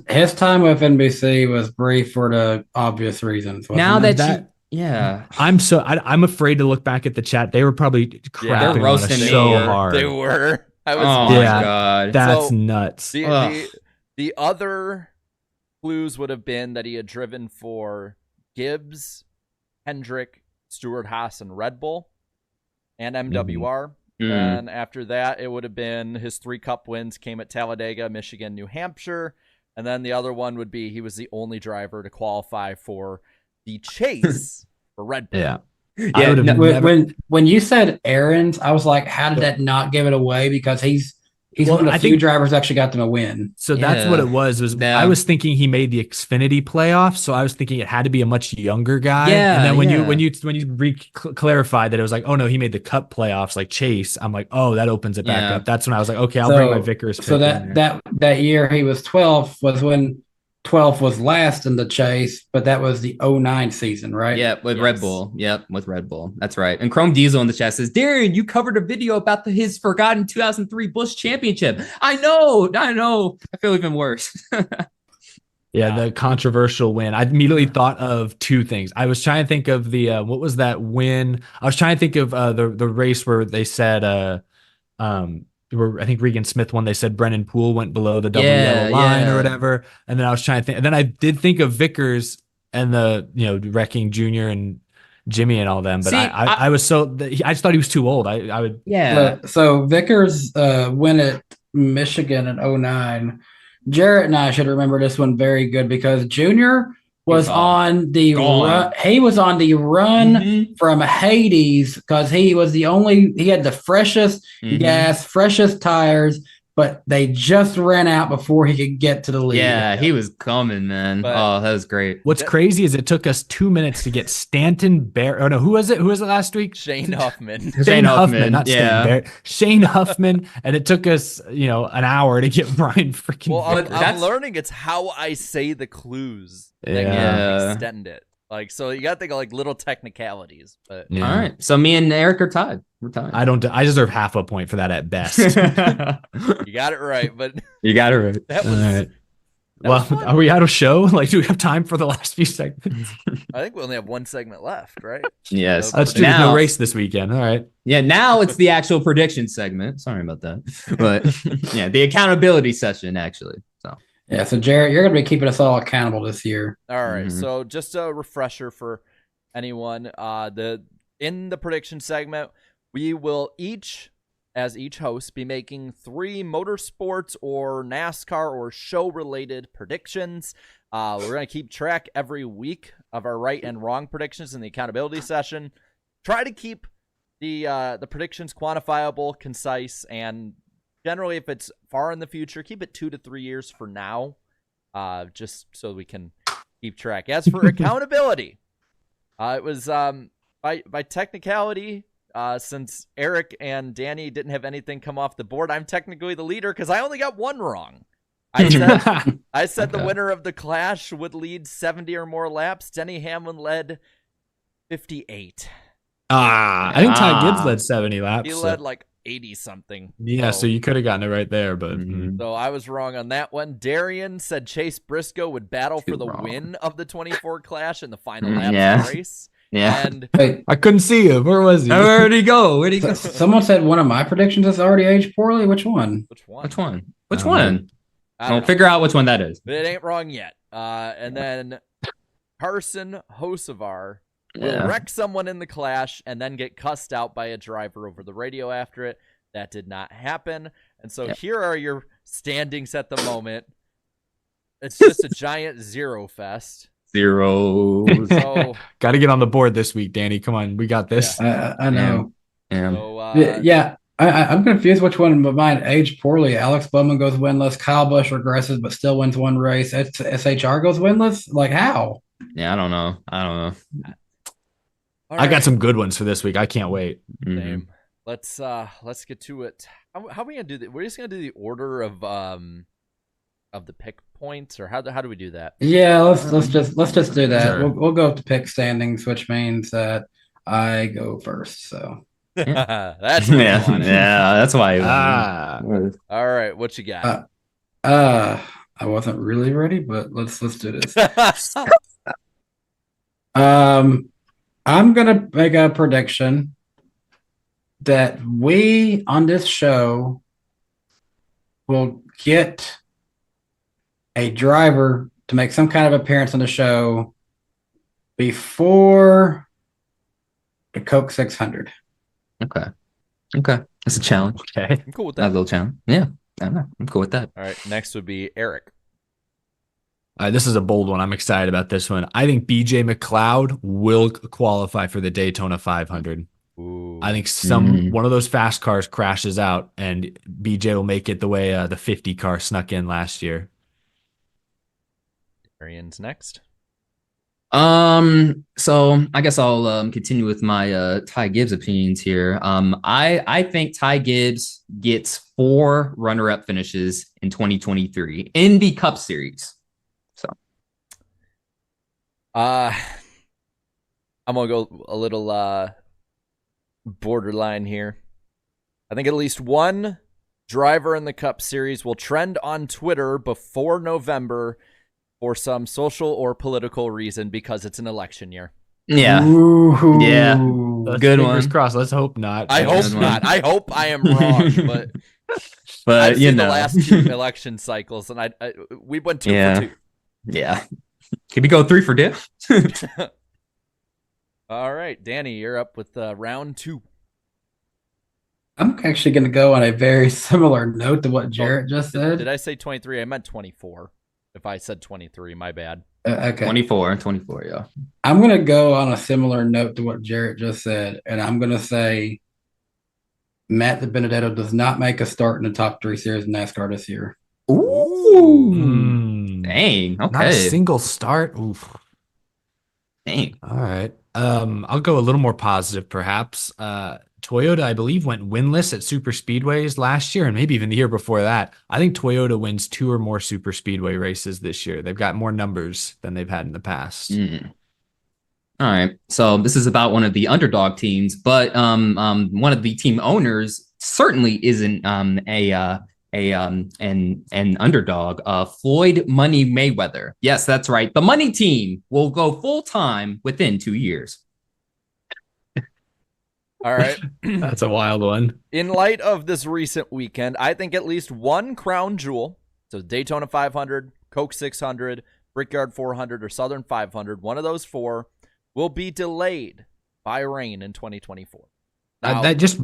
His time with NBC was brief for the obvious reasons. wasn't Now it? that yeah. I'm afraid to look back at the chat. They were probably crapping they're on us roasting me so here. hard. they were. I was Oh Yeah. my God. That's So- nuts. the other clues would have been that he had driven for Gibbs, Hendrick, Stewart Haas, and Red Bull, and MWR. And after that, it would have been his 3 cup wins came at Talladega, Michigan, New Hampshire. And then the other one would be he was the only driver to qualify for the chase for Red Bull. Yeah. Yeah, I would have no, never. when you said Aaron's, I was like, how did that not give it away? Because he's Well, one of I the few think- drivers that actually got them a win. So that's Yeah. what it was. Yeah. I was thinking he made the Xfinity playoffs, so I was thinking it had to be a much younger guy. Yeah, and then when yeah. you clarified that it was like, oh no, he made the Cup playoffs like Chase. I'm like, oh, that opens it back Yeah. up. That's when I was like, okay, I'll bring my Vickers. So pick in there. that year he was 12th was when 12th was last in the chase, but that was the 09 season, right? Yeah, with Yes. Red Bull. Yep, with Red Bull. That's right. And Chrome Diesel in the chat says, Darren, you covered a video about his forgotten 2003 Busch Championship. I know. I feel even worse. Yeah, the controversial win. I immediately thought of 2 things. I was trying to think of the what was that win? I was trying to think of the race where they said where I think Regan Smith won. They said Brennan Poole went below the double yellow line or whatever. And then I was trying to think, and then I did think of Vickers and the wrecking Junior and Jimmy and all them. But See, I was I just thought he was too old. I would. Yeah. So Vickers win at Michigan in 09. Jarrett and I should remember this one very good because Junior was on the run. He was on the run Mhm. from Hades because he had the freshest Mhm. gas, freshest tires, but they just ran out before he could get to the lead. Yeah, he was coming, man. But- That was great. What's crazy is it took us 2 minutes to get Stanton Bear. Oh no, who was it? Who was it last week? Shane Huffman. Shane Huffman, Huffman, not yeah. Stanton Bear. Shane Huffman, and it took us, an hour to get Brian freaking. Well, I'm that's- learning it's how I say the clues that Yeah. can extend it. Like, so you got to think of like little technicalities. But Yeah. All right. So me and Eric are tied. We're tied. I deserve half a point for that at best. you got it right. But You got it right. that All was. right. That was Well, fun. are we out of show? Like, do we have time for the last few segments? I think we only have one segment left, right? Yes. That's true. There's Now- no race this weekend. All right. Yeah, now it's the actual prediction segment. Sorry about that. But yeah, the accountability session, actually. So Yeah, so Jarrett, you're going to be keeping us all accountable this year. All right. Mhm. So just a refresher for anyone. In the prediction segment, we will each host be making 3 motorsports or NASCAR or show related predictions. We're going to keep track every week of our right and wrong predictions in the accountability session. Try to keep the predictions quantifiable, concise, and generally, if it's far in the future, keep it 2 to 3 years for now, just so we can keep track. As for accountability, it was by technicality. Since Eric and Danny didn't have anything come off the board, I'm technically the leader because I only got 1 wrong. I said the winner of the Clash would lead 70 or more laps. Denny Hamlin led 58. I think Ty Gibbs led 70 laps. He so- led like 80 something. Yeah, so you could have gotten it right there, but So I was wrong on that one. Darian said Chase Briscoe would battle for the wrong. win of the 24 Clash in the final lap of the race. Yeah. And Wait, I couldn't see him. Where was he? Where'd he go? Where'd he go? someone said one of my predictions has already aged poorly. Which one? which one? Which one? I don't One? I don't I'll know. figure out which one that is. But it ain't wrong yet. And then Carson Hosevar will wreck someone in the Clash and then get cussed out by a driver over the radio after it. That did not happen. And so here are your standings at the moment. It's just a giant zero fest. Zero. So Got to get on the board this week, Danny. Come on, we got this. I know. Yeah. So, Yeah, I'm confused which one of mine aged poorly. Alex Bowman goes winless. Kyle Busch regresses but still wins one race. SHR goes winless. Like how? Yeah, I don't know. all I right. got some good ones for this week. I can't wait. Mhm. Same. Let's get to it. How are we gonna do that? We're just gonna do the order of the pick points, or how do we do that? Yeah, let's just do that. Sure. We'll go to pick standings, which means that I go first. So That's what Yeah, I wanted. that's why. All right, what you got? I wasn't really ready, but let's do this. I'm gonna make a prediction that we on this show will get a driver to make some kind of appearance on the show before the Coke 600. Okay. That's a challenge. Okay. I'm cool with That's a that. little challenge. Yeah. I'm cool with that. All right, next would be Eric. This is a bold one. I'm excited about this one. I think BJ McLeod will qualify for the Daytona 500. Ooh. I think Mhm. one of those fast cars crashes out, and BJ will make it the way the 50 car snuck in last year. Arian's next. So I guess I'll continue with my Ty Gibbs opinions here. I think Ty Gibbs gets 4 runner-up finishes in 2023 in the Cup Series. So I'm gonna go a little borderline here. I think at least one driver in the Cup Series will trend on Twitter before November for some social or political reason because it's an election year. yeah. Ooh. Yeah. Good Fingers one. crossed. Let's hope not. I hope Good one. not. I hope I am wrong, but But I've you seen know, the last 2 election cycles, and we went 2 Yeah. for 2. yeah. Can we go 3 for diff? All right, Danny, you're up with round 2. I'm actually going to go on a very similar note to what Jarrett just said. Did I say 23? I meant 24. If I said 23, my bad. Okay. 24, yeah. I'm going to go on a similar note to what Jarrett just said, and I'm going to say Matt DiBenedetto does not make a start in the top 3 series in NASCAR this year. Ooh. Dang. Not a Okay. single start. Oof. Dang. All right. I'll go a little more positive, perhaps. Toyota, I believe, went winless at super speedways last year, and maybe even the year before that. I think Toyota wins 2 or more super speedway races this year. They've got more numbers than they've had in the past. Mm. All right. So this is about one of the underdog teams, but one of the team owners certainly isn't an underdog. Floyd Money Mayweather. Yes, that's right. The money team will go full time within 2 years. All right. That's a wild one. In light of this recent weekend, I think at least one crown jewel, so Daytona 500, Coke 600, Brickyard 400, or Southern 500, one of those 4 will be delayed by rain in 2024. Now, That just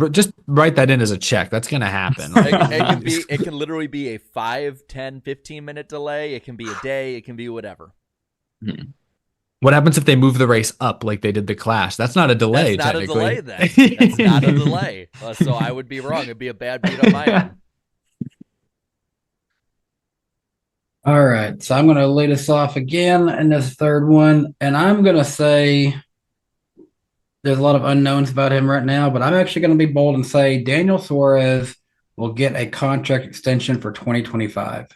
write that in as a check. That's gonna happen. it can literally be a 5, 10, 15-minute delay. It can be a day. It can be whatever. What happens if they move the race up like they did the Clash? That's not a delay. That's not a technically. delay then. That's not a delay. So I would be wrong. It'd be a bad beat on my end. All right, so I'm going to lead us off again in this third one, and I'm going to say there's a lot of unknowns about him right now, but I'm actually going to be bold and say Daniel Suarez will get a contract extension for 2025.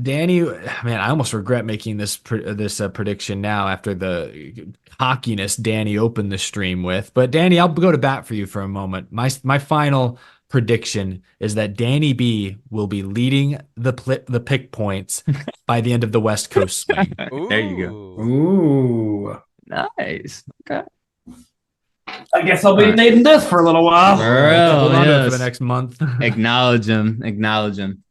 Danny, man, I almost regret making this prediction now after the cockiness Danny opened the stream with. But Danny, I'll go to bat for you for a moment. My final prediction is that Danny B will be leading the pick points by the end of the West Coast swing. There you go. Ooh. Nice. Okay. I guess I'll be needing this for a little while. Hold on to it for the next month. Acknowledge him.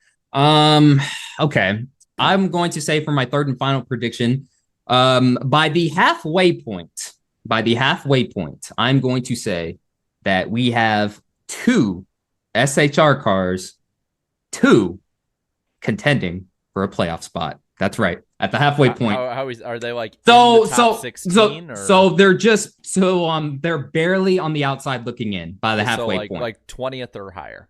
Okay. I'm going to say for my third and final prediction, by the halfway point, I'm going to say that we have 2 SHR cars, 2 contending for a playoff spot. That's right. At the halfway point. Are they like so in the top 16 or? So they're just they're barely on the outside looking in by the halfway point. Like 20th or higher.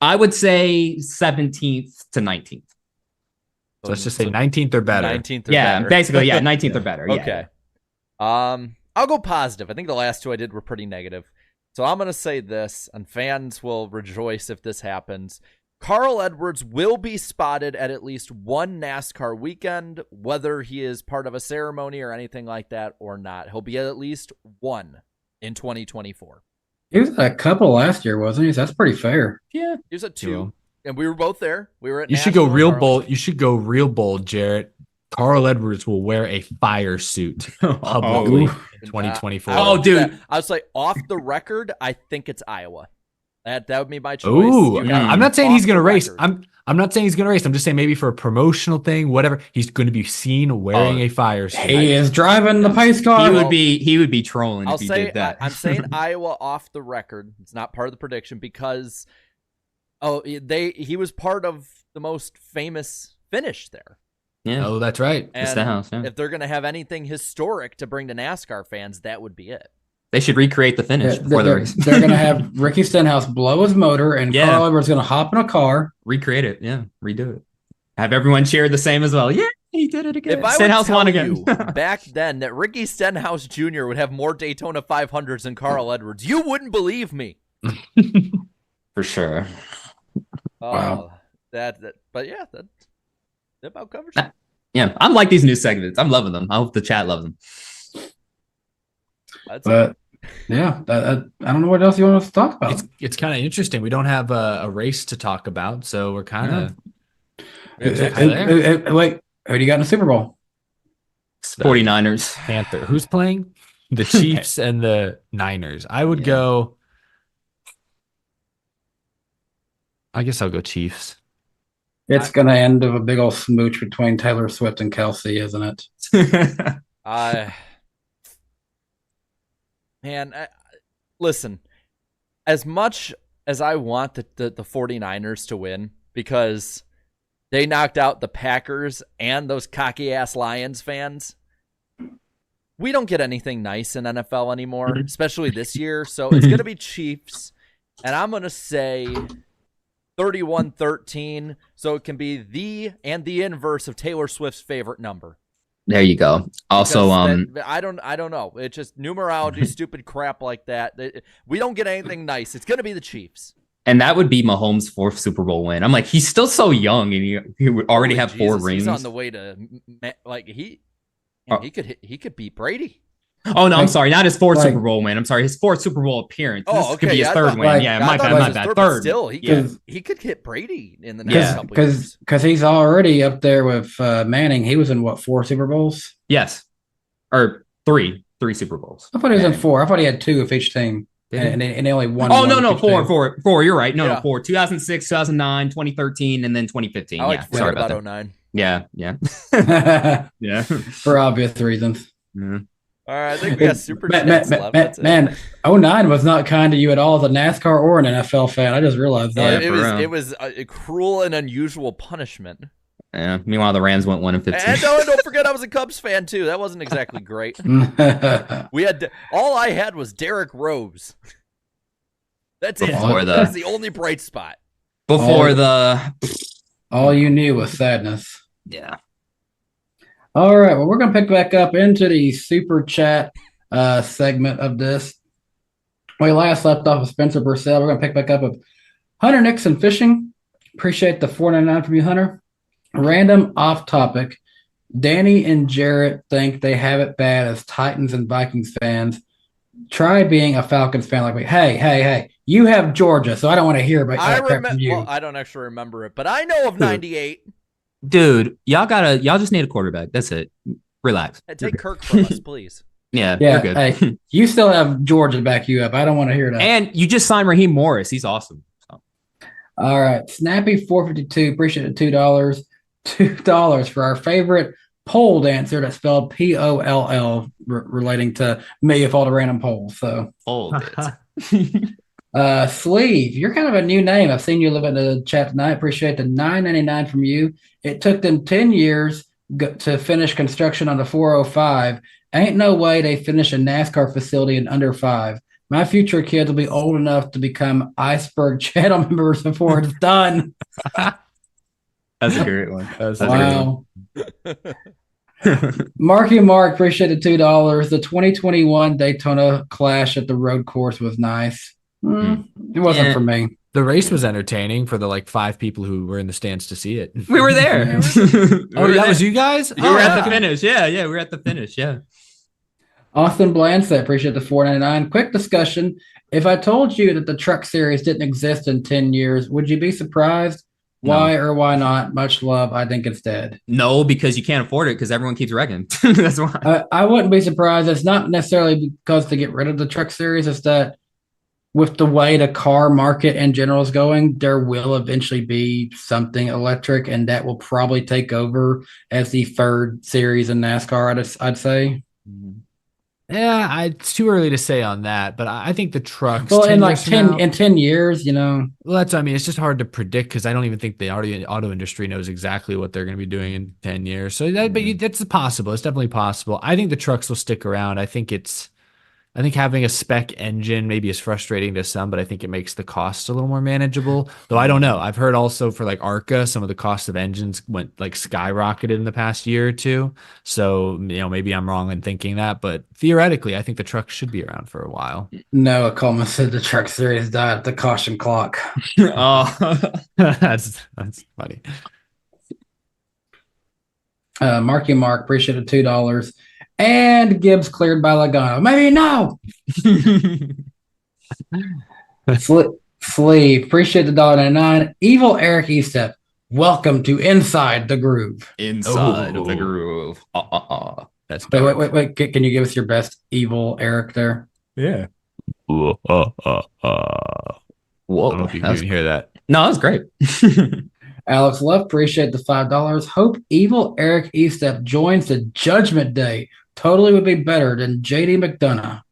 I would say 17th to 19th. So let's just say 19th or better. 19th or better. Basically, 19th or better. Yeah. Okay. I'll go positive. I think the last 2 I did were pretty negative. So I'm going to say this, and fans will rejoice if this happens. Carl Edwards will be spotted at least one NASCAR weekend, whether he is part of a ceremony or anything like that or not. He'll be at least one in 2024. He was at a couple last year, wasn't he? So that's pretty fair. Yeah, he was at 2, and we were both there. We were at. You should go real bold. You should go real bold, Jarrett. Carl Edwards will wear a fire suit publicly in 2024. Oh, dude! I was like, off the record, I think it's Iowa. That would be my choice. Ooh, I'm not saying he's going to race. I'm not saying he's going to race. I'm just saying maybe for a promotional thing, whatever. He's going to be seen wearing a fire suit. He is driving the pace car. He would be trolling if he did that. I'm saying Iowa off the record. It's not part of the prediction because he was part of the most famous finish there. Yeah. Oh, that's right. And it's the house. Yeah. If they're going to have anything historic to bring to NASCAR fans, that would be it. They should recreate the finish before the race. They're going to have Ricky Stenhouse blow his motor, and Carl Edwards going to hop in a car. Recreate it. Yeah. Redo it. Have everyone cheer the same as well. Yeah, he did it again. If I Stenhouse would won tell again. you back then that Ricky Stenhouse Jr. would have more Daytona 500s than Carl Edwards, you wouldn't believe me. For sure. Wow. But yeah, that about covers it. Yeah, I'm like these new segments. I'm loving them. I hope the chat loves them. Yeah, I don't know what else you want us to talk about. It's kind of interesting. We don't have a race to talk about, so we're kind of wait. Who do you got in the Super Bowl? 49ers. Panther. Who's playing? The Chiefs and the Niners. I would go. I guess I'll go Chiefs. It's going to end of a big old smooch between Taylor Swift and Kelsey, isn't it? Man, listen, as much as I want the 49ers to win because they knocked out the Packers and those cocky-ass Lions fans, we don't get anything nice in NFL anymore, especially this year. So it's going to be Chiefs, and I'm going to say 31-13, so it can be the inverse of Taylor Swift's favorite number. There you go. Also, I don't know. It's just numerology, stupid crap like that. We don't get anything nice. It's going to be the Chiefs. And that would be Mahomes' 4th Super Bowl win. I'm like, he's still so young, and he would already have 4 rings. He's on the way to he could beat Brady. Oh no, I'm sorry, not his 4th Super Bowl win. I'm sorry, his 4th Super Bowl appearance. This could be his 3rd win. My bad. 3rd. Still, he could hit Brady in the next couple of years. Because he's already up there with Manning. He was in 4 Super Bowls? Yes, or 3 Super Bowls. I thought he was in 4. I thought he had 2 of each team, and they only won. Oh no, 4. You're right. No, 4. 2006, 2009, 2013, and then 2015. Sorry about 09. Yeah. Yeah. For obvious reasons. Yeah. All right, I think we got super chats left. Man, 09 was not kind to you at all as a NASCAR or an NFL fan. I just realized that. It was a cruel and unusual punishment. Yeah. Meanwhile, the Rams went 1-15. And don't forget, I was a Cubs fan too. That wasn't exactly great. All I had was Derrick Rose. That's it. That's the only bright spot. All you knew was sadness. Yeah. All right, well, we're going to pick back up into the super chat segment of this. We last left off with Spencer Purcell. We're going to pick back up with Hunter Nixon Fishing. Appreciate the $4.99 from you, Hunter. Random off topic. Danny and Jarrett think they have it bad as Titans and Vikings fans. Try being a Falcons fan like me. Hey. You have Georgia, so I don't want to hear about crap from you. Well, I don't actually remember it, but I know of 98. Dude, y'all just need a quarterback. That's it. Relax. Hey, take Kirk from us, please. Yeah, Yeah, we're good. hey, you still have Georgia to back you up. I don't want to hear that. And you just signed Raheem Morris. He's awesome. So. All right. Snappy 452. Appreciate it. $2. $2 for our favorite pole dancer that's spelled Poll, relating to me of all the random polls. So Sleeve, you're kind of a new name. I've seen you live in the chat tonight. Appreciate the $9.99 from you. It took them 10 years to finish construction on the 405. Ain't no way they finish a NASCAR facility in under 5. My future kids will be old enough to become iceberg channel members before it's done. That's a great one. Wow. Marky Mark, appreciate the $2. The 2021 Daytona Clash at the road course was nice. It wasn't for me. The race was entertaining for the 5 people who were in the stands to see it. We were there. That was you guys? We were at the finish. Yeah, we were at the finish. Yeah. Austin Bland said, appreciate the $4.99. Quick discussion. If I told you that the truck series didn't exist in 10 years, would you be surprised? Why or why not? Much love. I think it's dead. No, because you can't afford it because everyone keeps wrecking. That's why. I wouldn't be surprised. It's not necessarily because to get rid of the truck series. It's that with the way the car market in general is going, there will eventually be something electric, and that will probably take over as the third series in NASCAR, I'd say. Yeah, it's too early to say on that, but I think the trucks. Well, in 10 years, Well, it's just hard to predict because I don't even think the auto industry knows exactly what they're going to be doing in 10 years. So that's possible. It's definitely possible. I think the trucks will stick around. I think having a spec engine maybe is frustrating to some, but I think it makes the cost a little more manageable. Though I don't know. I've heard also for ARCA, some of the cost of engines went skyrocketed in the past year or two. So, maybe I'm wrong in thinking that, but theoretically, I think the truck should be around for a while. No, Coleman said the truck series died at the caution clock. Oh, that's funny. Marky Mark, appreciate it, $2. And Gibbs cleared by Logano. Maybe no. Sleeve, appreciate the $1.99. Evil Eric Estep, welcome to Inside the Groove. Inside of the groove. That's wait. Can you give us your best Evil Eric there? Yeah. Whoa. I don't know if you can even hear that. No, that was great. Alex Love, appreciate the $5. Hope Evil Eric Estep joins the Judgment Day. Totally would be better than JD McDonough.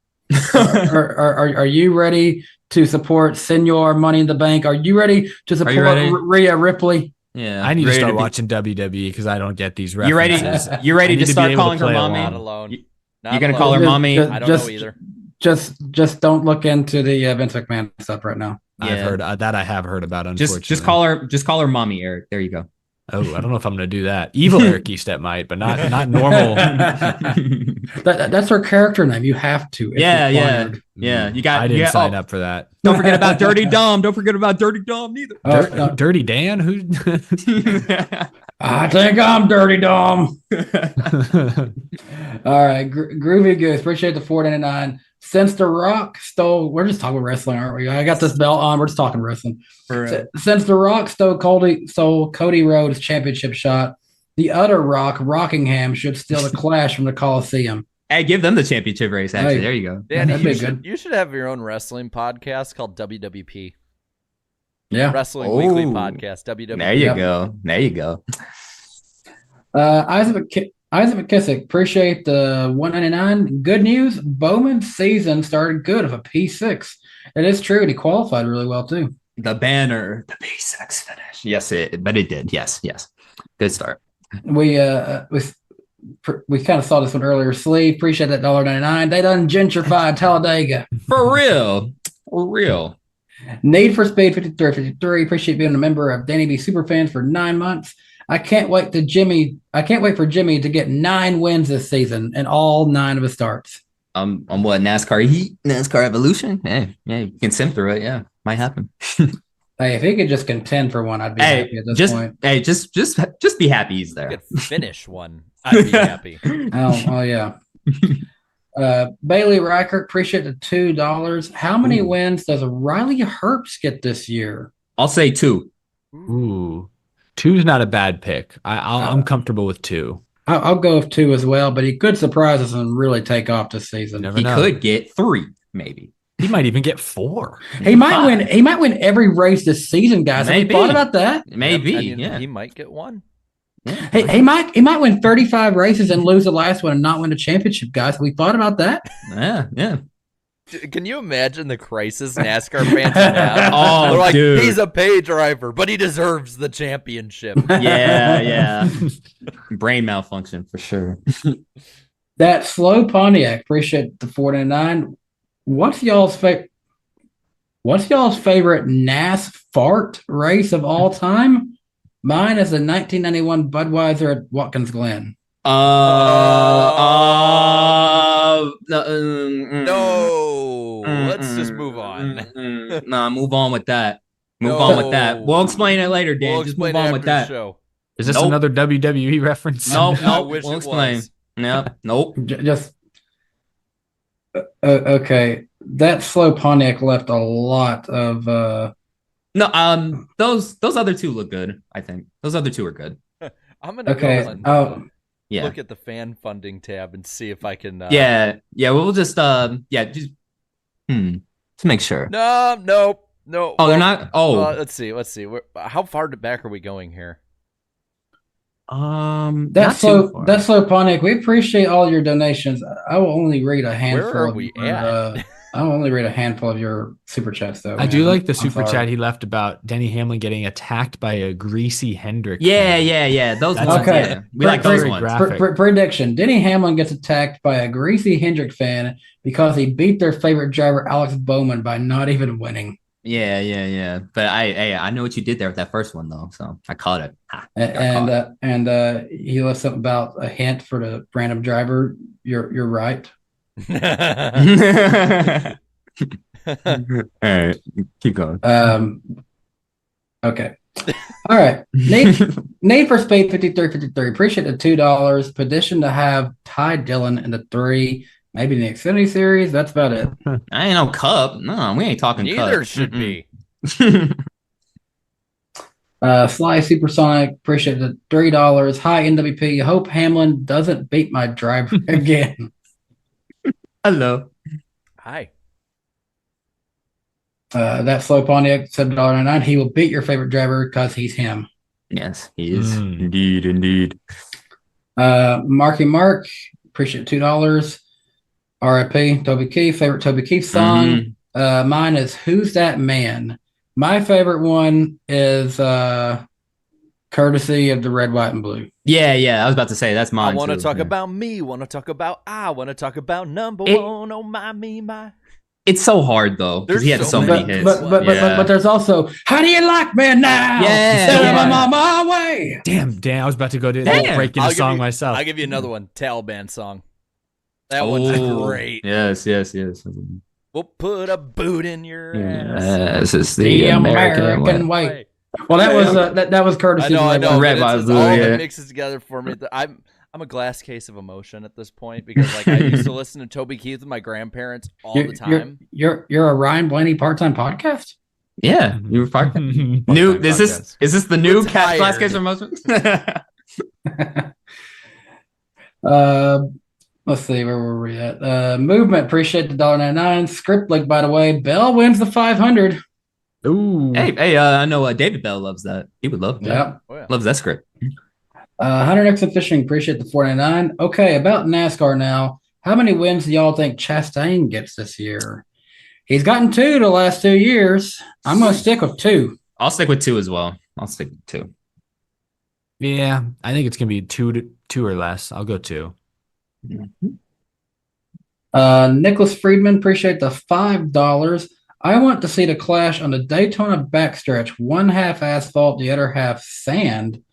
Are you ready to support Senor Money in the Bank? Are you ready to support Rhea Ripley? Yeah, I need to start watching WWE because I don't get these references. You ready to start calling her mommy? Not alone. You're gonna call her mommy? I don't know either. Just don't look into the Vince McMahon stuff right now. Yeah. I've heard that. I have heard about. Unfortunately, just call her mommy, Eric. There you go. Oh, I don't know if I'm going to do that. Evil Eric Estep might, but not normal. That's her character name. You have to. Yeah. You got. I didn't sign up for that. Don't forget about Dirty Dom. Don't forget about Dirty Dom neither. Dirty Dan? Who? I think I'm Dirty Dom. All right, Groovy Goose. Appreciate the $4.99. Since The Rock stole, we're just talking wrestling, aren't we? I got this belt on. We're just talking wrestling. Since The Rock stole Cody Rhodes' championship shot, the other Rock, Rockingham, should steal the Clash from the Coliseum. Hey, give them the championship race. Actually, there you go. Danny, you should have your own wrestling podcast called WWP. Yeah, Wrestling Weekly Podcast. WWP. There you go. Isaac McKissick, appreciate the $1.99. Good news, Bowman's season started good with a P6. It is true, and he qualified really well too. The banner, the P6 finish. Yes, but it did. Yes. Good start. We kind of saw this one earlier. Sleeve, appreciate that $1.99. They done gentrified Talladega. For real. Need for Speed 53. Appreciate being a member of Danny B Superfans for 9 months. I can't wait for Jimmy to get 9 wins this season and all 9 of his starts. On what, NASCAR Heat, NASCAR Evolution? Yeah, you can sim through it. Yeah, might happen. Hey, if he could just contend for one, I'd be happy at this point. Hey, just be happy he's there. Could finish one. I'd be happy. Oh yeah. Bailey Reichert, appreciate the $2. How many wins does Riley Herbst get this year? I'll say 2. Ooh, 2's not a bad pick. I'm comfortable with 2. I'll go with 2 as well, but he could surprise us and really take off this season. He could get 3, maybe. He might even get 4. He might win. He might win every race this season, guys. Maybe. Have you thought about that? Maybe. Yeah. He might get 1. He might win 35 races and lose the last one and not win a championship, guys. Have we thought about that? Yeah. Can you imagine the crisis NASCAR fans have? Oh, they're like, dude. he's a pay driver, but he deserves the championship. Yeah. Brain malfunction for sure. That slow Pontiac, appreciate the 499. What's y'all's favorite NAS fart race of all time? Mine is the 1991 Budweiser at Watkins Glen. No. Let's just move on. Nah, move on with that. Move on with that. We'll explain it later, Dan. We'll just explain move on it with after the that. show. Is this another WWE reference? Nope. I wish We'll it explain. was. Nope. Just okay. That slow Pontiac left a lot of. No. Those other 2 look good. I think those other 2 are good. I'm gonna Okay. go and Yeah. look at the fan funding tab and see if I can. Yeah. We'll just to make sure. No. Oh, they're not. Oh, let's see. How far back are we going here? That's slow Pontiac. We appreciate all your donations. I will only read a handful. Where are we at? I'll only read a handful of your super chats, though. I do like the super chat he left about Denny Hamlin getting attacked by a greasy Hendrick. Yeah. Those ones. okay. Yeah. We like those ones. Prediction: Denny Hamlin gets attacked by a greasy Hendrick fan because he beat their favorite driver Alex Bowman by not even winning. Yeah. But I know what you did there with that first one though, so I caught it. And he left something about a hint for the random driver. You're right. All right, keep going. Okay. All right. Need for Speed 5353. Appreciate the $2. Petition to have Ty Dillon in the 3, maybe in the Xfinity Series. That's about it. I ain't no Cup. No, we ain't talking Cup. Neither should be. Sly Supersonic, appreciate the $3. Hi NWP. Hope Hamlin doesn't beat my driver again. Hello. Hi. That slow Pontiac $7.99. He will beat your favorite driver because he's him. Yes, he is. Indeed. Marky Mark, appreciate $2. RIP Toby Keith, favorite Toby Keith song. Mine is Who's That Man? My favorite one is courtesy of the Red, White, and Blue. Yeah. I was about to say that's mine. I want to too. talk about me. Want to talk about I. Want to talk about number one. Oh my me my. It's so hard though because he had so many hits. But there's also How Do You Like Me Now? I'm on my way. Damn, Dan, I was about to go to break in the song myself. I'll give you another one. Taliban song. That one's great. Yes. We'll put a boot in your ass. This is the American way. Well, that was courtesy. I know. Red, White, Blue. All of it mixes together for me. I'm a glass case of emotion at this point because like I used to listen to Toby Keith with my grandparents all the time. You're a Ryan Blaney part-time podcast? Yeah, you were part-time. New is this the new glass case of emotion? Let's see, where were we at? Movement, appreciate the $1.99. Script link, by the way. Bell wins the 500. Ooh. Hey, I know David Bell loves that. He would love that. Yeah. Oh, yeah. Loves that script. 100X and Fishing, appreciate the $4.99. Okay, about NASCAR now. How many wins do y'all think Chastain gets this year? He's gotten 2 the last 2 years. I'm going to stick with 2. I'll stick with 2 as well. I'll stick with 2. Yeah, I think it's going to be 2 or less. I'll go 2. Nicholas Friedman, appreciate the $5. I want to see the Clash on the Daytona backstretch, one half asphalt, the other half sand.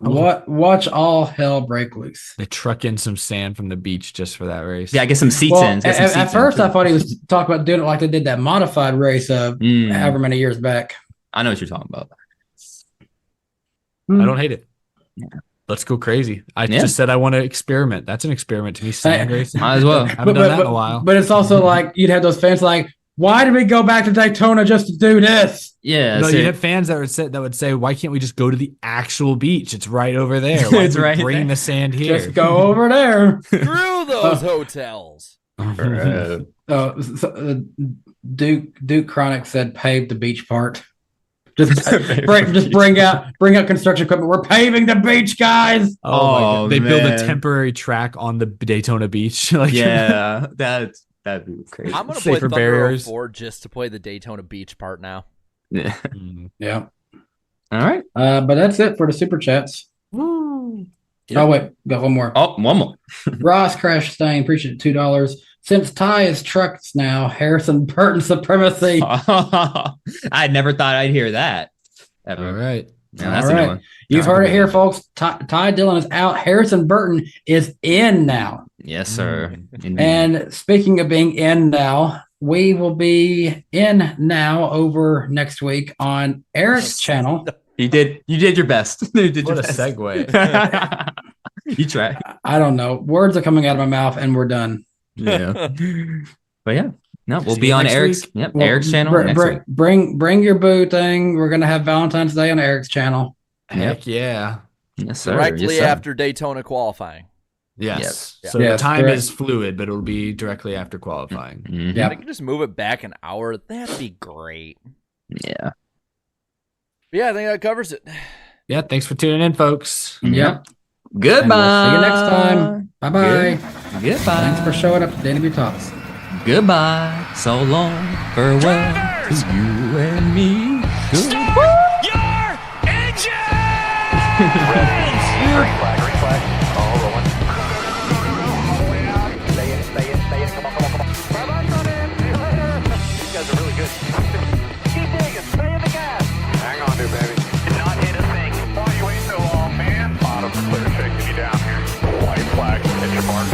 Watch all hell break loose. They truck in some sand from the beach just for that race. Yeah, get some seats in. At first, I thought he was talking about doing it like they did that modified race however many years back. I know what you're talking about. I don't hate it. Let's go crazy. I just said I want to experiment. That's an experiment to me. Sand racing. Might as well. I haven't done that in a while. But it's also like you'd have those fans like, why did we go back to Daytona just to do this? Yeah. No, you have fans that would say, why can't we just go to the actual beach? It's right over there. Why It's right bring there. the sand here. Just go over there. Screw those hotels. Duke Chronic said pave the beach part. Just bring out construction equipment. We're paving the beach, guys. Oh, my God. They build a man. temporary track on the Daytona beach. Like, Yeah, that'd be crazy. I'm gonna play Safer Thunder barriers. 04 just to play the Daytona Beach part now. Yeah. Yeah. All right. But that's it for the super chats. Oh wait, got one more. Oh, one more. Ross Crash Stain, appreciate $2. Since Ty is trucks now, Harrison Burton supremacy. I never thought I'd hear that. Ever. All right. Yeah, that's All a right. new one. You've heard it here, folks. Ty Dillon is out. Harrison Burton is in now. Yes, sir. Indeed. And speaking of being in now, we will be in now over next week on Eric's channel. You did your best. You did What your a best. segue. You tried. I don't know. Words are coming out of my mouth and we're done. Yeah. But yeah. No, we'll See be you on next Eric's. week. Yep, Well, Eric's channel. next week. Bring your boo thing. We're gonna have Valentine's Day on Eric's channel. Heck yeah. Yes, sir. Directly Yes, sir. after Daytona qualifying. Yes. Yep. So Yes, the time correct. is fluid, but it'll be directly after qualifying. Mhm. Yeah. If I could just move it back an hour, that'd be great. Yeah. But yeah, I think that covers it. Yeah. Thanks for tuning in, folks. Yep. Goodbye. And we'll see you next time. Bye bye. Goodbye. Thanks for showing up to DannyBTalks. Goodbye. So long. Farewell to you and me. Start your engines! Green flag, all rolling. All the way out. Stay in, come on. Bye-bye, Sonny. See you later. These guys are really good. Keep digging, stay in the gas. Hang on, dude, baby. Did not hit a thing. Why you wait so long, man? Bottom clear, shaking you down here. White flag, hit your mark.